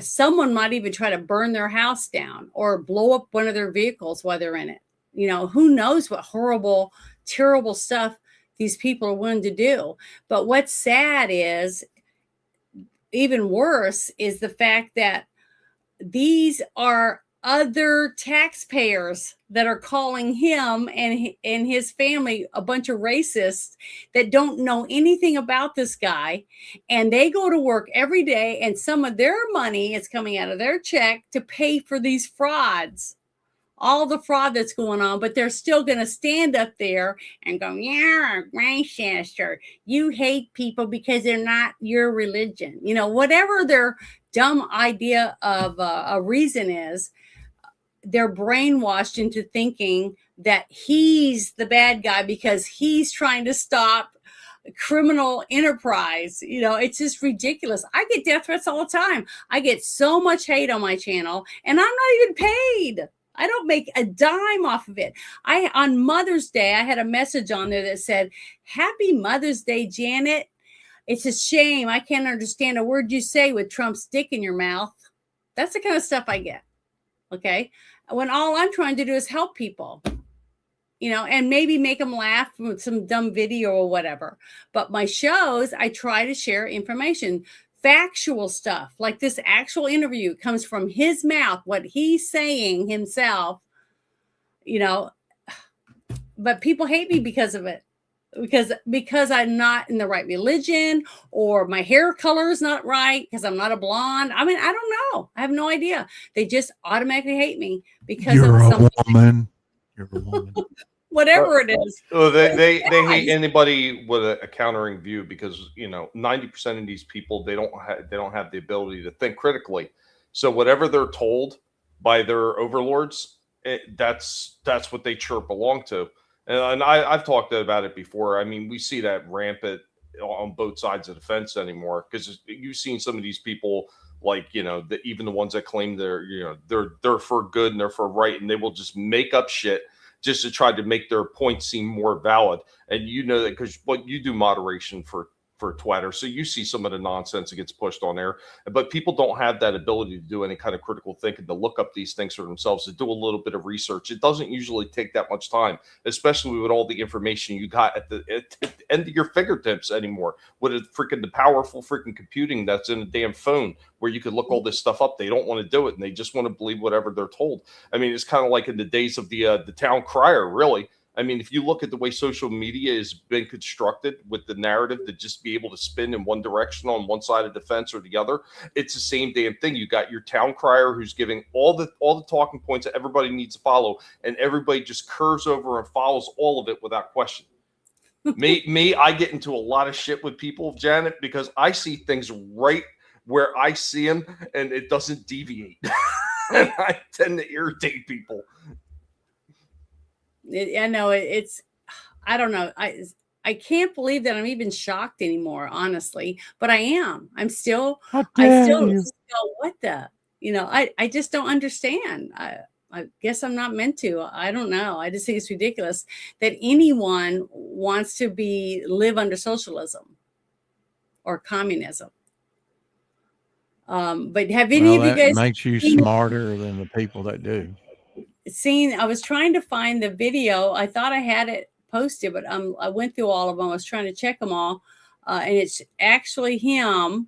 Someone might even try to burn their house down or blow up one of their vehicles while they're in it. Who knows what horrible, terrible stuff these people are willing to do. But what's sad is, even worse, is the fact that these are other taxpayers that are calling him and his family a bunch of racists that don't know anything about this guy. And they go to work every day, and some of their money is coming out of their check to pay for these frauds, all the fraud that's going on. But they're still going to stand up there and go, "Yeah, racist," or "You hate people because they're not your religion." Whatever their dumb idea of a reason is, they're brainwashed into thinking that he's the bad guy because he's trying to stop criminal enterprise. It's just ridiculous. I get death threats all the time. I get so much hate on my channel, and I'm not even paid. I don't make a dime off of it. On Mother's Day, I had a message on there that said, "Happy Mother's Day, Janet. It's a shame I can't understand a word you say with Trump's dick in your mouth." That's the kind of stuff I get. Okay. When all I'm trying to do is help people, and maybe make them laugh with some dumb video or whatever. But my shows, I try to share information, factual stuff, like this actual interview comes from his mouth, what he's saying himself, but people hate me because of it. Because I'm not in the right religion, or my hair color is not right, because I'm not a blonde. I mean, I don't know. I have no idea. They just automatically hate me because You're of a something. woman. You're a woman. Whatever it is. Well, they hate anybody with a countering view because 90% of these people they don't have the ability to think critically. So whatever they're told by their overlords, that's what they chirp along to. And I've talked about it before. I mean, we see that rampant on both sides of the fence anymore, because you've seen some of these people, like, even the ones that claim they're for good and they're for right, and they will just make up shit just to try to make their point seem more valid. And that because you do moderation for Twitter, so you see some of the nonsense that gets pushed on there, but people don't have that ability to do any kind of critical thinking, to look up these things for themselves, to do a little bit of research. It doesn't usually take that much time, especially with all the information you got at the end of your fingertips anymore, with the powerful freaking computing that's in a damn phone, where you could look all this stuff up. They don't want to do it, and they just want to believe whatever they're told. I mean, it's kind of like in the days of the town crier, really. I mean, if you look at the way social media has been constructed with the narrative to just be able to spin in one direction on one side of the fence or the other, it's the same damn thing. You got your town crier who's giving all the talking points that everybody needs to follow, and everybody just curves over and follows all of it without question. I get into a lot of shit with people, Janet, because I see things right where I see them, and it doesn't deviate. And I tend to irritate people. I know it's, I don't know. I can't believe that I'm even shocked anymore, honestly, but I am. I'm still, what the, I just don't understand. I guess I'm not meant to. I don't know. I just think it's ridiculous that anyone wants to live under socialism or communism. But have any of you guys makes you smarter than the people that do? I was trying to find the video. I thought I had it posted, but I went through all of them. I was trying to check them all. And it's actually him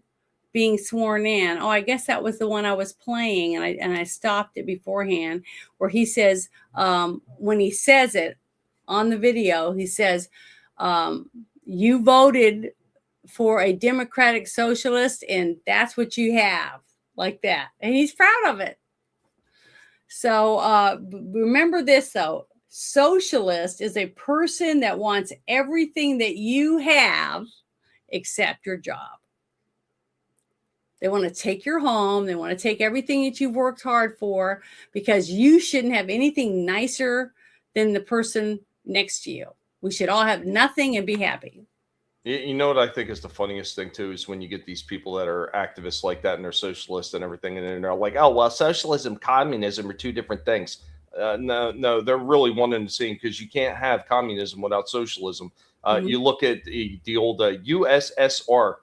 being sworn in. Oh, I guess that was the one I was playing, and I stopped it beforehand, where he says, when he says it on the video, he says, you voted for a Democratic Socialist, and that's what you have, like that. And he's proud of it. So remember this, though. Socialist is a person that wants everything that you have except your job. They want to take your home. They want to take everything that you've worked hard for, because you shouldn't have anything nicer than the person next to you. We should all have nothing and be happy. You know what I think is the funniest thing too is when you get these people that are activists like that and they're socialists and everything, and they're like, "Oh well, socialism, communism are two different things." No, they're really one and the same, because you can't have communism without socialism. You look at the old USSR.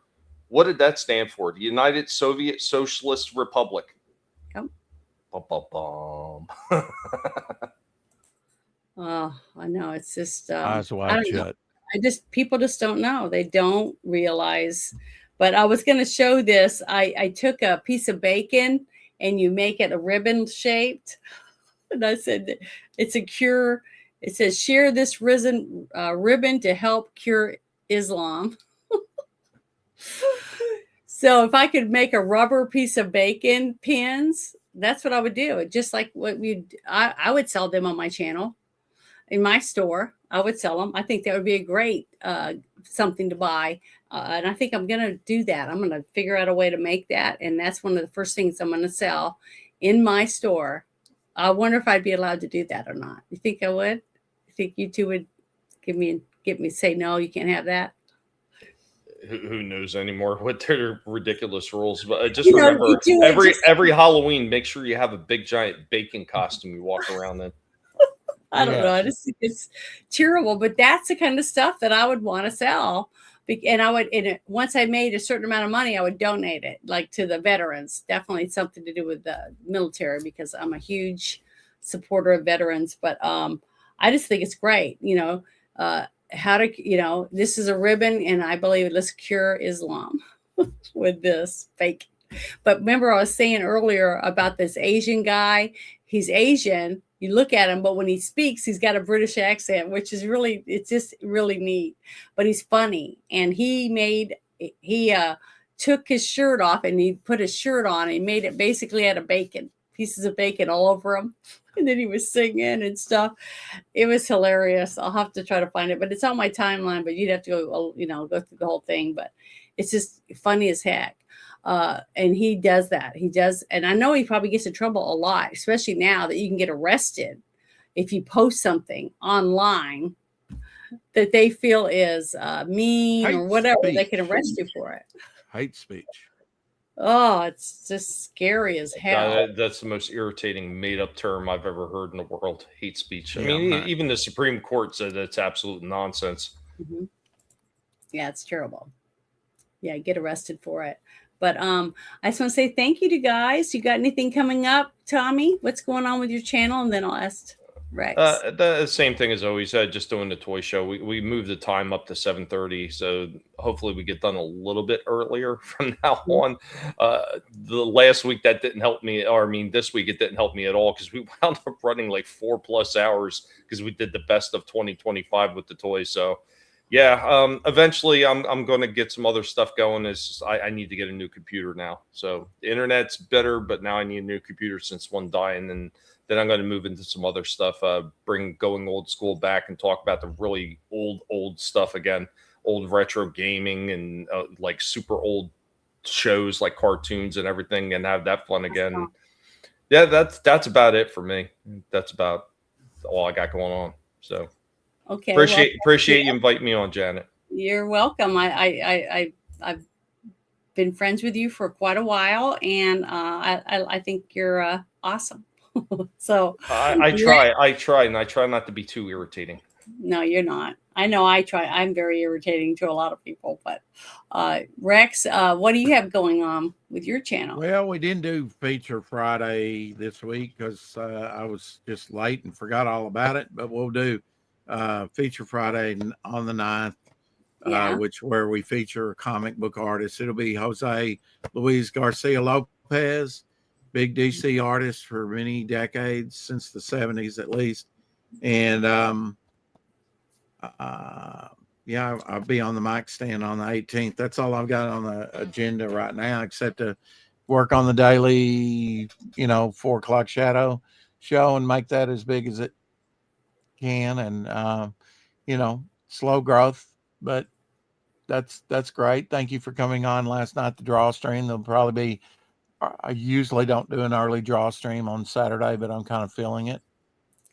What did that stand for? The United Soviet Socialist Republic. Yep. Bum. Oh, I know. It's just Eyes I wide don't know. shut. People just don't know. They don't realize. But I was going to show this. I took a piece of bacon and you make it a ribbon shaped. And I said, it's a cure. It says, share this ribbon to help cure Islam. So if I could make a rubber piece of bacon pins, that's what I would do. Just like what I would sell them on my channel, in my store. I would sell them. I think that would be a great something to buy. And I think I'm going to do that. I'm going to figure out a way to make that. And that's one of the first things I'm going to sell in my store. I wonder if I'd be allowed to do that or not. You think I would? You think you two would get me say, no, you can't have that? Who knows anymore what their ridiculous rules? But just remember, every Halloween, make sure you have a big giant bacon costume you walk around in. I don't know. I just think it's terrible, but that's the kind of stuff that I would want to sell. And I would, once I made a certain amount of money, I would donate it, like to the veterans. Definitely something to do with the military, because I'm a huge supporter of veterans. But I just think it's great. This is a ribbon, and I believe let's cure Islam with this fake. But remember, I was saying earlier about this Asian guy. He's Asian. You look at him, but when he speaks, he's got a British accent, which is it's just really neat. But he's funny, and he took his shirt off and he put his shirt on. And he made it basically out of pieces of bacon all over him. And then he was singing and stuff. It was hilarious. I'll have to try to find it, but it's on my timeline. But you'd have to go through the whole thing. But it's just funny as heck. And he does that. And I know he probably gets in trouble a lot, especially now that you can get arrested if you post something online that they feel is mean or whatever. They can arrest you for it. Hate speech. Oh, it's just scary as hell. That's the most irritating made-up term I've ever heard in the world. Hate speech. I Yeah, mean, right. even the Supreme Court said that's absolute nonsense. Mm-hmm. Yeah, it's terrible. Yeah, get arrested for it. But I just want to say thank you to guys. You got anything coming up, Tommy? What's going on with your channel? And then I'll ask Rex. The same thing as always. Just doing the toy show. We moved the time up to 7:30, so hopefully we get done a little bit earlier from now on. The last week that didn't help me, this week it didn't help me at all, because we wound up running like 4+ hours because we did the best of 2025 with the toys. So. Yeah, eventually I'm going to get some other stuff going. I need to get a new computer now. So the internet's better, but now I need a new computer since one died. And then I'm going to move into some other stuff, bring going old school back and talk about the really old stuff again, old retro gaming and like super old shows like cartoons and everything, and have that fun again. Yeah, that's about it for me. That's about all I got going on. So. Okay. Appreciate you inviting me on, Janet. You're welcome. I've been friends with you for quite a while, and I think you're awesome. So I try, and I try not to be too irritating. No, you're not. I know I try. I'm very irritating to a lot of people, but Rex, what do you have going on with your channel? Well, we didn't do Feature Friday this week because I was just late and forgot all about it, but we'll do Feature Friday on the 9th. Yeah. where we feature comic book artists. It'll be Jose Luis Garcia Lopez, big DC artist for many decades, since the 70s at least. And yeah, I'll be on the mic stand on the 18th. That's all I've got on the agenda right now, except to work on the daily, 4:00 shadow show and make that as big as it can. And, slow growth, but that's great. Thank you for coming on last night, the draw stream. There'll probably be, I usually don't do an early draw stream on Saturday, but I'm kind of feeling it.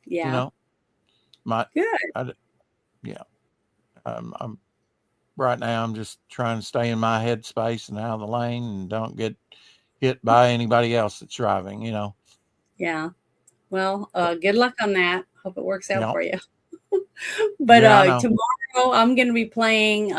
Yeah. Good. I'm right now. I'm just trying to stay in my headspace and out of the lane and don't get hit by anybody else that's driving, Yeah. Well, good luck on that. Hope it works out Yep. for you. But Yeah, I know. tomorrow I'm going to be playing,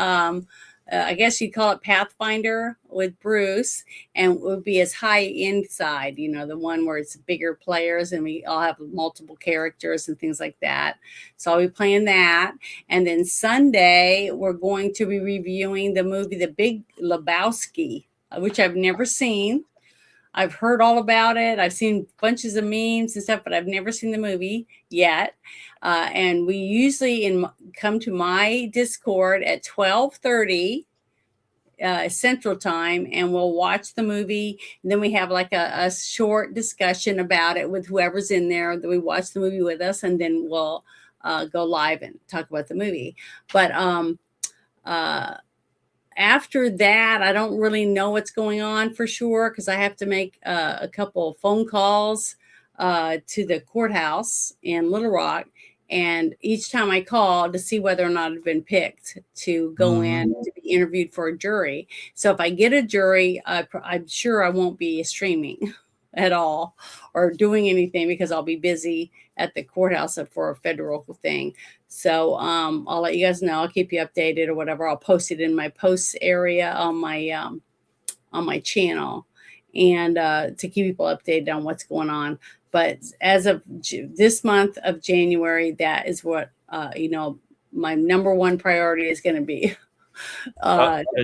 I guess you'd call it Pathfinder with Bruce, and it would be his high inside, the one where it's bigger players and we all have multiple characters and things like that. So I'll be playing that. And then Sunday, we're going to be reviewing the movie The Big Lebowski, which I've never seen. I've heard all about it. I've seen bunches of memes and stuff, but I've never seen the movie yet. And we usually come to my Discord at 12:30 Central Time, and we'll watch the movie. And then we have like a short discussion about it with whoever's in there that we watch the movie with us, and then we'll go live and talk about the movie. But after that, I don't really know what's going on for sure, because I have to make a couple of phone calls to the courthouse in Little Rock. And each time I call to see whether or not I've been picked to go in to be interviewed for a jury. So if I get a jury, I'm sure I won't be streaming at all or doing anything, because I'll be busy at the courthouse for a federal thing. So I'll let you guys know. I'll keep you updated or whatever. I'll post it in my posts area on my channel, and to keep people updated on what's going on. But as of this month of January, that is what my number one priority is going to be.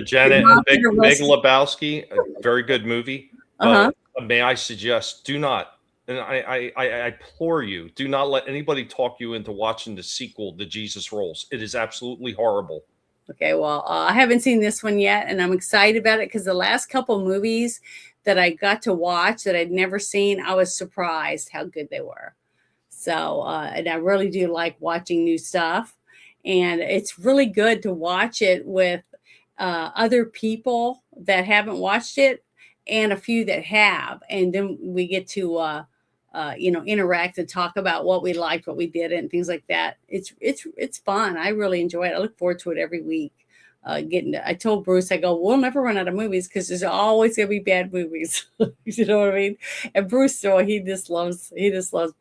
Janet, Big Lebowski, a very good movie. May I suggest, do not, and I implore you, do not let anybody talk you into watching the sequel, The Jesus Rolls. It is absolutely horrible. Okay, well, I haven't seen this one yet, and I'm excited about it because the last couple movies that I got to watch that I'd never seen, I was surprised how good they were. So, and I really do like watching new stuff, and it's really good to watch it with other people that haven't watched it and a few that have, and then we get to interact and talk about what we liked, what we did, and things like that. It's fun. I really enjoy it. I look forward to it every week. I told Bruce, I go, we'll never run out of movies because there's always gonna be bad movies. You know what I mean? And Bruce, he just loves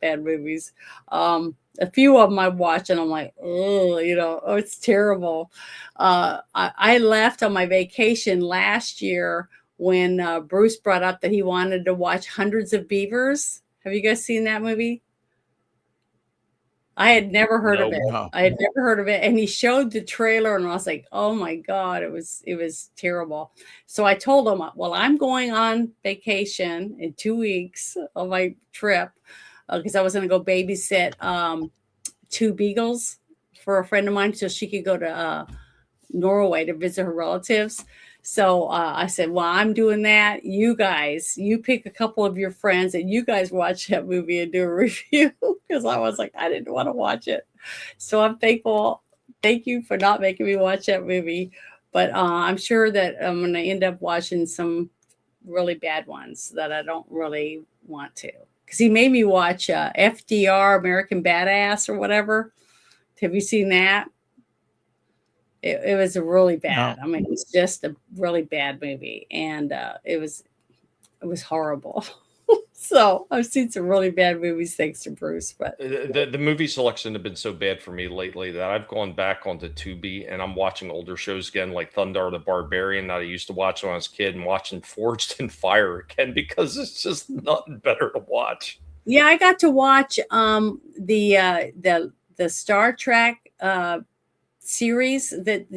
bad movies. A few of them I watch and I'm like, oh, it's terrible. I left on my vacation last year when Bruce brought up that he wanted to watch Hundreds of Beavers. Have you guys seen that movie? I had never heard of it. No. I had never heard of it. And he showed the trailer and I was like, oh my God, it was terrible. So I told him, well, I'm going on vacation in 2 weeks on my trip because I was going to go babysit 2 beagles for a friend of mine so she could go to Norway to visit her relatives. So I said, well, I'm doing that. You guys, you pick a couple of your friends and you guys watch that movie and do a review, because I was like, I didn't want to watch it. So I'm thankful. Thank you for not making me watch that movie. But I'm sure that I'm going to end up watching some really bad ones that I don't really want to. Because he made me watch FDR, American Badass or whatever. Have you seen that? It was really bad. I mean, it's just a really bad movie, and it was horrible. So I've seen some really bad movies thanks to Bruce. But the movie selection have been so bad for me lately that I've gone back onto Tubi and I'm watching older shows again, like Thundarr the Barbarian that I used to watch when I was a kid, and watching Forged in Fire again because it's just nothing better to watch. Yeah, I got to watch the Star Trek series that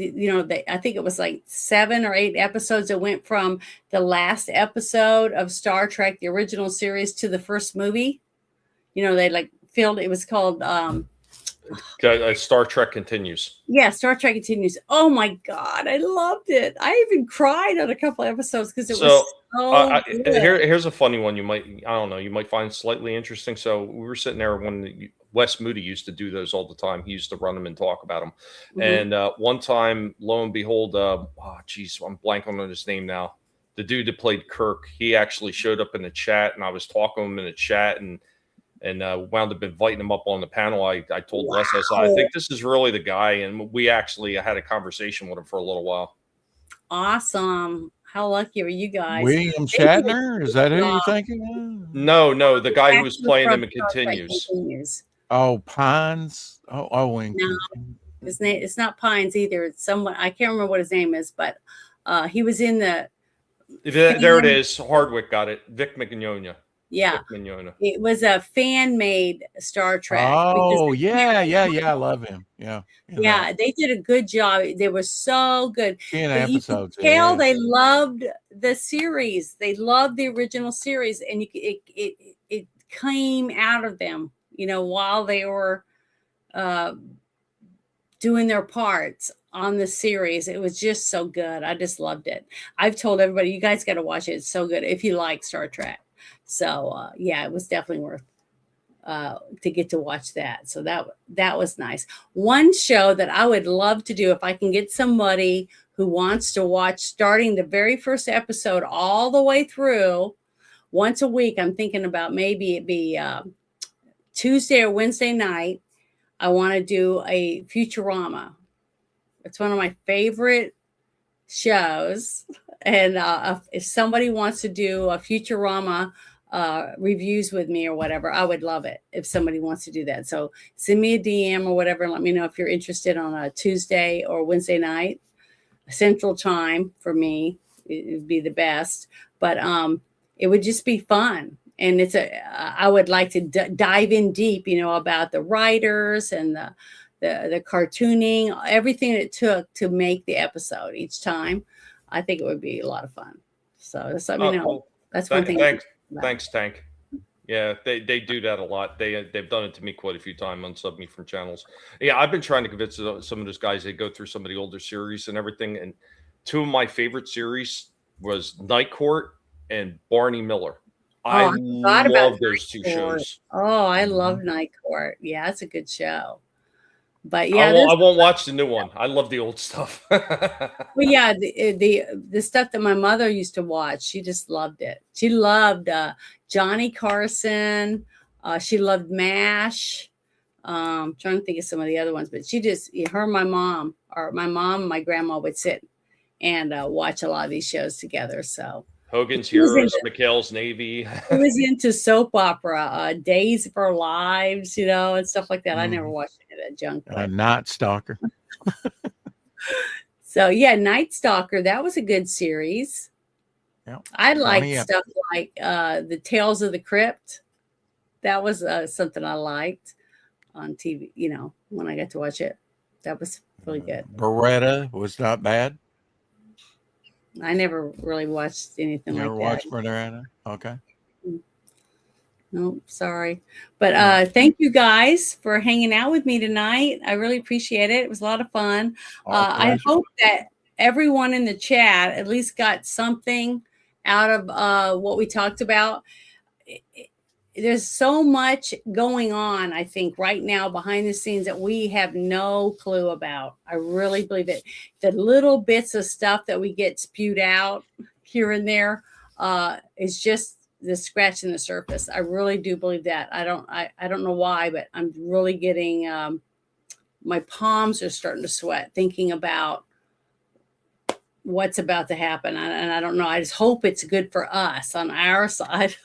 I think it was like 7 or 8 episodes that went from the last episode of Star Trek, the original series, to the first movie. They like filmed, it was called Star Trek Continues. Yeah, Star Trek Continues. Oh my God, I loved it. I even cried on a couple of episodes because it was so good. Here's a funny one you might find slightly interesting. So we were sitting there when Wes Moody used to do those all the time. He used to run them and talk about them. Mhm. And one time, lo and behold, I'm blanking on his name now. The dude that played Kirk, he actually showed up in the chat, and I was talking to him in the chat, and wound up inviting him up on the panel. I told Wes, I said, I think this is really the guy. And we actually had a conversation with him for a little while. Awesome. How lucky are you guys? William They did a Shatner? Is that who you're job. thinking of? No, the guy who was Actually playing from him in Star Trek Continues. Oh, Pines. Wink. No, his name, it's not Pines either. It's someone, I can't remember what his name is, but he was in the There it is. Hardwick got it. Vic Mignogna. Yeah. Vic Mignogna. It was a fan-made Star Trek. Oh, because yeah. I love him. Yeah. yeah, they did a good job. They were so good. 10 But you could episodes. tell Yeah. they loved the series. They loved the original series, and it came out of them, while they were doing their parts on the series. It was just so good. I just loved it. I've told everybody, you guys got to watch it. It's so good if you like Star Trek. So yeah, it was definitely worth to get to watch that. So that was nice. One show that I would love to do, if I can get somebody who wants to watch starting the very first episode all the way through once a week. I'm thinking about maybe it be Tuesday or Wednesday night. I want to do a Futurama. It's one of my favorite shows. And if somebody wants to do a Futurama reviews with me or whatever, I would love it if somebody wants to do that. So send me a DM or whatever, and let me know if you're interested on a Tuesday or Wednesday night, Central Time. For me, it would be the best, but it would just be fun. And I would like to dive in deep, about the writers and the cartooning, everything it took to make the episode each time. I think it would be a lot of fun. So just let me know. Cool. That's one thing. Thanks, Tank. Yeah, they do that a lot. They've done it to me quite a few times, unsub me from channels. Yeah, I've been trying to convince some of those guys. They go through some of the older series and everything. And 2 of my favorite series was Night Court and Barney Miller. I love those 2 shows. Oh, I love Night Court. Yeah, it's a good show. But yeah, I won't watch the new one. I love the old stuff. Well, yeah, the stuff that my mother used to watch, she just loved it. She loved Johnny Carson. She loved MASH. Trying to think of some of the other ones, but my mom and my grandma would sit and watch a lot of these shows together. So Hogan's Heroes, McHale's Navy. He was into soap opera, Days of Our Lives, and stuff like that. I never watched any of that junk. Night Stalker. So yeah, Night Stalker, that was a good series. Yep. I liked stuff like the Tales of the Crypt. That was something I liked on TV, when I got to watch it. That was really good. Beretta was not bad. I never really watched anything Never like that. watched Beretta? Okay. No, sorry. But thank you guys for hanging out with me tonight. I really appreciate it. It was a lot of fun. I hope that everyone in the chat at least got something out of what we talked about. There's so much going on, I think, right now behind the scenes that we have no clue about. I really believe it. The little bits of stuff that we get spewed out here and there is just the scratching the surface. I really do believe that. I don't know why, but I'm really getting my palms are starting to sweat thinking about what's about to happen. And I don't know. I just hope it's good for us on our side,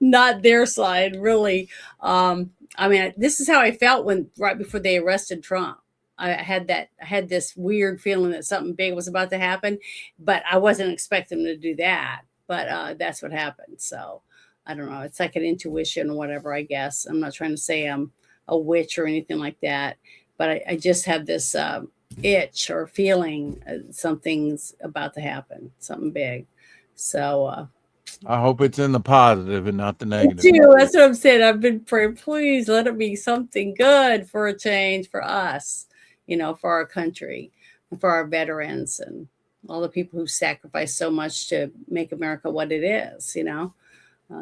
not their side, really. This is how I felt right before they arrested Trump. I had this weird feeling that something big was about to happen, but I wasn't expecting them to do that. But that's what happened. So I don't know. It's like an intuition or whatever, I guess. I'm not trying to say I'm a witch or anything like that. but I just have this itch or feeling something's about to happen, something big. So I hope it's in the positive and not the negative. me too. That's what I'm saying. I've been praying, please let it be something good for a change for us, for our country and for our veterans and all the people who sacrificed so much to make America what it is,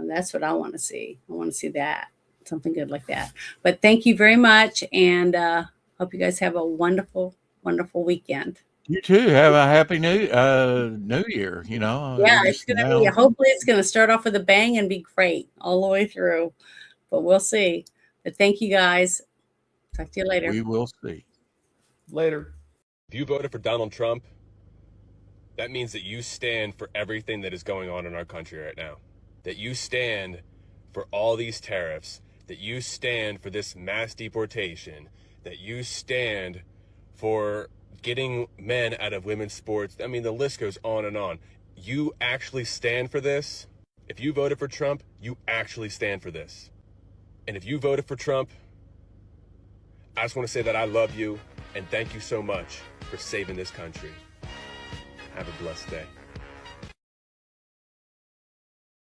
that's what I want to see. I want to see that, something good like that. But thank you very much. And hope you guys have a wonderful, wonderful weekend. You too. Have a happy new year. Yeah, it's gonna be. Hopefully, it's gonna start off with a bang and be great all the way through. But we'll see. But thank you guys. Talk to you later. We will see. Later. If you voted for Donald Trump, that means that you stand for everything that is going on in our country right now. That you stand for all these tariffs. That you stand for this mass deportation. That you stand for getting men out of women's sports. I mean, the list goes on and on. You actually stand for this. If you voted for Trump, you actually stand for this. And if you voted for Trump, I just want to say that I love you and thank you so much for saving this country. Have a blessed day.